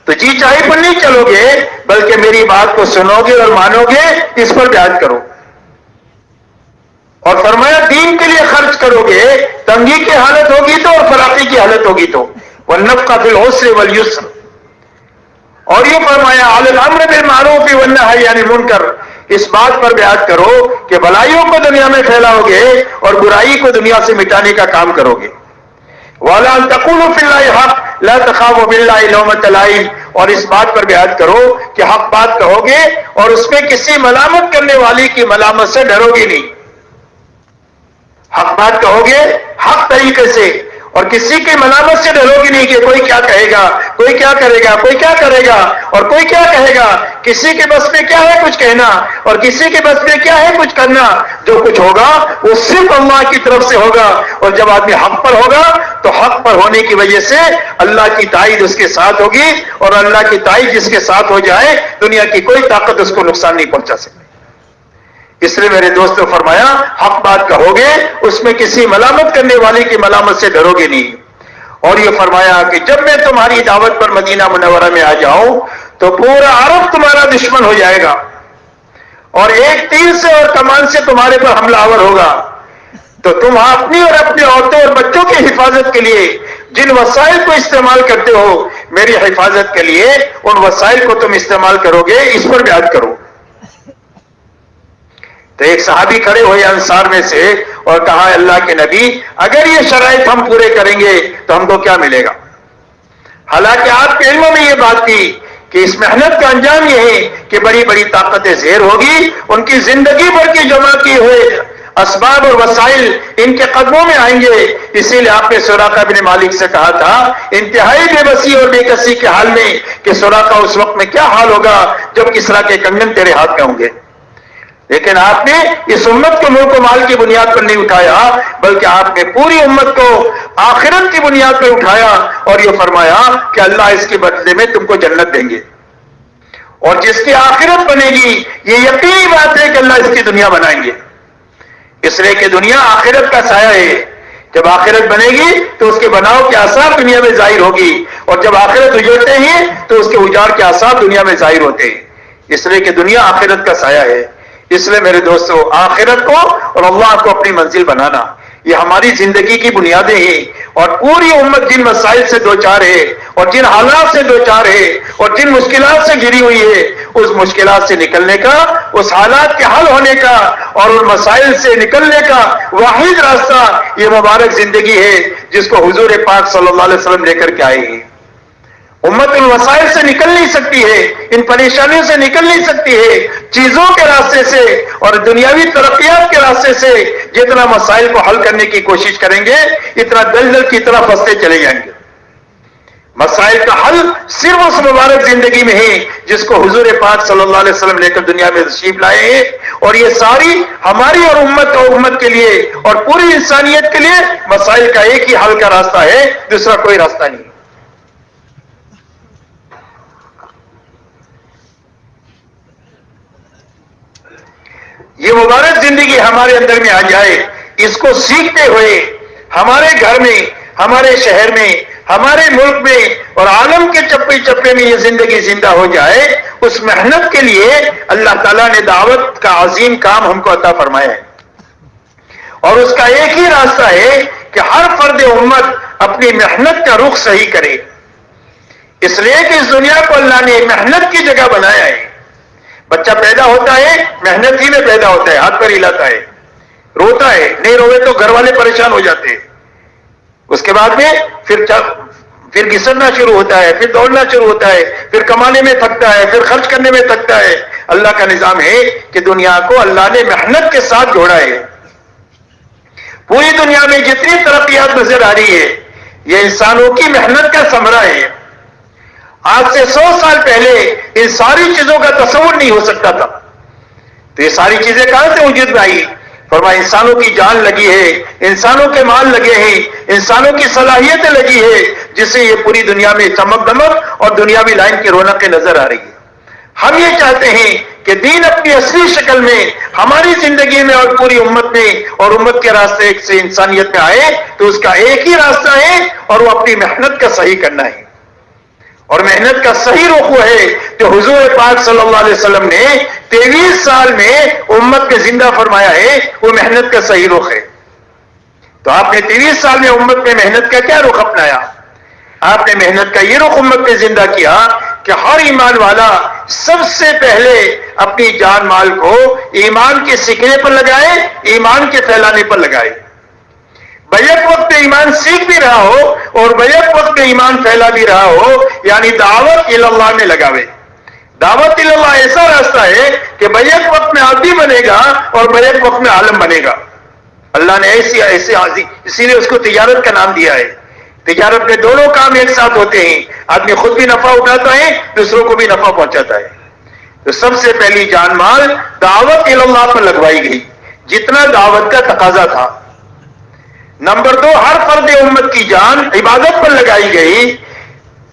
تو جی چاہے پر نہیں چلو گے بلکہ میری بات کو سنو گے اور مانو گے، اس پر بیعت کرو۔ اور فرمایا دین کے لیے خرچ کرو گے، تنگی کی حالت ہوگی تو اور فراخی کی حالت ہوگی تو، والنفقہ فی العسر والیسر۔ اور یہ فرمایا علی الامر بالمعروف والنہی عن المنکر، اس بات پر بیعت کرو کہ بھلائیوں کو دنیا میں پھیلاؤ گے اور برائی کو دنیا سے مٹانے کا کام کرو گے۔ وَلَا أَن تَقُولُوا فِي اللَّهِ حَقٍّ لَا تَخَافُوا بِاللَّهِ لَوْمَةَ لَائِمٍ، اور اس بات پر بیعت کرو کہ حق بات کہو گے اور اس میں کسی ملامت کرنے والی کی ملامت سے ڈرو گے نہیں۔ حق بات کہو گے حق طریقے سے اور کسی کی ملامت سے ڈرو گے نہیں کہ کوئی کیا کہے گا، کوئی کیا کرے گا، کوئی کیا کرے گا اور کوئی کیا کہے گا۔ کسی کے بس میں کیا ہے کچھ کہنا اور کسی کے بس میں کیا ہے کچھ کرنا۔ جو کچھ ہوگا وہ صرف اللہ کی طرف سے ہوگا، اور جب آدمی حق پر ہوگا تو حق پر ہونے کی وجہ سے اللہ کی تائید اس کے ساتھ ہوگی، اور اللہ کی تائید جس کے ساتھ ہو جائے دنیا کی کوئی طاقت اس کو نقصان نہیں پہنچا سکتی۔ اس لیے میرے دوستوں فرمایا حق بات کہو گے اس میں کسی ملامت کرنے والے کی ملامت سے ڈرو گے نہیں۔ اور یہ فرمایا کہ جب میں تمہاری دعوت پر مدینہ منورہ میں آ جاؤں تو پورا عرب تمہارا دشمن ہو جائے گا، اور ایک تیر سے اور کمان سے تمہارے پر حملہ آور ہوگا، تو تم اپنی اور اپنے عورتوں اور بچوں کی حفاظت کے لیے جن وسائل کو استعمال کرتے ہو میری حفاظت کے لیے ان وسائل کو تم استعمال کرو گے، اس پر بیعت کرو۔ تو ایک صحابی کھڑے ہوئے انصار میں سے اور کہا اللہ کے نبی اگر یہ شرائط ہم پورے کریں گے تو ہم کو کیا ملے گا؟ حالانکہ آپ کے علموں میں یہ بات تھی کہ اس محنت کا انجام یہ ہے کہ بڑی بڑی طاقتیں زیر ہوگی، ان کی زندگی بھر کی جمع کی ہوئے اسباب اور وسائل ان کے قدموں میں آئیں گے۔ اسی لیے آپ نے سراقہ بن مالک سے کہا تھا انتہائی بے بسی اور بے کسی کے حال میں کہ سراقہ اس وقت میں کیا حال ہوگا جب کسریٰ کے کنگن تیرے ہاتھ میں ہوں گے، لیکن آپ نے اس امت کو ملک و مال کی بنیاد پر نہیں اٹھایا بلکہ آپ نے پوری امت کو آخرت کی بنیاد پر اٹھایا، اور یہ فرمایا کہ اللہ اس کے بدلے میں تم کو جنت دیں گے، اور جس کی آخرت بنے گی یہ یقینی بات ہے کہ اللہ اس کی دنیا بنائیں گے، اس لیے کہ دنیا آخرت کا سایہ ہے۔ جب آخرت بنے گی تو اس کے بناؤ کے آثار دنیا میں ظاہر ہوگی، اور جب آخرت اجڑتے ہیں تو اس کے اجاڑ کے آثار دنیا میں ظاہر ہوتے ہیں، اس لیے کہ دنیا آخرت کا سایہ ہے۔ اس لیے میرے دوستو آخرت کو اور اللہ کو اپنی منزل بنانا یہ ہماری زندگی کی بنیادیں ہیں، اور پوری امت جن مسائل سے دوچار ہے اور جن حالات سے دوچار ہے اور جن مشکلات سے گھری ہوئی ہے اس مشکلات سے نکلنے کا، اس حالات کے حل ہونے کا اور ان مسائل سے نکلنے کا واحد راستہ یہ مبارک زندگی ہے جس کو حضور پاک صلی اللہ علیہ وسلم لے کر کے آئے ہیں۔ امت ان وسائل سے نکل نہیں سکتی ہے، ان پریشانیوں سے نکل نہیں سکتی ہے چیزوں کے راستے سے اور دنیاوی ترقیات کے راستے سے۔ جتنا مسائل کو حل کرنے کی کوشش کریں گے اتنا دلدل کی طرح پھنستے چلے جائیں گے۔ مسائل کا حل صرف اس مبارک زندگی میں ہے جس کو حضور پاک صلی اللہ علیہ وسلم لے کر دنیا میں تشریف لائے ہیں، اور یہ ساری ہماری اور امت کے لیے اور پوری انسانیت کے لیے مسائل کا ایک ہی حل کا راستہ ہے، دوسرا کوئی راستہ نہیں۔ یہ مبارک زندگی ہمارے اندر میں آ جائے، اس کو سیکھتے ہوئے ہمارے گھر میں، ہمارے شہر میں، ہمارے ملک میں اور عالم کے چپے چپے میں یہ زندگی زندہ ہو جائے، اس محنت کے لیے اللہ تعالیٰ نے دعوت کا عظیم کام ہم کو عطا فرمایا ہے، اور اس کا ایک ہی راستہ ہے کہ ہر فرد امت اپنی محنت کا رخ صحیح کرے۔ اس لیے کہ اس دنیا کو اللہ نے محنت کی جگہ بنایا ہے۔ بچہ پیدا ہوتا ہے محنت ہی میں پیدا ہوتا ہے، ہاتھ پر ہلاتا ہے، روتا ہے، نہیں روے تو گھر والے پریشان ہو جاتے ہیں، اس کے بعد میں پھر گھسٹنا شروع ہوتا ہے، پھر دوڑنا شروع ہوتا ہے، پھر کمانے میں تھکتا ہے، پھر خرچ کرنے میں تھکتا ہے۔ اللہ کا نظام ہے کہ دنیا کو اللہ نے محنت کے ساتھ جوڑا ہے۔ پوری دنیا میں جتنی ترقیات نظر آ رہی ہے یہ انسانوں کی محنت کا ثمرہ ہے۔ آج سے 100 سال پہلے ان ساری چیزوں کا تصور نہیں ہو سکتا تھا، تو یہ ساری چیزیں کہاں سے وجود میں آئی؟ فرمایا انسانوں کی جان لگی ہے، انسانوں کے مال لگے ہیں، انسانوں کی صلاحیتیں لگی ہے، جس سے یہ پوری دنیا میں چمک دمک اور دنیاوی لائن کی رونقیں نظر آ رہی ہے۔ ہم یہ چاہتے ہیں کہ دین اپنی اصلی شکل میں ہماری زندگی میں اور پوری امت میں اور امت کے راستے سے انسانیت میں آئے، تو اس کا ایک ہی راستہ ہے اور وہ اپنی محنت کا صحیح کرنا ہے، اور محنت کا صحیح رخ وہ ہے جو حضور پاک صلی اللہ علیہ وسلم نے 23 سال میں امت کے زندہ فرمایا ہے، وہ محنت کا صحیح رخ ہے۔ تو آپ نے 23 سال میں امت میں محنت کا کیا رخ اپنایا؟ آپ نے محنت کا یہ رخ امت میں زندہ کیا کہ ہر ایمان والا سب سے پہلے اپنی جان مال کو ایمان کے سیکھنے پر لگائے، ایمان کے پھیلانے پر لگائے۔ بیک وقت ایمان سیکھ بھی رہا ہو اور بیک وقت ایمان پھیلا بھی رہا ہو، یعنی دعوت اللہ میں لگاوے۔ دعوت اللہ ایسا راستہ ہے کہ بیک وقت میں عادی بنے گا اور بیک وقت میں عالم بنے گا۔ اللہ نے ایسے اسی لیے اس کو تجارت کا نام دیا ہے۔ تجارت میں دونوں کام ایک ساتھ ہوتے ہیں، آدمی خود بھی نفع اٹھاتا ہے، دوسروں کو بھی نفع پہنچاتا ہے۔ تو سب سے پہلی جان مال دعوت اللہ پر لگوائی گئی، جتنا دعوت کا تقاضا تھا۔ نمبر 2، ہر فرد امت کی جان عبادت پر لگائی گئی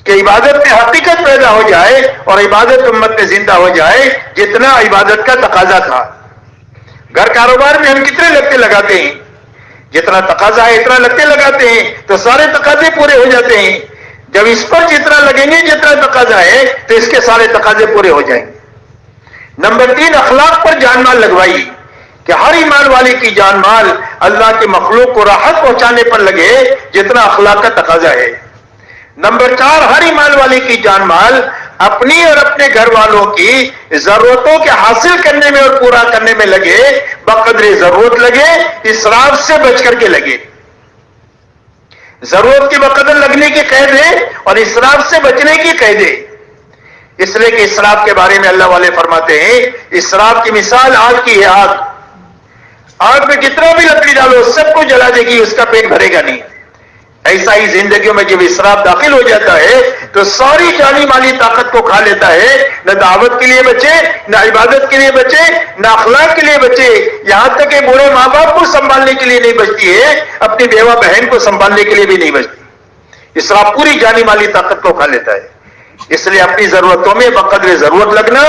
کہ عبادت میں حقیقت پیدا ہو جائے اور عبادت امت میں زندہ ہو جائے جتنا عبادت کا تقاضا تھا. گھر کاروبار میں ہم کتنے لگتے لگاتے ہیں؟ جتنا تقاضا ہے اتنا لگتے لگاتے ہیں تو سارے تقاضے پورے ہو جاتے ہیں. جب اس پر جتنا لگیں گے جتنا تقاضا ہے تو اس کے سارے تقاضے پورے ہو جائیں گے. نمبر 3، اخلاق پر جان مال لگوائی کہ ہر ایمان والے کی جان مال اللہ کے مخلوق کو راحت پہنچانے پر لگے جتنا اخلاق کا تقاضا ہے. نمبر 4، ہر ایمان والے کی جان مال اپنی اور اپنے گھر والوں کی ضرورتوں کے حاصل کرنے میں اور پورا کرنے میں لگے، بقدر ضرورت لگے، اسراف سے بچ کر کے لگے. ضرورت کے بقدر لگنے کی قید ہے اور اسراف سے بچنے کی قید ہے. اس لیے کہ اسراف کے بارے میں اللہ والے فرماتے ہیں اسراف کی مثال آگ کی ہے. آگ میں کتنا بھی لکڑی ڈالو سب کو جلا دے گی، اس کا پیٹ بھرے گا نہیں. ایسا ہی زندگیوں میں جب اسراف داخل ہو جاتا ہے تو ساری جانی مالی طاقت کو کھا لیتا ہے. نہ دعوت کے لیے بچے، نہ عبادت کے لیے بچے، نہ اخلاق کے لیے بچے، یہاں تک کہ بوڑھے ماں باپ کو سنبھالنے کے لیے نہیں بچتی ہے، اپنی بیوہ بہن کو سنبھالنے کے لیے بھی نہیں بچتی. اسراف پوری جانی مالی طاقت کو کھا لیتا ہے. اس لیے اپنی ضرورتوں میں بقدر ضرورت لگنا،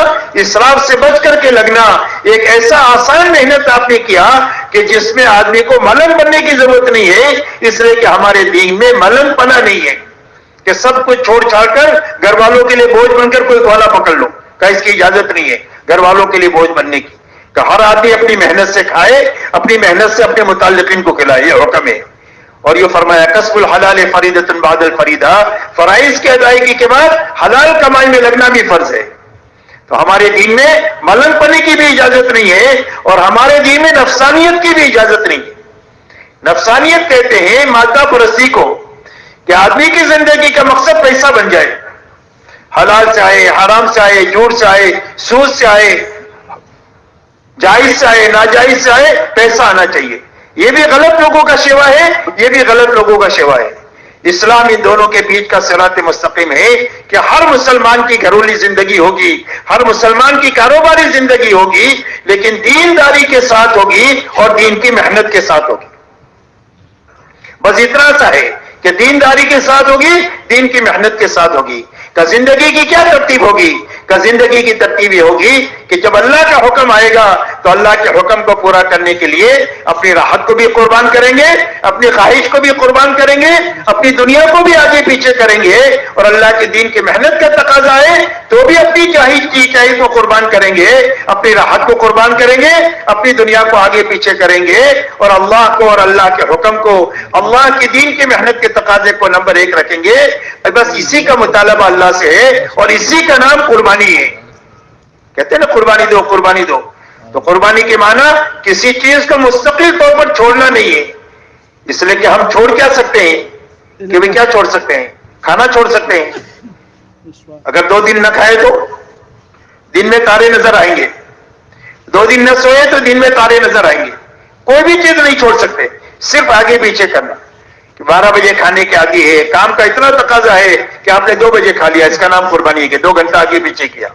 اسراف سے بچ کر کے لگنا، ایک ایسا آسان محنت آپ نے کیا کہ جس میں آدمی کو ملنگ بننے کی ضرورت نہیں ہے. اس لیے کہ ہمارے دین میں ملنگ پنا نہیں ہے کہ سب کچھ چھوڑ چھاڑ کر گھر والوں کے لیے بوجھ بن کر کوئی گولا پکڑ لو، کہ اس کی اجازت نہیں ہے گھر والوں کے لیے بوجھ بننے کی. کہ ہر آدمی اپنی محنت سے کھائے، اپنی محنت سے اپنے متعلقین کو کھلائے، یہ حکم ہے. اور یہ فرمایا کسب الحلال فریضۃ بعد الفریضہ، فرائض کی ادائیگی کے بعد حلال کمائی میں لگنا بھی فرض ہے. تو ہمارے دین میں ملنگ پنے کی بھی اجازت نہیں ہے اور ہمارے دین میں نفسانیت کی بھی اجازت نہیں ہے. نفسانیت کہتے ہیں مادہ پرستی کو کہ آدمی کی زندگی کا مقصد پیسہ بن جائے، حلال سے آئے، حرام سے آئے، جھوٹ سے آئے، سود سے آئے، جائز سے آئے، ناجائز سے آئے، پیسہ آنا چاہیے. یہ بھی غلط لوگوں کا شیوا ہے، یہ بھی غلط لوگوں کا شیوا ہے. اسلام ان دونوں کے بیچ کا صراط مستقیم ہے کہ ہر مسلمان کی گھریلو زندگی ہوگی، ہر مسلمان کی کاروباری زندگی ہوگی، لیکن دینداری کے ساتھ ہوگی اور دین کی محنت کے ساتھ ہوگی. بس اتنا سا ہے کہ دینداری کے ساتھ ہوگی، دین کی محنت کے ساتھ ہوگی. کہ زندگی کی کیا ترتیب ہوگی؟ کہ زندگی کی ترتیب یہ ہوگی کہ جب اللہ کا حکم آئے گا تو اللہ کے حکم کو پورا کرنے کے لیے اپنی راحت کو بھی قربان کریں گے، اپنی خواہش کو بھی قربان کریں گے، اپنی دنیا کو بھی آگے پیچھے کریں گے. اور اللہ کے دین کی محنت کا تقاضا ہے تو بھی اپنی چاہیے کو قربان کریں گے، اپنی راحت کو قربان کریں گے، اپنی دنیا کو آگے پیچھے کریں گے اور اللہ کو اور اللہ کے حکم کو، اللہ کے دین کی محنت کے تقاضے کو نمبر 1 رکھیں گے. بس اسی کا مطالبہ اللہ سے ہے اور اسی کا نام قربانی ہے. کہتے ہیں نا قربانی دو، قربانی دو. تو قربانی کے معنی کسی چیز کو مستقل طور پر چھوڑنا نہیں ہے. اس لیے کہ ہم چھوڑ کیا سکتے ہیں کہ بھی کیا چھوڑ سکتے ہیں؟ کھانا چھوڑ سکتے ہیں. اگر 2 دن نہ کھائے تو دن میں تارے نظر آئیں گے، 2 دن نہ سوئے تو دن میں تارے نظر آئیں گے. کوئی بھی چیز نہیں چھوڑ سکتے، صرف آگے پیچھے کرنا. کہ 12 بجے کھانے کے عادی ہے، کام کا اتنا تقاضا ہے کہ آپ نے 2 بجے کھا لیا، اس کا نام قربانی ہے کہ 2 گھنٹہ آگے پیچھے کیا.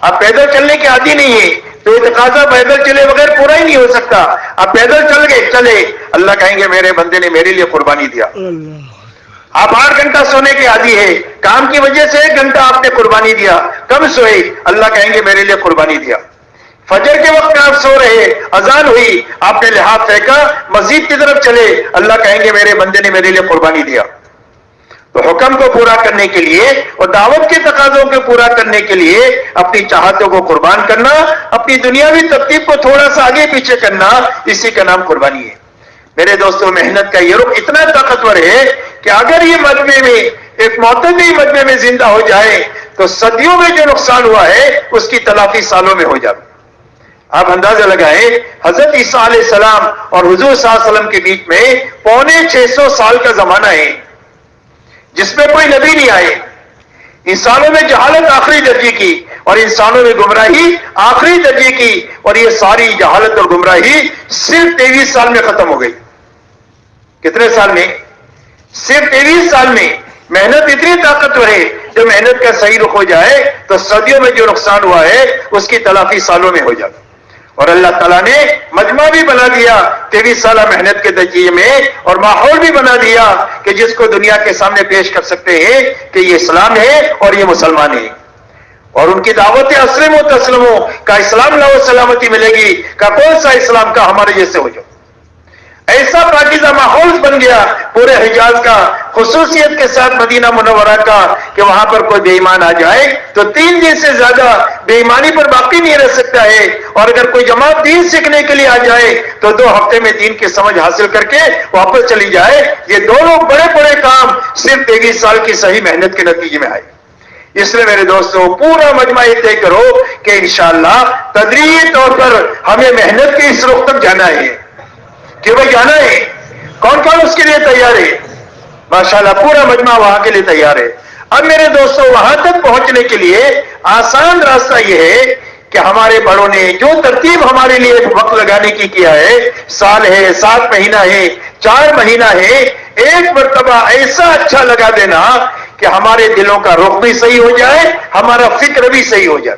آپ پیدل چلنے کے عادی نہیں ہے تو یہ تقاضا پیدل چلے بغیر پورا ہی نہیں ہو سکتا. آپ پیدل چل گئے، چلے، اللہ کہیں گے میرے بندے نے میرے لیے قربانی دیا. آپ 8 گھنٹہ سونے کے عادی ہے، کام کی وجہ سے 1 گھنٹہ آپ نے قربانی دیا، کم سوئے، اللہ کہیں گے میرے لیے قربانی دیا. فجر کے وقت میں آپ سو رہے، اذان ہوئی، آپ نے لحاظ پھینکا، مسجد کی طرف چلے، اللہ کہیں گے میرے بندے نے میرے لیے قربانی دیا. تو حکم کو پورا کرنے کے لیے اور دعوت کے تقاضوں کو پورا کرنے کے لیے اپنی چاہتوں کو قربان کرنا، اپنی دنیاوی ترتیب کو تھوڑا سا آگے پیچھے کرنا، اسی کا نام قربانی ہے. میرے دوستوں، محنت کا یہ رخ اتنا طاقتور ہے کہ اگر یہ مجمع میں ایک معتدل مجمع میں زندہ ہو جائے تو صدیوں میں جو نقصان ہوا ہے اس کی تلافی سالوں میں ہو جائے. آپ اندازہ لگائیں، حضرت عیسیٰ علیہ السلام اور حضور صلی اللہ علیہ وسلم کے بیچ میں 650 سال کا زمانہ ہے جس میں کوئی نبی نہیں آئے. انسانوں میں جہالت آخری درجے کی اور انسانوں میں گمراہی آخری درجے کی، اور یہ ساری جہالت اور گمراہی صرف 23 سال میں ختم ہو گئی. کتنے سال میں؟ صرف 23 سال میں. محنت اتنی طاقتور ہے، جو محنت کا صحیح رخ ہو جائے تو صدیوں میں جو نقصان ہوا ہے اس کی تلافی سالوں میں ہو جائے. اور اللہ تعالیٰ نے مجمع بھی بنا دیا 23 سالہ محنت کے نتیجے میں، اور ماحول بھی بنا دیا کہ جس کو دنیا کے سامنے پیش کر سکتے ہیں کہ یہ اسلام ہے اور یہ مسلمان ہے، اور ان کی دعوت اسلم و تسلمو کا اسلام لا و سلامتی ملے گی کا کون سا اسلام کا ہمارے جیسے ہو جاؤ۔ ایسا پاکیزہ ماحول بن گیا پورے حجاز کا، خصوصیت کے ساتھ مدینہ منورہ کا، کہ وہاں پر کوئی بے ایمان آ جائے تو 3 دن سے زیادہ بے ایمانی پر باقی نہیں رہ سکتا ہے، اور اگر کوئی جماعت دین سیکھنے کے لیے آ جائے تو 2 ہفتے میں دین کی سمجھ حاصل کر کے واپس چلی جائے۔ یہ دونوں بڑے بڑے کام صرف 23 سال کی صحیح محنت کے نتیجے میں آئے۔ اس لیے میرے دوستوں پورا مجمع یہ طے کرو کہ انشاءاللہ تدریجی طور پر ہمیں محنت کے اس رخ تک جانا ہے، کہ بھائی جانا ہے۔ کون کون اس کے لیے تیار ہے؟ ماشاءاللہ پورا مجمع وہاں کے لیے تیار ہے۔ اب میرے دوستوں وہاں تک پہنچنے کے لیے آسان راستہ یہ ہے کہ ہمارے بڑوں نے جو ترتیب ہمارے لیے وقت لگانے کی کیا ہے، سال ہے، 7 مہینہ ہے، 4 مہینہ ہے، ایک مرتبہ ایسا اچھا لگا دینا کہ ہمارے دلوں کا رخ بھی صحیح ہو جائے، ہمارا فکر بھی صحیح ہو جائے۔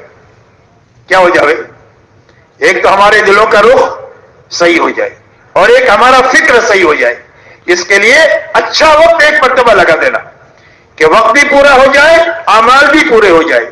کیا ہو جائے؟ ایک تو ہمارے دلوں کا رخ صحیح ہو جائے اور ایک ہمارا فکر صحیح ہو جائے۔ اس کے لیے اچھا وقت ایک مرتبہ لگا دینا کہ وقت بھی پورا ہو جائے، اعمال بھی پورے ہو جائے۔